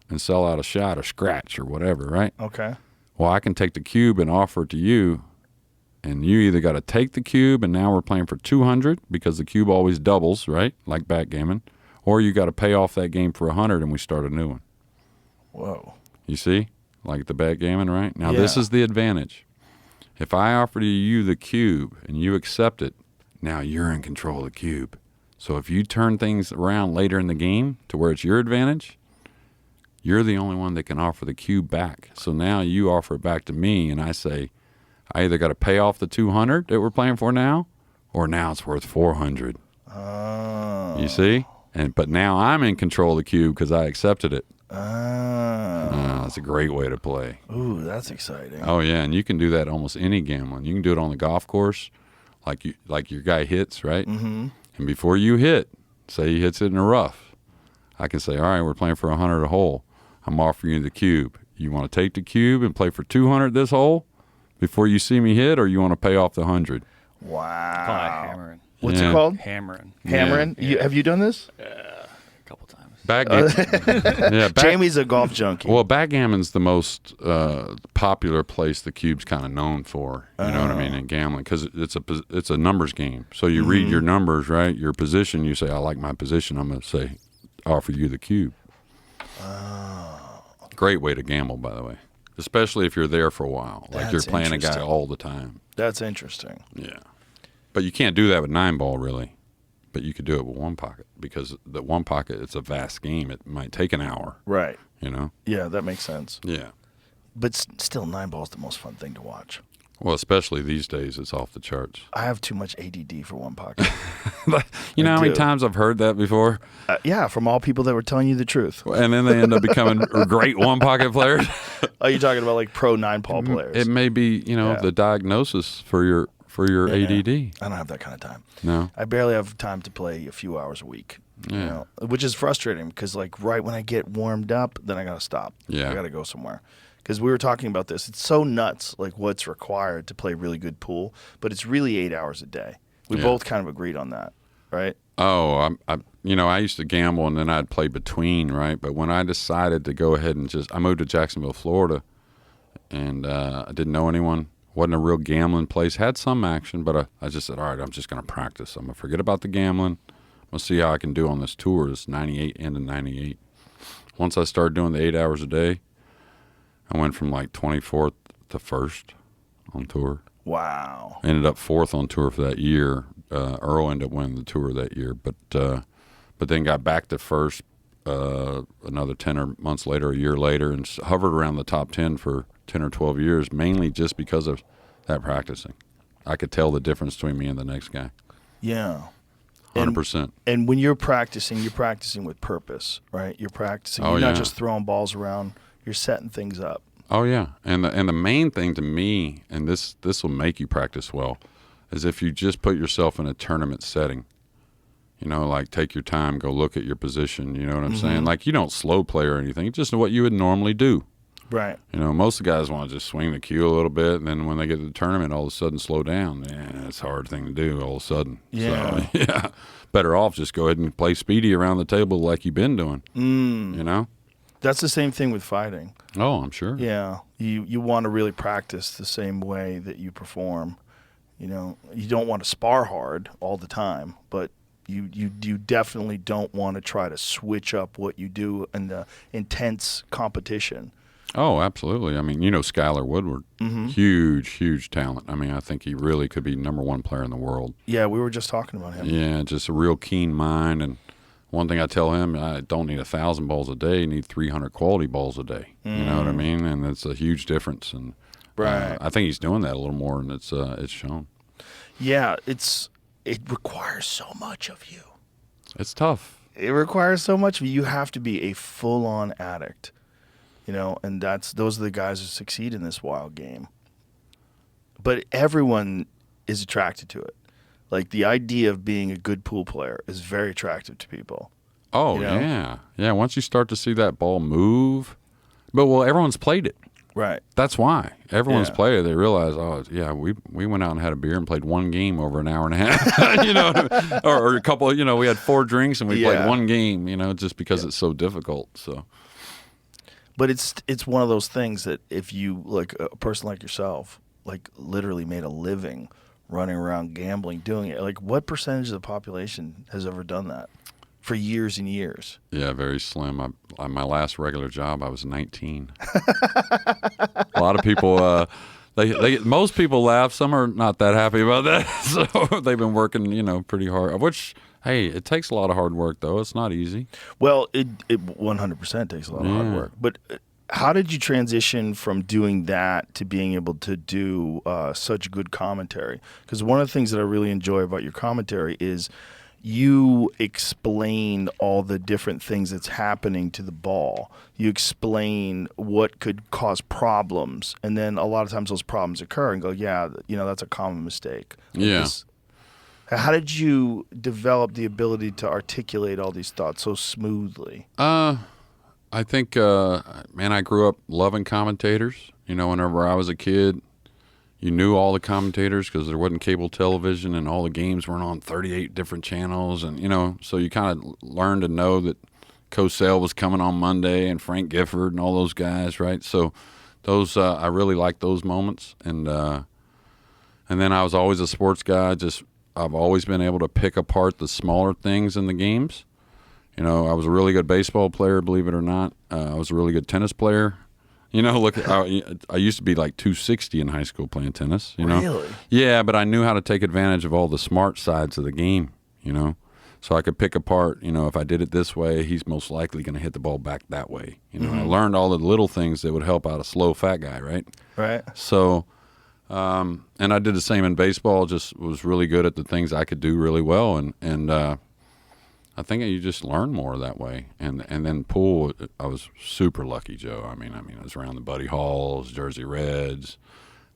and sell out a shot or scratch or whatever, right? Okay. Well, I can take the cube and offer it to you, and you either got to take the cube, and now we're playing for 200 because the cube always doubles, right? Like backgammon. Or you got to pay off that game for 100 and we start a new one. Whoa. You see? Like the backgammon, right? Now, Yeah. this is the advantage. If I offer to you the cube and you accept it, now you're in control of the cube. So if you turn things around later in the game to where it's your advantage, you're the only one that can offer the cube back. So now you offer it back to me, and I say, I either got to pay off the 200 that we're playing for now, or now it's worth 400. Oh. You see? But now I'm in control of the cube because I accepted it. That's a great way to play. Ooh, that's exciting. Oh, yeah, and you can do that almost any gambling. You can do it on the golf course. like your guy hits, right? Mm-hmm. And before you hit, say he hits it in the rough, I can say, all right, we're playing for 100 a hole. I'm offering you the cube. You want to take the cube and play for 200 this hole before you see me hit, or you want to pay off the 100? Wow. Call it hammering. What's Yeah. it called? Hammering. Hammering. Have you done this? A couple times. Jamie's a golf junkie. Well, backgammon's the most popular place the cube's kind of known for. You know what I mean in gambling, because it's a numbers game. So you read your numbers, right? Your position. You say, I like my position. I'm going to say, offer you the cube. Great way to gamble, by the way, especially if you're there for a while, like you're That's playing a guy interesting. all the time. That's interesting. Yeah, but you can't do that with 9-ball really. But you could do it with one pocket, because the one pocket, it's a vast game. It might take an hour. Right. You know. Yeah, that makes sense. Yeah. But still, 9-ball's the most fun thing to watch. Well, especially these days, it's off the charts. I have too much ADD for one pocket. You know I how many do. times I've heard that before? Yeah, from all people that were telling you the truth. And then they end up becoming great one-pocket players. Oh, you're talking about like pro 9-ball players. It may be, Yeah. the diagnosis for your ADD. I don't have that kind of time. No. I barely have time to play a few hours a week. You Yeah. know, which is frustrating because, like, right when I get warmed up, then I got to stop. Yeah. I got to go somewhere. Because we were talking about this. It's so nuts, like, what's required to play really good pool, but it's really 8 hours a day. We Yeah. both kind of agreed on that, right? Oh, I used to gamble and then I'd play between, right? But when I decided to go ahead and I moved to Jacksonville, Florida, and I didn't know anyone. Wasn't a real gambling place. Had some action, but I just said, all right, I'm just going to practice. I'm going to forget about the gambling. I'm going to see how I can do on this tour. It's 98 into 98. Once I started doing the 8 hours a day, I went from like 24th to 1st on tour. Wow. Ended up 4th on tour for that year. Earl ended up winning the tour that year, but then got back to 1st another 10 months later, a year later, and hovered around the top 10 for 10 or 12 years, mainly just because of that practicing. I could tell the difference between me and the next guy. Yeah. 100%. And when you're practicing with purpose, right? You're practicing. Oh, You're not yeah. just throwing balls around. You're setting things up. Oh yeah, and the main thing to me, and this will make you practice well, is if you just put yourself in a tournament setting. You know, like take your time, go look at your position. You know what I'm saying? Like you don't slow play or anything. Just what you would normally do. Right. You know, most of the guys want to just swing the cue a little bit, and then when they get to the tournament, all of a sudden slow down. Yeah, it's a hard thing to do all of a sudden. Yeah. So, yeah. Better off just go ahead and play speedy around the table like you've been doing. You know? That's the same thing with fighting. Oh, I'm sure. Yeah. You want to really practice the same way that you perform. You know, you don't want to spar hard all the time, but you definitely don't want to try to switch up what you do in the intense competition. Oh, absolutely. I mean, Skylar Woodward, huge talent. I mean, I think he really could be #1 player in the world. Yeah, we were just talking about him. Yeah, just a real keen mind. And one thing I tell him, I don't need 1,000 balls a day. I need 300 quality balls a day. You know what I mean? And it's a huge difference. And Right. I think he's doing that a little more, and it's shown. Yeah, it requires so much of you. It's tough. It requires so much of you. You have to be a full-on addict, and those are the guys who succeed in this wild game. But everyone is attracted to it. Like the idea of being a good pool player is very attractive to people. Oh, You know? yeah. Yeah, once you start to see that ball move. But, everyone's played it. Right. That's why. Everyone's Yeah. played it. They realize, oh, yeah, we went out and had a beer and played one game over an hour and a half. You know what I mean? Or a couple, we had 4 drinks and we Yeah. played one game, just because it's so difficult. So, But it's one of those things that if you, like a person like yourself, like literally made a living running around gambling, doing it, like what percentage of the population has ever done that for years and years? yeah, very slim. My last regular job, I was 19. A lot of people, most people laugh. Some are not that happy about that. So they've been working, pretty hard, which, hey, it takes a lot of hard work, though. It's not easy. Well, it 100% takes a lot of hard Yeah. work. But how did you transition from doing that to being able to do such good commentary? Because one of the things that I really enjoy about your commentary is you explain all the different things that's happening to the ball. You explain what could cause problems, and then a lot of times those problems occur and go, yeah, that's a common mistake. Like Yeah. this, How did you develop the ability to articulate all these thoughts so smoothly? I think, man, I grew up loving commentators. You know, whenever I was a kid, you knew all the commentators because there wasn't cable television and all the games weren't on 38 different channels. And, you know, so you kind of learned to know that Cosell was coming on Monday and Frank Gifford and all those guys, right? So those, I really liked those moments. And then I was always a sports guy. I've always been able to pick apart the smaller things in the games. You know, I was a really good baseball player, believe it or not. I was a really good tennis player. You know, look, I used to be like 260 in high school playing tennis. You know, Really? Yeah, but I knew how to take advantage of all the smart sides of the game. You know, so I could pick apart. You know, if I did it this way, he's most likely going to hit the ball back that way. You know, I learned all the little things that would help out a slow fat guy, right? Right. So, and I did the same in baseball. Just was really good at the things I could do really well, and I think you just learn more that way. And then pool, I was super lucky, Joe. I mean, I was around the Buddy Halls, Jersey Reds.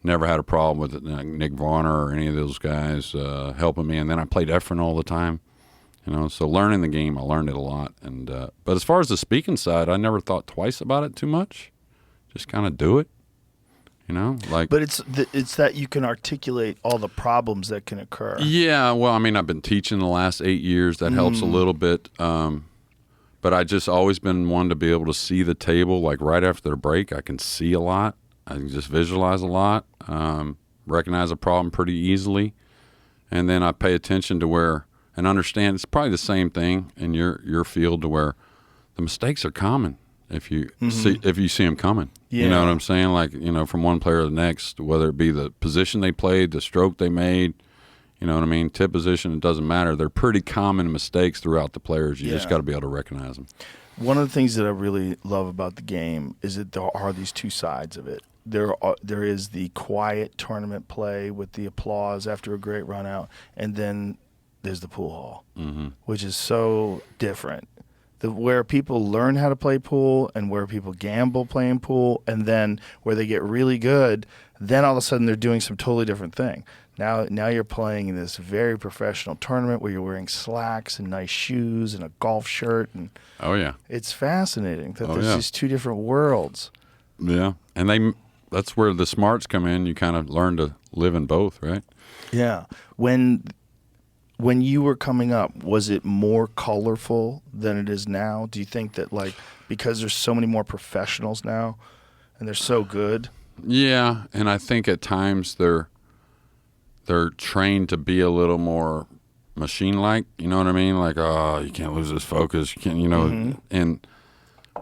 Never had a problem with it. Nick Varner or any of those guys helping me. And then I played Efren all the time. You know, so learning the game, I learned it a lot. And but as far as the speaking side, I never thought twice about it too much. Just kind of do it. You know, like. But it's that you can articulate all the problems that can occur. Yeah, well, I mean, I've been teaching the last 8 years. That helps a little bit. But I just always been one to be able to see the table. Like right after the break, I can see a lot. I can just visualize a lot, recognize a problem pretty easily, and then I pay attention to where and understand. It's probably the same thing in your field to where the mistakes are common. If you see them coming, you know what I'm saying? Like, you know, from one player to the next, whether it be the position they played, the stroke they made, you know what I mean? Tip position, it doesn't matter. They're pretty common mistakes throughout the players. You just got to be able to recognize them. One of the things that I really love about the game is that there are these two sides of it. There is the quiet tournament play with the applause after a great run out, and then there's the pool hall, which is so different. Where people learn how to play pool and where people gamble playing pool, and then where they get really good, then all of a sudden they're doing some totally different thing. Now you're playing in this very professional tournament where you're wearing slacks and nice shoes and a golf shirt, and it's fascinating that there's these two different worlds. Yeah, and that's where the smarts come in. You kind of learn to live in both, right? Yeah. When you were coming up, was it more colorful than it is now? Do you think that, like, because there's so many more professionals now and they're so good? Yeah, and I think at times they're trained to be a little more machine-like, you know what I mean? Like, oh, you can't lose this focus. You can't, you know, and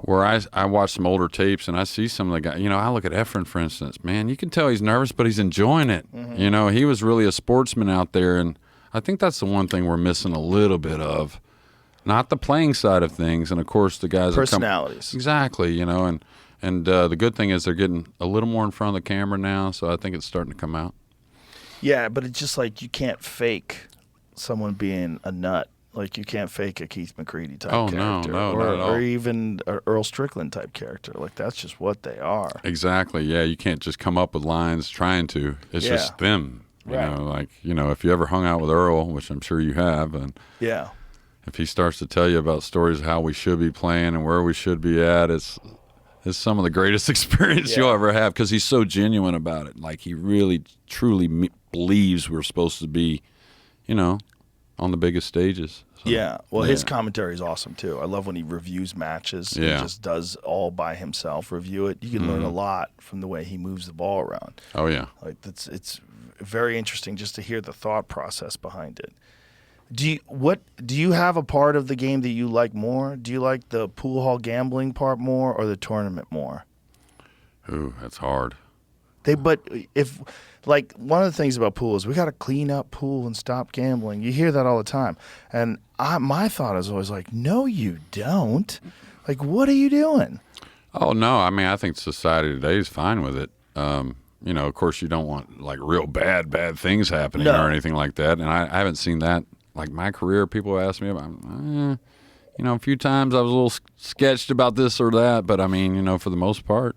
where I watch some older tapes and I see some of the guys, you know, I look at Efren, for instance. Man, you can tell he's nervous, but he's enjoying it. You know, he was really a sportsman out there, and I think that's the one thing we're missing a little bit of, not the playing side of things, and of course the guys personalities. Exactly, you know, and the good thing is they're getting a little more in front of the camera now, so I think it's starting to come out. Yeah, but it's just like you can't fake someone being a nut. Like you can't fake a Keith McCready type character, not at all. Or even an Earl Strickland type character. Like that's just what they are. Exactly. Yeah, you can't just come up with lines trying to. It's just them. You know, like, you know, if you ever hung out with Earl, which I'm sure you have, and if he starts to tell you about stories of how we should be playing and where we should be at, it's some of the greatest experience you'll ever have because he's so genuine about it. Like he really, truly believes we're supposed to be, you know, on the biggest stages. So, his commentary is awesome too. I love when he reviews matches. He just does all by himself, review it. You can learn a lot from the way he moves the ball around. Oh yeah. Like it's very interesting just to hear the thought process behind it. Do you have a part of the game that you like more? Do you like the pool hall gambling part more or the tournament more? Ooh, that's hard. But if, like, one of the things about pool is we got to clean up pool and stop gambling. You hear that all the time. And my thought is always like, no, you don't. Like, what are you doing? Oh, no. I mean, I think society today is fine with it. You know, of course, you don't want, like, real bad things happening or anything like that. And I haven't seen that. Like, my career, people ask me about, you know, a few times I was a little sketched about this or that. But, I mean, you know, for the most part,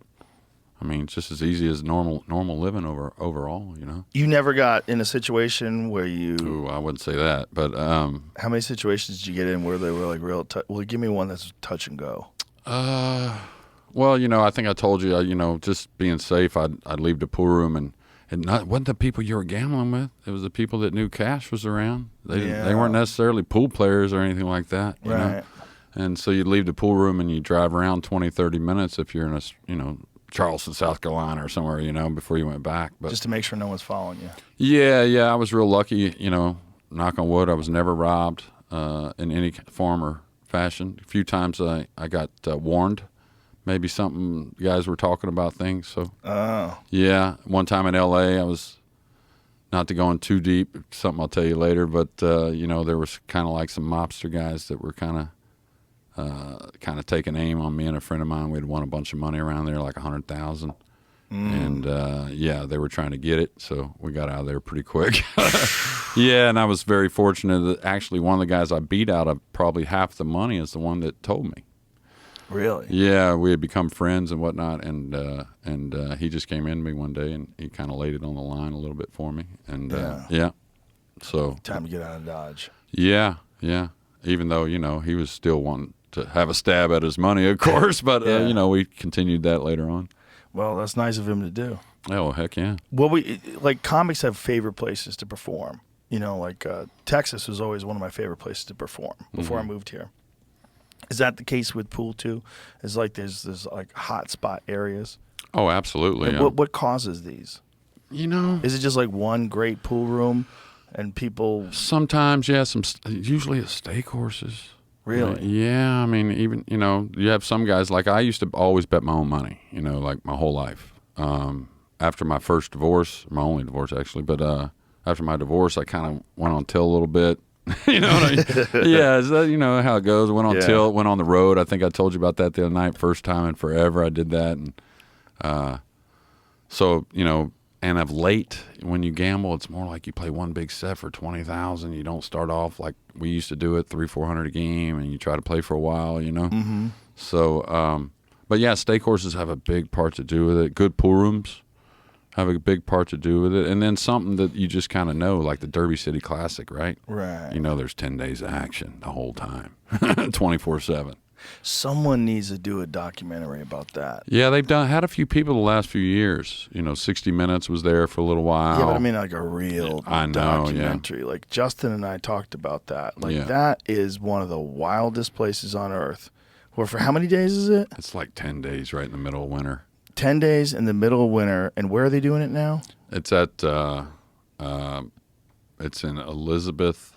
I mean, it's just as easy as normal living overall, you know. You never got in a situation where you. Ooh, I wouldn't say that, but How many situations did you get in where they were like real? Well, give me one that's touch and go. well, you know, I think I told you, you know, just being safe, I'd leave the pool room and wasn't the people you were gambling with. It was the people that knew cash was around. They weren't necessarily pool players or anything like that, you know. And so you'd leave the pool room and you drive around 20, 30 minutes if you're in a, you know, Charleston, South Carolina or somewhere, you know, before you went back. But just to make sure no one's following you. Yeah, I was real lucky, you know, knock on wood, I was never robbed in any form or fashion. A few times I got warned. Maybe something guys were talking about things. So yeah, one time in L.A. I was, not to go in too deep, something I'll tell you later, but you know, there was kind of like some mobster guys that were kind of taking aim on me and a friend of mine. We'd won a bunch of money around there, like $100,000, and yeah, they were trying to get it, so we got out of there pretty quick. Yeah, and I was very fortunate that actually one of the guys I beat out of probably half the money is the one that told me. Really? Yeah, we had become friends and whatnot, and he just came in to me one day and he kind of laid it on the line a little bit for me, and yeah, so time to get out of Dodge. Yeah. Even though, you know, he was still wanting to have a stab at his money, of course, but you know, we continued that later on. Well, that's nice of him to do. Oh, heck yeah. Well, comics have favorite places to perform. You know, like Texas was always one of my favorite places to perform before I moved here. Is that the case with pool too? Is like there's like hot spot areas? Oh, absolutely. Yeah. What causes these? You know, is it just like one great pool room and people? Sometimes, yeah. Usually it's steak horses. Really? Yeah. I mean, even, you know, you have some guys, like I used to always bet my own money, you know, like my whole life. After my first divorce, my only divorce actually, but after my divorce, I kind of went on tilt a little bit. You know what I mean? Yeah, is that, you know how it goes. Went on tilt, went on the road. I think I told you about that the other night. First time in forever I did that. And so, you know, and of late, when you gamble, it's more like you play one big set for $20,000. You don't start off like we used to do it, $300-400 a game, and you try to play for a while, you know? Mm-hmm. So, but yeah, steak horses have a big part to do with it. Good pool rooms have a big part to do with it. And then something that you just kind of know, like the Derby City Classic, right? Right. You know, there's 10 days of action the whole time, 24/7. Someone needs to do a documentary about that. Yeah, they've had a few people the last few years. You know, 60 Minutes was there for a little while. Yeah, but I mean like a real documentary. Like Justin and I talked about that. Like that is one of the wildest places on earth. Where for how many days is it? It's like 10 days right in the middle of winter. 10 days in the middle of winter. And where are they doing it now? It's at, it's in Elizabeth.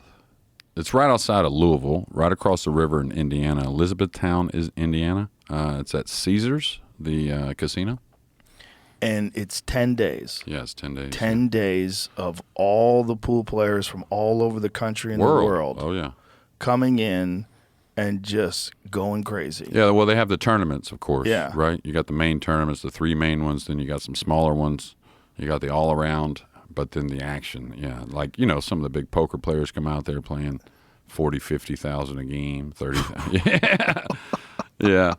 It's right outside of Louisville, right across the river in Indiana. Elizabethtown is Indiana. It's at Caesars, the casino. And it's 10 days. Yeah, it's 10 days. 10 days of all the pool players from all over the country and the world. Oh, yeah. Coming in and just going crazy. Yeah, well, they have the tournaments, of course. Yeah. Right? You got the main tournaments, the 3 main ones, then you got some smaller ones. You got the all-around, but then the action, yeah. Like, you know, some of the big poker players come out there playing 40,000, 50,000 a game, 30,000. Yeah. Yeah.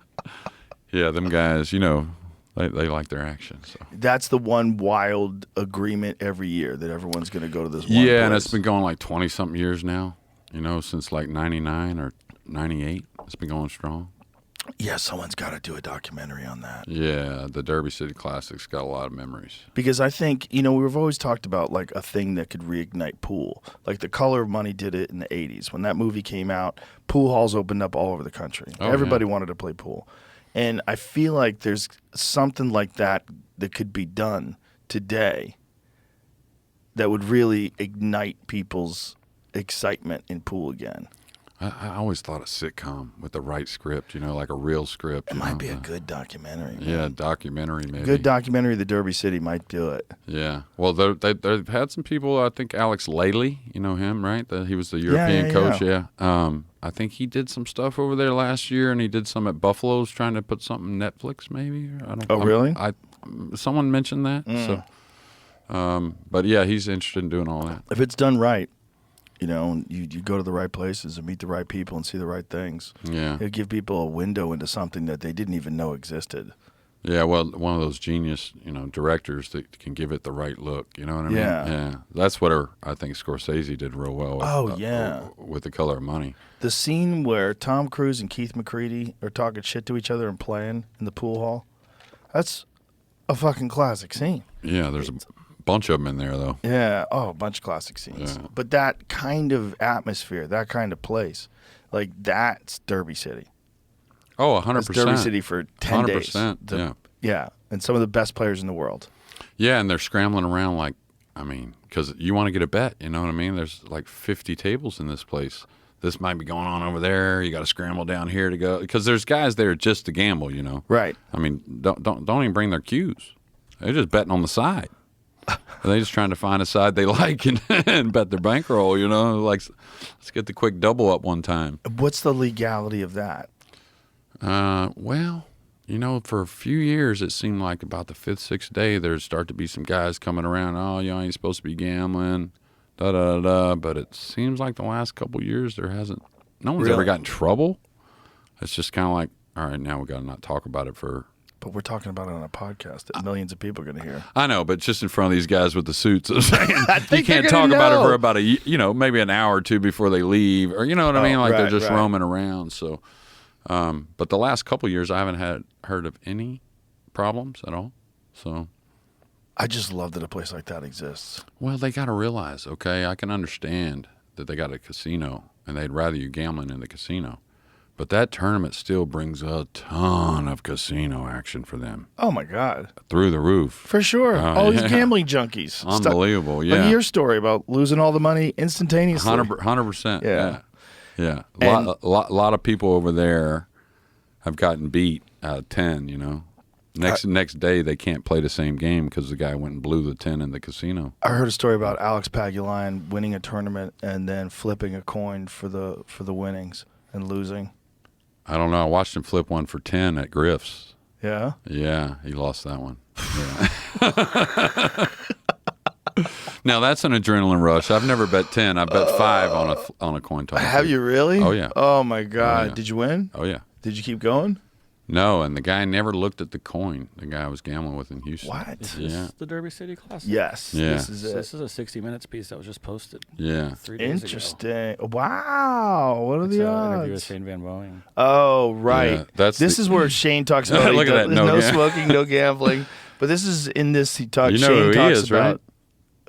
Yeah, them guys, you know, they like their action. So that's the one wild agreement every year that everyone's going to go to this one Yeah, place. And it's been going like 20-something years now, you know, since like 99 or 98. It's been going strong. Yeah, someone's got to do a documentary on that. Yeah, the Derby City Classic's got a lot of memories. Because I think, you know, we've always talked about like a thing that could reignite pool. Like The Color of Money did it in the 80s. When that movie came out, pool halls opened up all over the country. Everybody wanted to play pool. And I feel like there's something like that that could be done today that would really ignite people's excitement in pool again. I always thought a sitcom with the right script, you know, like a real script. It might be a good documentary. Man. Yeah, documentary maybe. Good documentary, the Derby City might do it. Yeah. Well, they've had some people, I think Alex Laley, you know him, right? He was the European coach, yeah. I think he did some stuff over there last year, and he did some at Buffalo's trying to put something Netflix maybe. Really? Someone mentioned that. So, but yeah, he's interested in doing all that. If it's done right. You know, you go to the right places and meet the right people and see the right things. Yeah. It'll give people a window into something that they didn't even know existed. Yeah, well, one of those genius, directors that can give it the right look. You know what I mean? Yeah. Yeah. That's what I think Scorsese did real well with, Oh, yeah. with The Color of Money. The scene where Tom Cruise and Keith McCready are talking shit to each other and playing in the pool hall, that's a fucking classic scene. Yeah, there's a bunch of them in there, though. Yeah. Oh, a bunch of classic scenes. Yeah. But that kind of atmosphere, that kind of place, like that's Derby City. Oh, 100%. That's Derby City for 10 days. 100%, yeah. Yeah. And some of the best players in the world. Yeah, and they're scrambling around because you want to get a bet, you know what I mean? There's like 50 tables in this place. This might be going on over there. You got to scramble down here to go. Because there's guys there just to gamble, Right. I mean, don't even bring their cues. They're just betting on the side. They're just trying to find a side they like and bet their bankroll, Like, let's get the quick double up one time. What's the legality of that? Well, for a few years, it seemed like about the 5th, 6th day, there'd start to be some guys coming around. Oh, you ain't supposed to be gambling, da-da-da-da. But it seems like the last couple of years, no one's ever got in trouble. It's just kind of like, all right, now we got to not talk about it for... But we're talking about it on a podcast that millions of people are going to hear. I know, but just in front of these guys with the suits, I'm saying, think you can't they're talk gonna about it know. for about maybe an hour or two before they leave, or you know what I mean? Like they're right, just right. roaming around. So, but the last couple of years, I haven't heard of any problems at all. So, I just love that a place like that exists. well, they got to realize, okay, I can understand that they got a casino and they'd rather you gambling in the casino. But that tournament still brings a ton of casino action for them. Oh, my God. Through the roof. For sure. All these yeah. gambling junkies. Unbelievable, yeah. Like your story about losing all the money instantaneously. 100%. Yeah. Yeah. And- A lot of people over there have gotten beat out of 10, Next day, they can't play the same game because the guy went and blew the 10 in the casino. I heard a story about Alex Pagulayan winning a tournament and then flipping a coin for the winnings and losing. I don't know. I watched him flip one for 10 at Griff's. Yeah? Yeah, he lost that one. Yeah. Now, that's an adrenaline rush. I've never bet 10. I bet 5 on a coin toss. Have you really? Oh, yeah. Oh, my God. Oh, yeah. Did you win? Oh, yeah. Did you keep going? No, and the guy never looked at the coin. The guy I was gambling with in Houston. What? This Yeah. is the Derby City Classic. Yes. Yeah. This is So it. this is a 60 Minutes piece that was just posted Yeah. 3 days ago. Interesting. Wow. What are It's the an interview with odds? Shane Van Boeing. Oh, right. Yeah, that's this the- is where Shane talks about Look at that, no no gam- smoking, no gambling. But this is in this he talks. You know Shane who he talks is, about right?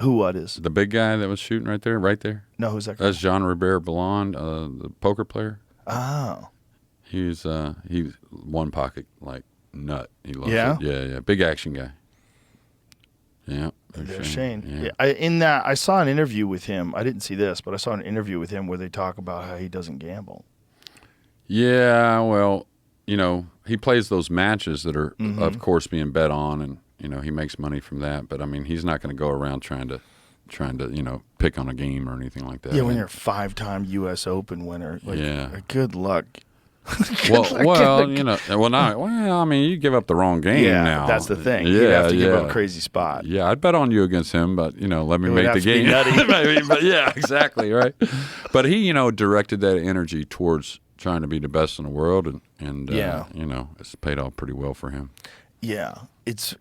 who what is? The big guy that was shooting right there? No, who's that guy? That's John Rivera Blonde, the poker player. Oh, He's one pocket like nut. He loves Yeah? it. Yeah. Big action guy. Yeah. there's Shane. Yeah. I saw an interview with him. I didn't see this, but I saw an interview with him where they talk about how he doesn't gamble. Yeah, well, he plays those matches that are, Mm-hmm. of course, being bet on, and he makes money from that. But I mean, he's not going to go around trying to pick on a game or anything like that. Yeah, when you're a 5-time U.S. Open winner. Like, Yeah. Good luck. I mean, you give up the wrong game Yeah, now. that's the thing. Yeah, You'd have to give up yeah. a crazy spot. Yeah, I'd bet on you against him, but let me It would make have the to be game. nutty. Maybe, but yeah, exactly, right. But he, directed that energy towards trying to be the best in the world, and Yeah. it's paid off pretty well for him. Yeah, it's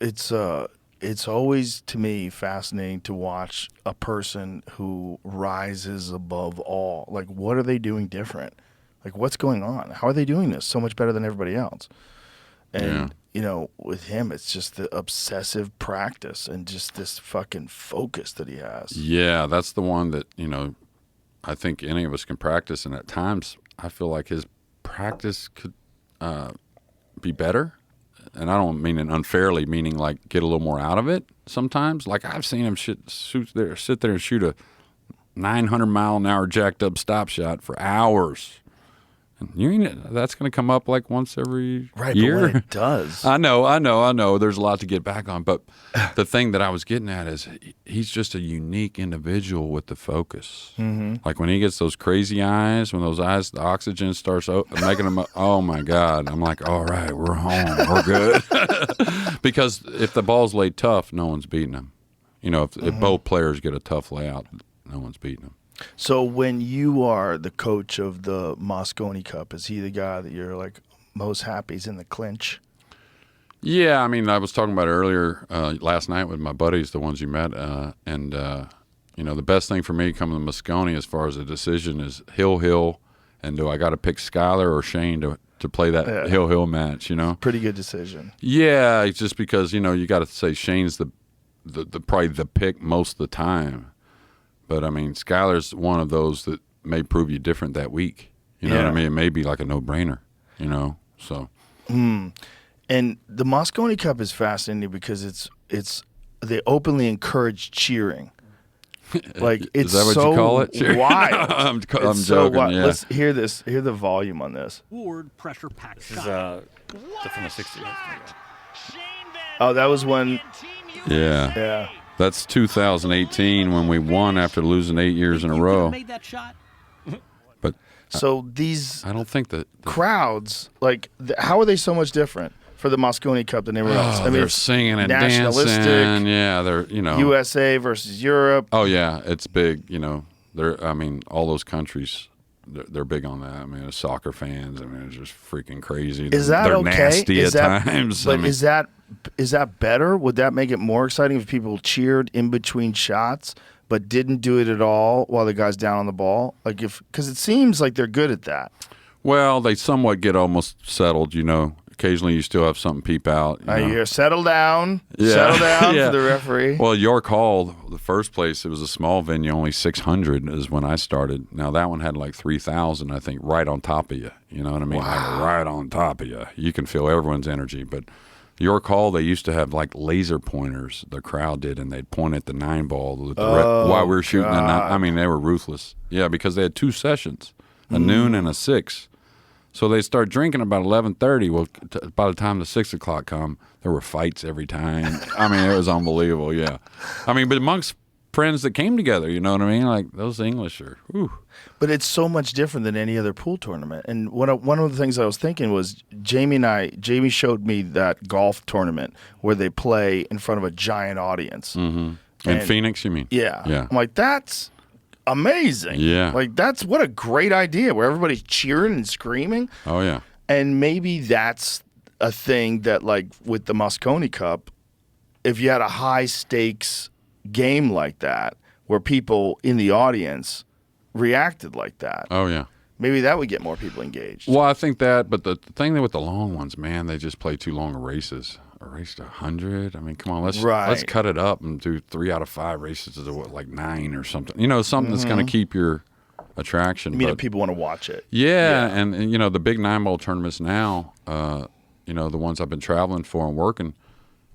always to me fascinating to watch a person who rises above all. Like, what are they doing different? Like, what's going on? How are they doing this so much better than everybody else? And with him, it's just the obsessive practice and just this fucking focus that he has. Yeah, that's the one that I think any of us can practice, and at times I feel like his practice could be better. And I don't mean it unfairly, meaning like get a little more out of it sometimes. Like I've seen him sit there and shoot a 900-mile-an-hour jacked up stop shot for hours. And that's going to come up like once every year. But when it does. I know. There's a lot to get back on. But the thing that I was getting at is he's just a unique individual with the focus. Mm-hmm. Like when he gets those crazy eyes, when those eyes, the oxygen starts making them, oh my God. I'm like, all right, we're home. We're good. Because if the ball's laid tough, no one's beating him. If both players get a tough layout, no one's beating him. So when you are the coach of the Mosconi Cup, is he the guy that you're like most happy is in the clinch? Yeah, I mean, I was talking about it earlier last night with my buddies, the ones you met, and the best thing for me coming to Mosconi as far as a decision is Hill, and do I got to pick Skyler or Shane to play that Hill match? Pretty good decision. Yeah, it's just because you got to say Shane's the probably the pick most of the time, but I mean Skyler's one of those that may prove you different that week. You know what I mean? It may be like a no-brainer. So. And the Mosconi Cup is fascinating because they openly encourage cheering. Like it's Is that what so you call it? Cheering? wild. I'm It's so joking. wild. Yeah. Let's hear this. Hear the volume on this. Forward pressure pack This is shot. from the 60s. Oh, that was when. Yeah. Yeah. That's 2018 when we won after losing 8 years in a You could've row. made that shot. But So these I don't think that. crowds, like, how are they so much different for the Mosconi Cup than everyone else? I mean, they're it's singing and nationalistic. dancing. Yeah, they're USA versus Europe. Oh yeah, it's big. They're. I mean, all those countries. They're big on that. I mean, the soccer fans. I mean, it's just freaking crazy. Is that they're okay? nasty Is at that, times. But I mean, is that better? Would that make it more exciting if people cheered in between shots but didn't do it at all while the guy's down on the ball? Like because it seems like they're good at that. well, they somewhat get almost settled. Occasionally you still have something peep out. I hear settle down, Yeah. settle down Yeah. for the referee. Well, York Hall, the first place, it was a small venue, only 600 is when I started. Now, that one had like 3,000, I think, right on top of you. You know what I mean? Like right on top of you. You can feel everyone's energy. But York Hall, they used to have like laser pointers, the crowd did, and they'd point at the 9-ball while we were shooting the 9. I mean, they were ruthless. Yeah, because they had 2 sessions, a noon and a 6. So they start drinking about 11:30. Well, by the time the 6 o'clock come, there were fights every time. I mean, it was unbelievable. Yeah, I mean, but amongst friends that came together, you know what I mean? Like those English are. Whew. But it's so much different than any other pool tournament. And one of the things I was thinking was Jamie showed me that golf tournament where they play in front of a giant audience. In And- Phoenix, you mean? Yeah. Yeah. I'm like, that's amazing. Yeah. Like, that's what a great idea where everybody's cheering and screaming. Oh yeah. And maybe that's a thing that, like, with the Mosconi Cup, if you had a high stakes game like that where people in the audience reacted like that, Oh yeah. maybe that would get more people engaged. Well, I think that, but the thing with the long ones, man, they just play too long of races. A race to 100. I mean, come on, let's Right. cut it up and do 3 out of 5 races to what, like 9 or something. Something that's going to keep your attraction. I mean, but- if people want to watch it. Yeah, and the big 9-ball tournaments now, the ones I've been traveling for and working,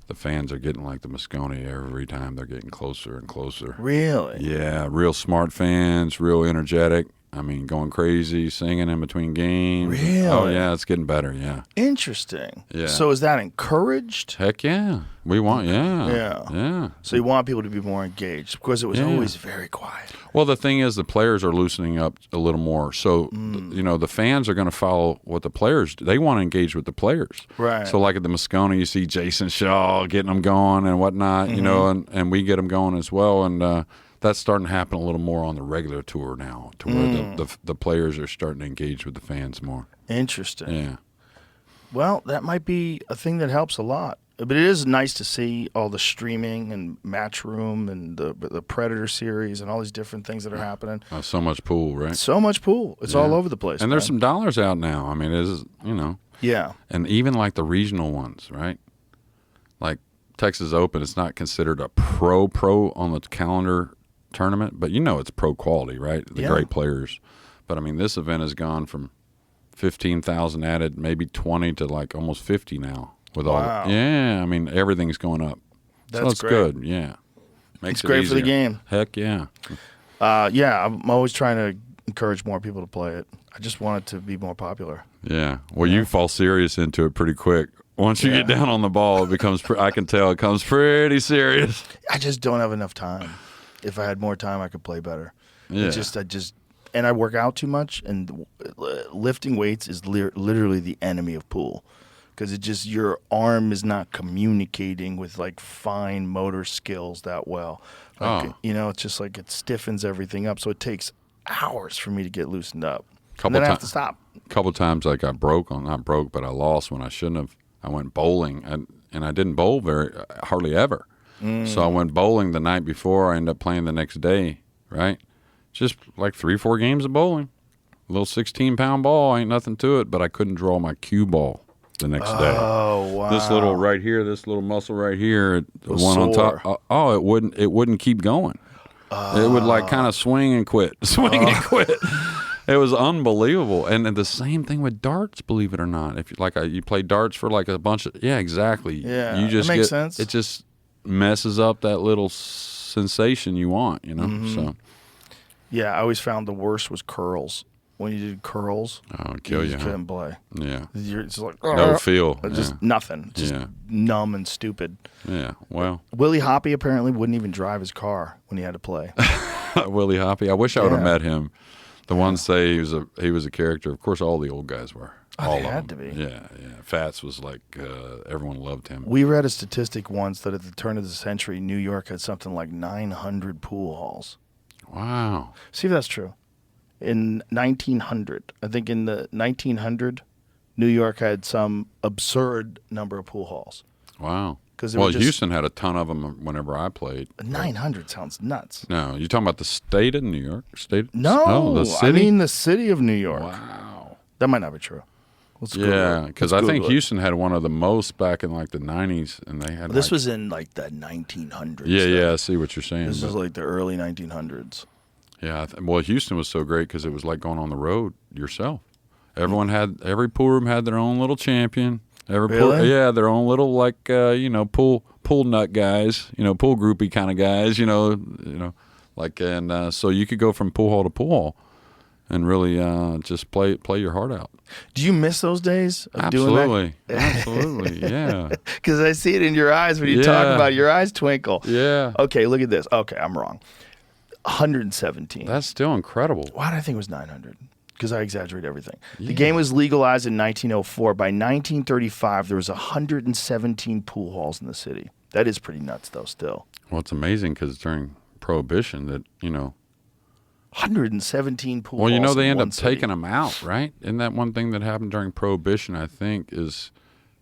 the fans are getting like the Mosconi every time. They're getting closer and closer. Really? Yeah, real smart fans, real energetic. I mean, going crazy, singing in between games. Really? Oh, yeah, it's getting better, yeah. Interesting. Yeah. So is that encouraged? Heck yeah. We want, yeah. Yeah. Yeah. So you want people to be more engaged because it was Yeah. always very quiet. Well, the thing is, the players are loosening up a little more. So, the fans are going to follow what the players do. They want to engage with the players. Right. So, like at the Mosconi, you see Jason Shaw getting them going and whatnot, and we get them going as well. And that's starting to happen a little more on the regular tour now, to where the players are starting to engage with the fans more. Interesting. Yeah. Well, that might be a thing that helps a lot. But it is nice to see all the streaming and Matchroom and the Predator series and all these different things that are happening. So much pool, right? So much pool. It's all over the place. And there's man. some dollars out now. I mean, it is, Yeah. and even like the regional ones, right? Like Texas Open, it's not considered a pro on the calendar tournament, but it's pro quality, right? The Yeah. great players. But I mean, this event has gone from 15,000 added, maybe 20 to like almost 50 now. With Wow. all, yeah, I mean, everything's going up. So That's it's great. good, yeah. Makes It's it great for the easier. game. Heck yeah. Yeah, I'm always trying to encourage more people to play it. I just want it to be more popular. Yeah. Well, you fall serious into it pretty quick. Once you get down on the ball, it becomes, I can tell it comes pretty serious. I just don't have enough time. If I had more time, I could play better. Yeah. And I work out too much, and lifting weights is literally the enemy of pool. Because your arm is not communicating with like fine motor skills that well. Like, it's just like it stiffens everything up. So it takes hours for me to get loosened up. And then I have to stop. A couple times, like not broke, but I lost when I shouldn't have. I went bowling, and I didn't bowl hardly ever. So I went bowling the night before. I ended up playing the next day, right? Just like 3-4 games of bowling. A little 16-pound ball, ain't nothing to it, but I couldn't draw my cue ball the next day. Oh, wow. This little right here, this little muscle right here, the Was one sore. on top. It wouldn't keep going. It would like kind of swing and quit, swing and quit. It was unbelievable. And the same thing with darts, believe it or not. If you play darts for like a bunch of exactly. Yeah, you just that makes sense. It just messes up that little sensation you want, you know. Mm-hmm. So Yeah, I always found the worst was curls. When you did curls, it'll kill you. just Huh? couldn't play. Yeah. You're just like No feel. just Yeah. nothing, just Yeah. numb and stupid. Yeah. Well, Willie Hoppy apparently wouldn't even drive his car when he had to play. Willie Hoppy. I wish I would have Yeah. met him. The ones say he was a character. Of course, all the old guys were. Oh, all they of had them. to be. Yeah. Fats was like everyone loved him. We read a statistic once that at the turn of the century, New York had something like 900 pool halls. Wow. See if that's true. In 1900, I think in the 1900, New York had some absurd number of pool halls. Wow. 'Cause they Well, were just- Houston had a ton of them whenever I played. 900 sounds nuts. No, you talking about the state of New York? No, the I city. mean the city of New York. Wow. That might not be true. Let's Google Yeah, it. because Let's I think Google it. Houston had one of the most back in like the 90s, and they had. This like, was in like the 1900s. Yeah, though. yeah. I see what you're saying. This but- is like the early 1900s. Yeah, well, Houston was so great because it was like going on the road yourself. Every pool room had their own little champion. Really? Their own little like pool nut guys, pool groupie kind of guys, like and so you could go from pool hall to pool hall and really just play your heart out. Do you miss those days of doing that? Absolutely, yeah, Because I see it in your eyes when you talk Yeah. about it. Your eyes twinkle. yeah. Okay, look at this. Okay, I'm wrong. 117. That's still incredible. Why did I think it was 900? Because I exaggerate everything. The game was legalized in 1904. By 1935, there was 117 pool halls in the city. That is pretty nuts, though, still. Well, it's amazing because during Prohibition that 117 pool Well, halls they in end one up city. taking them out, right? Isn't that one thing that happened during Prohibition, I think, is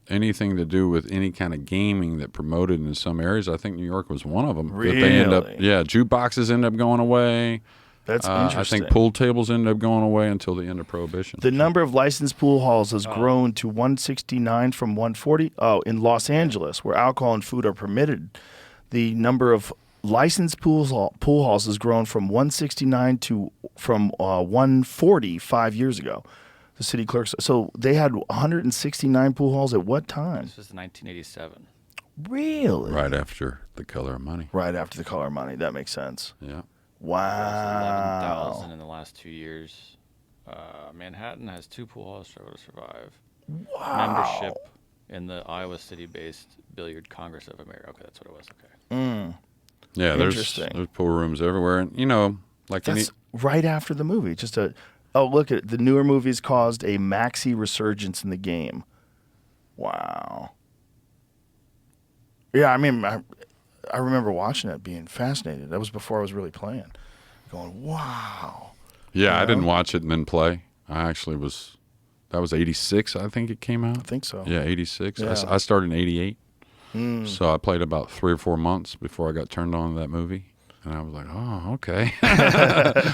anything to do with any kind of gaming that promoted in some areas. I think New York was one of them. That they end up, Really? yeah, jukeboxes end up going away. That's I interesting. think pool tables end up going away until the end of Prohibition. The number of licensed pool halls has grown to 169 from 140. Oh, in Los Angeles, where alcohol and food are permitted, the number of licensed pool halls has grown from 169 to from 140 5 years ago. The city clerks. So they had 169 pool halls at what time? This was 1987. Really? Right after The Color of Money. Right after the Color of Money. That makes sense. Yeah. Wow. 11,000 in the last 2 years. Manhattan has 2 pool halls struggle to survive. Membership in the Iowa City-based Billiard Congress of America. Okay, that's what it was. Okay. Yeah, there's Interesting. pool rooms everywhere. And, like any. That's right after the movie. Look at it. The newer movies caused a maxi resurgence in the game. Wow. Yeah, I mean, I remember watching it, being fascinated. That was before I was really playing. Going, wow. Yeah, I know? didn't watch it and then play. I actually was. That was 86, I think it came out. I think so. Yeah, 86. Yeah. I started in 88. So I played about 3 or 4 months before I got turned on to that movie. And I was like, oh, okay.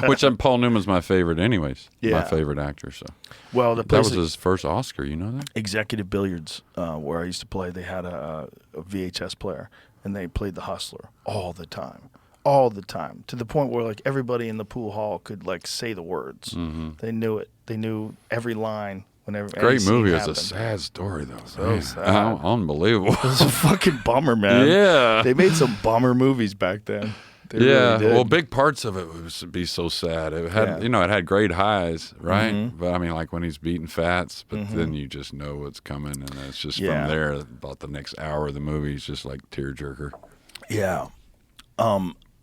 Which Paul Newman's my favorite anyways. Yeah. My favorite actor. So Well, the that place was his first Oscar. You know that? Executive Billiards, where I used to play, they had a VHS player, and they played The Hustler all the time. All the time. To the point where, like, everybody in the pool hall could, like, say the words. Mm-hmm. They knew it. They knew every line. Whenever any Great scene movie. happened. It's a sad story, though. So Man. sad. Unbelievable. It was a fucking bummer, man. Yeah. They made some bummer movies back then. They Yeah, really did. well, big parts of it would be so sad. It had, Yeah. it had great highs, right? Mhm. But I mean, like when he's beating Fats, but then you just know what's coming, and it's just Yeah. from there about the next hour of the movie is just like tearjerker. Yeah.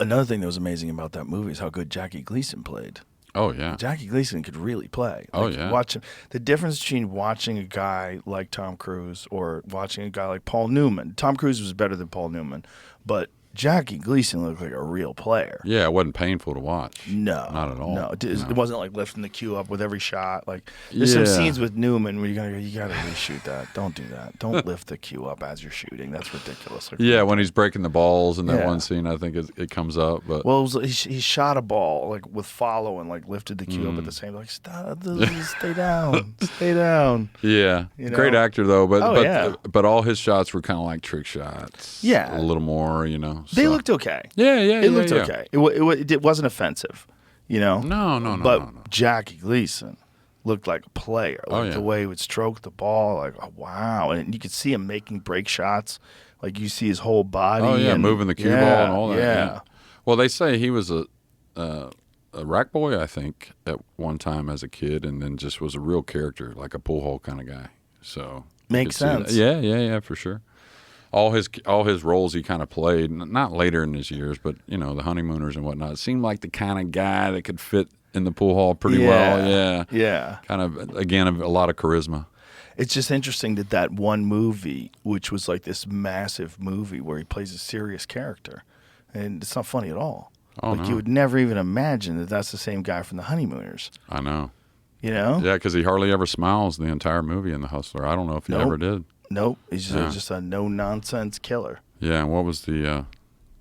Another thing that was amazing about that movie is how good Jackie Gleason played. Oh yeah, Jackie Gleason could really play. Oh, Like, yeah. Watch him. The difference between watching a guy like Tom Cruise or watching a guy like Paul Newman. Tom Cruise was better than Paul Newman, but Jackie Gleason looked like a real player. Yeah, it wasn't painful to watch. No, Not at all. No, it No. wasn't like lifting the cue up with every shot. Like there's some Yeah. scenes with Newman where you gotta reshoot that. Don't do that. Don't lift the cue up as you're shooting. That's ridiculous. Like, Yeah, when he's breaking the balls in that Yeah. one scene, I think it comes up. But well, it was, he shot a ball like with follow and like lifted the cue up at the same. Like stop, stay down, stay down. yeah, You great know? actor though. But Oh, yeah. but all his shots were kind of like trick shots. Yeah. a little more. They so. looked okay. Yeah, yeah, It looked yeah. okay. It wasn't offensive, No, But no. Jackie Gleason looked like a player. Like Oh, yeah. the way he would stroke the ball, like oh, wow, and you could see him making break shots. Like you see his whole body. Oh yeah, and, moving the cue ball and all that. Yeah. Well, they say he was a rack boy, I think, at one time as a kid, and then just was a real character, like a pool hall kind of guy. So Makes you could see sense. that. Yeah, for sure. All his roles he kind of played, not later in his years, but the Honeymooners and whatnot. Seemed like the kind of guy that could fit in the pool hall pretty well. Yeah, Yeah. kind of again a lot of charisma. It's just interesting that one movie, which was like this massive movie where he plays a serious character, and it's not funny at all. Oh, like no. you would never even imagine that that's the same guy from the Honeymooners. I know. You know? Yeah, because he hardly ever smiles the entire movie in The Hustler. I don't know if he Nope. ever did. Nope. He's Yeah. just a no nonsense killer. Yeah, and what was the?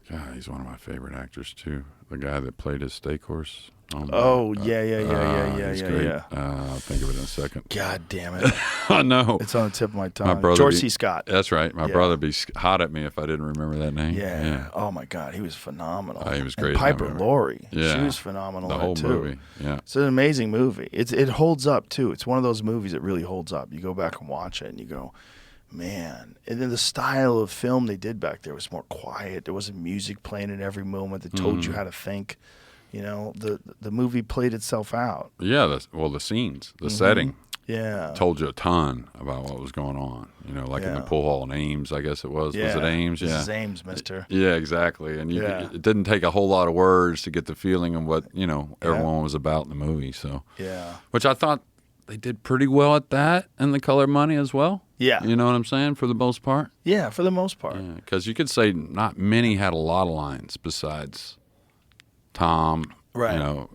God, he's one of my favorite actors too. The guy that played his steak horse. Oh, yeah. He's great. I'll think of it in a second. God damn it. I know. It's on the tip of my tongue. My brother George be- C. Scott. That's right. My Yeah. brother would be hot at me if I didn't remember that name. Yeah. Oh my God, he was phenomenal. Oh, he was And great in that Piper movie. Laurie. Yeah. She was phenomenal. The in whole it too. movie. Yeah. It's an amazing movie. It holds up too. It's one of those movies that really holds up. You go back and watch it and you go, man. And then the style of film they did back there was more quiet. There wasn't music playing at every moment that told you how to think. The movie played itself out. Yeah. The scenes, the setting Yeah. told you a ton about what was going on. Like in the Yeah. pool hall in Ames, I guess it was. Yeah. Was it Ames? This Yeah. is Ames, mister. Yeah, exactly. And Yeah. it didn't take a whole lot of words to get the feeling of what, everyone was about in the movie. So, Yeah. which I thought they did pretty well at that in The Color of Money as well. Yeah. You know what I'm saying? For the most part. Yeah, for the most part. Because you could say not many had a lot of lines besides Tom, Right.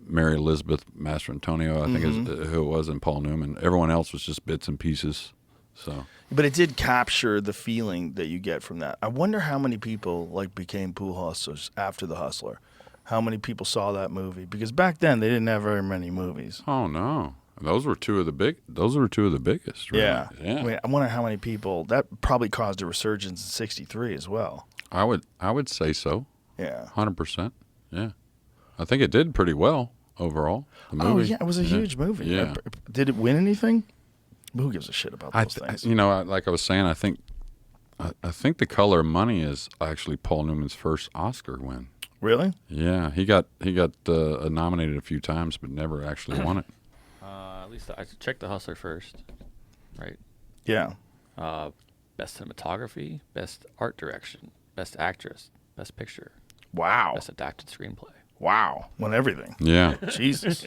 Mary Elizabeth Master Antonio, I think is who it was, and Paul Newman. Everyone else was just bits and pieces. So But it did capture the feeling that you get from that. I wonder how many people became pool hustlers after The Hustler. How many people saw that movie? Because back then they didn't have very many movies. oh no, those were two of the biggest. Really. Yeah. yeah. I mean, I wonder how many people that probably caused a resurgence in '63 as well. I would say so, Yeah. 100%. Yeah, I think it did pretty well overall. The movie. Oh yeah, it was a huge movie. Yeah. Did it win anything? Who gives a shit about those things? Like I was saying, I think The Color of Money is actually Paul Newman's first Oscar win. Really? Yeah, he got nominated a few times, but never actually won it. At least I checked The Hustler first, right? Yeah. Best cinematography, best art direction, best actress, best picture, Wow. best adapted screenplay. Wow. Won everything. Yeah, Jesus.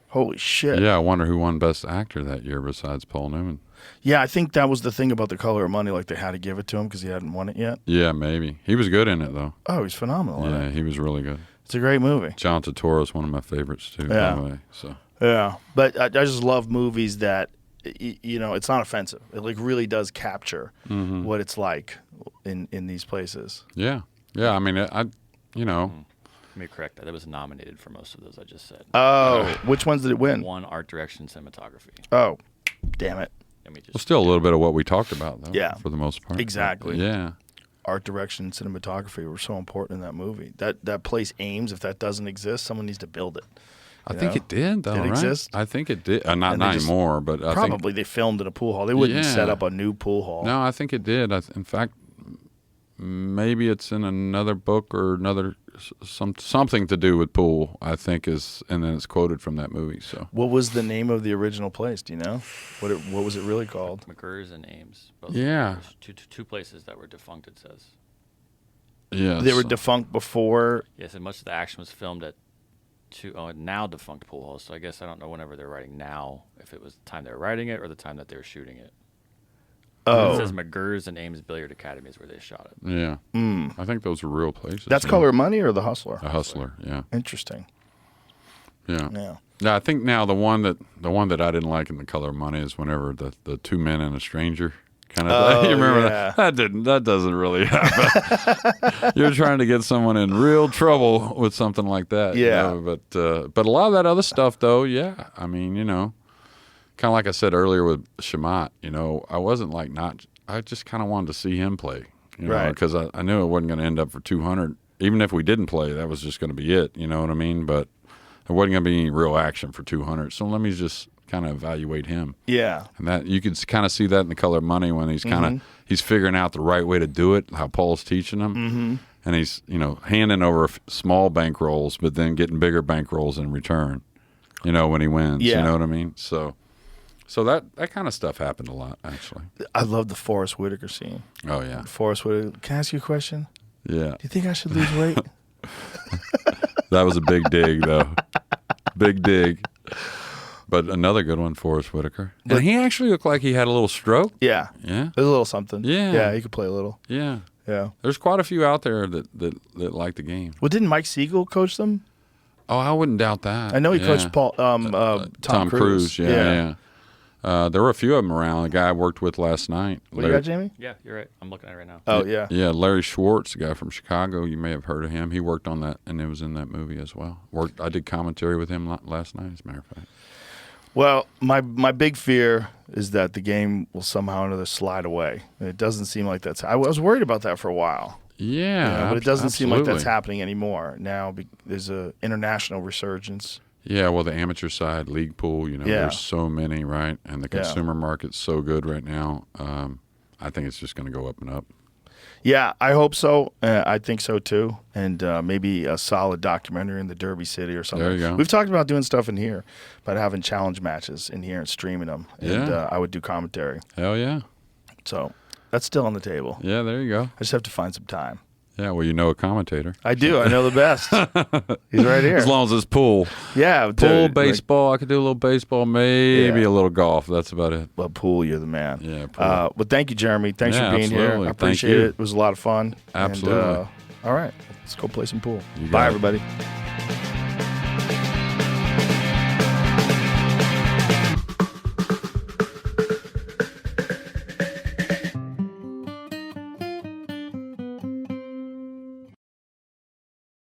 Holy shit. yeah. I wonder who won Best Actor that year besides Paul Newman. Yeah, I think that was the thing about The Color of Money. Like they had to give it to him because he hadn't won it yet. Yeah, maybe he was good in it though. Oh, he's phenomenal. in Yeah, it. he was really good. It's a great movie. John Turturro is one of my favorites too. By Yeah. the way, so Yeah, but I just love movies that it's not offensive. It really does capture what it's like in these places. yeah. I mean, Let me correct that. It was nominated for most of those I just said. Oh, which ones did it win? One, art direction, cinematography. Oh, damn it! Let me just. well, still a little bit of what we talked about though. Yeah. for the most part. Exactly. Yeah. Art direction and cinematography were so important in that movie. That place Ames, if that doesn't exist, someone needs to build it. I You think know? it did, though, Did it right? exist? I think it did. Not And they just- anymore, but I think Probably they filmed in a pool hall. They wouldn't Yeah. set up a new pool hall. no, I think it did. In fact, maybe it's in another book or something to do with pool. I think and then it's quoted from that movie. So What was the name of the original place? Do you know? What was it really called? McGurr's and Ames. Both Yeah. Two places that were defunct, it says. yeah, They were defunct before. Yes, and much of the action was filmed at now defunct pool halls. So I guess I don't know whenever they're writing now, if it was the time they were writing it or the time that they were shooting it. Oh. It says McGurr's and Ames Billiard Academy is where they shot it. Yeah. I think those are real places. That's yeah. Color of Money or The Hustler? A Hustler. Yeah. Interesting. Yeah. Yeah. Yeah, I think now the one that I didn't like in The Color of Money is whenever the two men and a stranger kind of. You remember yeah. that doesn't really happen. You're trying to get someone in real trouble with something like that. Yeah. You know? But a lot of that other stuff though, yeah. I mean, you know, kind of like I said earlier with Shamat, you know, I wasn't like I just kind of wanted to see him play, you know, Right. because I knew it wasn't going to end up for 200. Even if we didn't play, that was just going to be it. You know what I mean? But there wasn't going to be any real action for 200. So let me just kind of evaluate him. Yeah. And that you could kind of see that in The Color of Money when he's kind of he's figuring out the right way to do it, how Paul's teaching him, and he's handing over small bankrolls, but then getting bigger bankrolls in return. You know when he wins. Yeah. You know what I mean? So that kind of stuff happened a lot actually. I love the Forrest Whitaker scene. Oh yeah, Forrest Whitaker. Can I ask you a question? yeah. Do you think I should lose weight? That was a big dig though, big dig. But another good one, Forrest Whitaker. And he actually looked like he had a little stroke. Yeah. Yeah. There's a little something. Yeah. Yeah, he could play a little. Yeah. Yeah. There's quite a few out there that like the game. Well, didn't Mike Siegel coach them? Oh, I wouldn't doubt that. I know he Yeah. coached Tom Cruise. Yeah. There were a few of them around. The guy I worked with last night. What do you got, Jamie? Yeah, you're right. I'm looking at it right now. Oh, yeah. Yeah, Larry Schwartz, the guy from Chicago. You may have heard of him. He worked on that, and it was in that movie as well. I did commentary with him last night, as a matter of fact. Well, my big fear is that the game will somehow or another slide away. It doesn't seem like that's. I was worried about that for a while. Yeah, But it doesn't seem like that's absolutely. happening anymore. Now there's a international resurgence. Yeah, well, the amateur side, league pool, Yeah. there's so many, right? And the Yeah. consumer market's so good right now. I think it's just going to go up and up. Yeah, I hope so. I think so too. And maybe a solid documentary in the Derby City or something. There you go. We've talked about doing stuff in here, about having challenge matches in here and streaming them. And Yeah. I would do commentary. Hell yeah. So that's still on the table. Yeah, there you go. I just have to find some time. Yeah, well, you know a commentator. I do. I know the best. He's right here. As long as it's pool. Yeah. Pool, dude, baseball. I could do a little baseball, maybe Yeah. a little golf. That's about it. Well, pool, you're the man. Yeah, pool. Well, thank you, Jeremy. Thanks Yeah, for being here. absolutely. I Thank appreciate you. it. It was a lot of fun. Absolutely. And, all right. Let's go play some pool. You got Bye, it. everybody.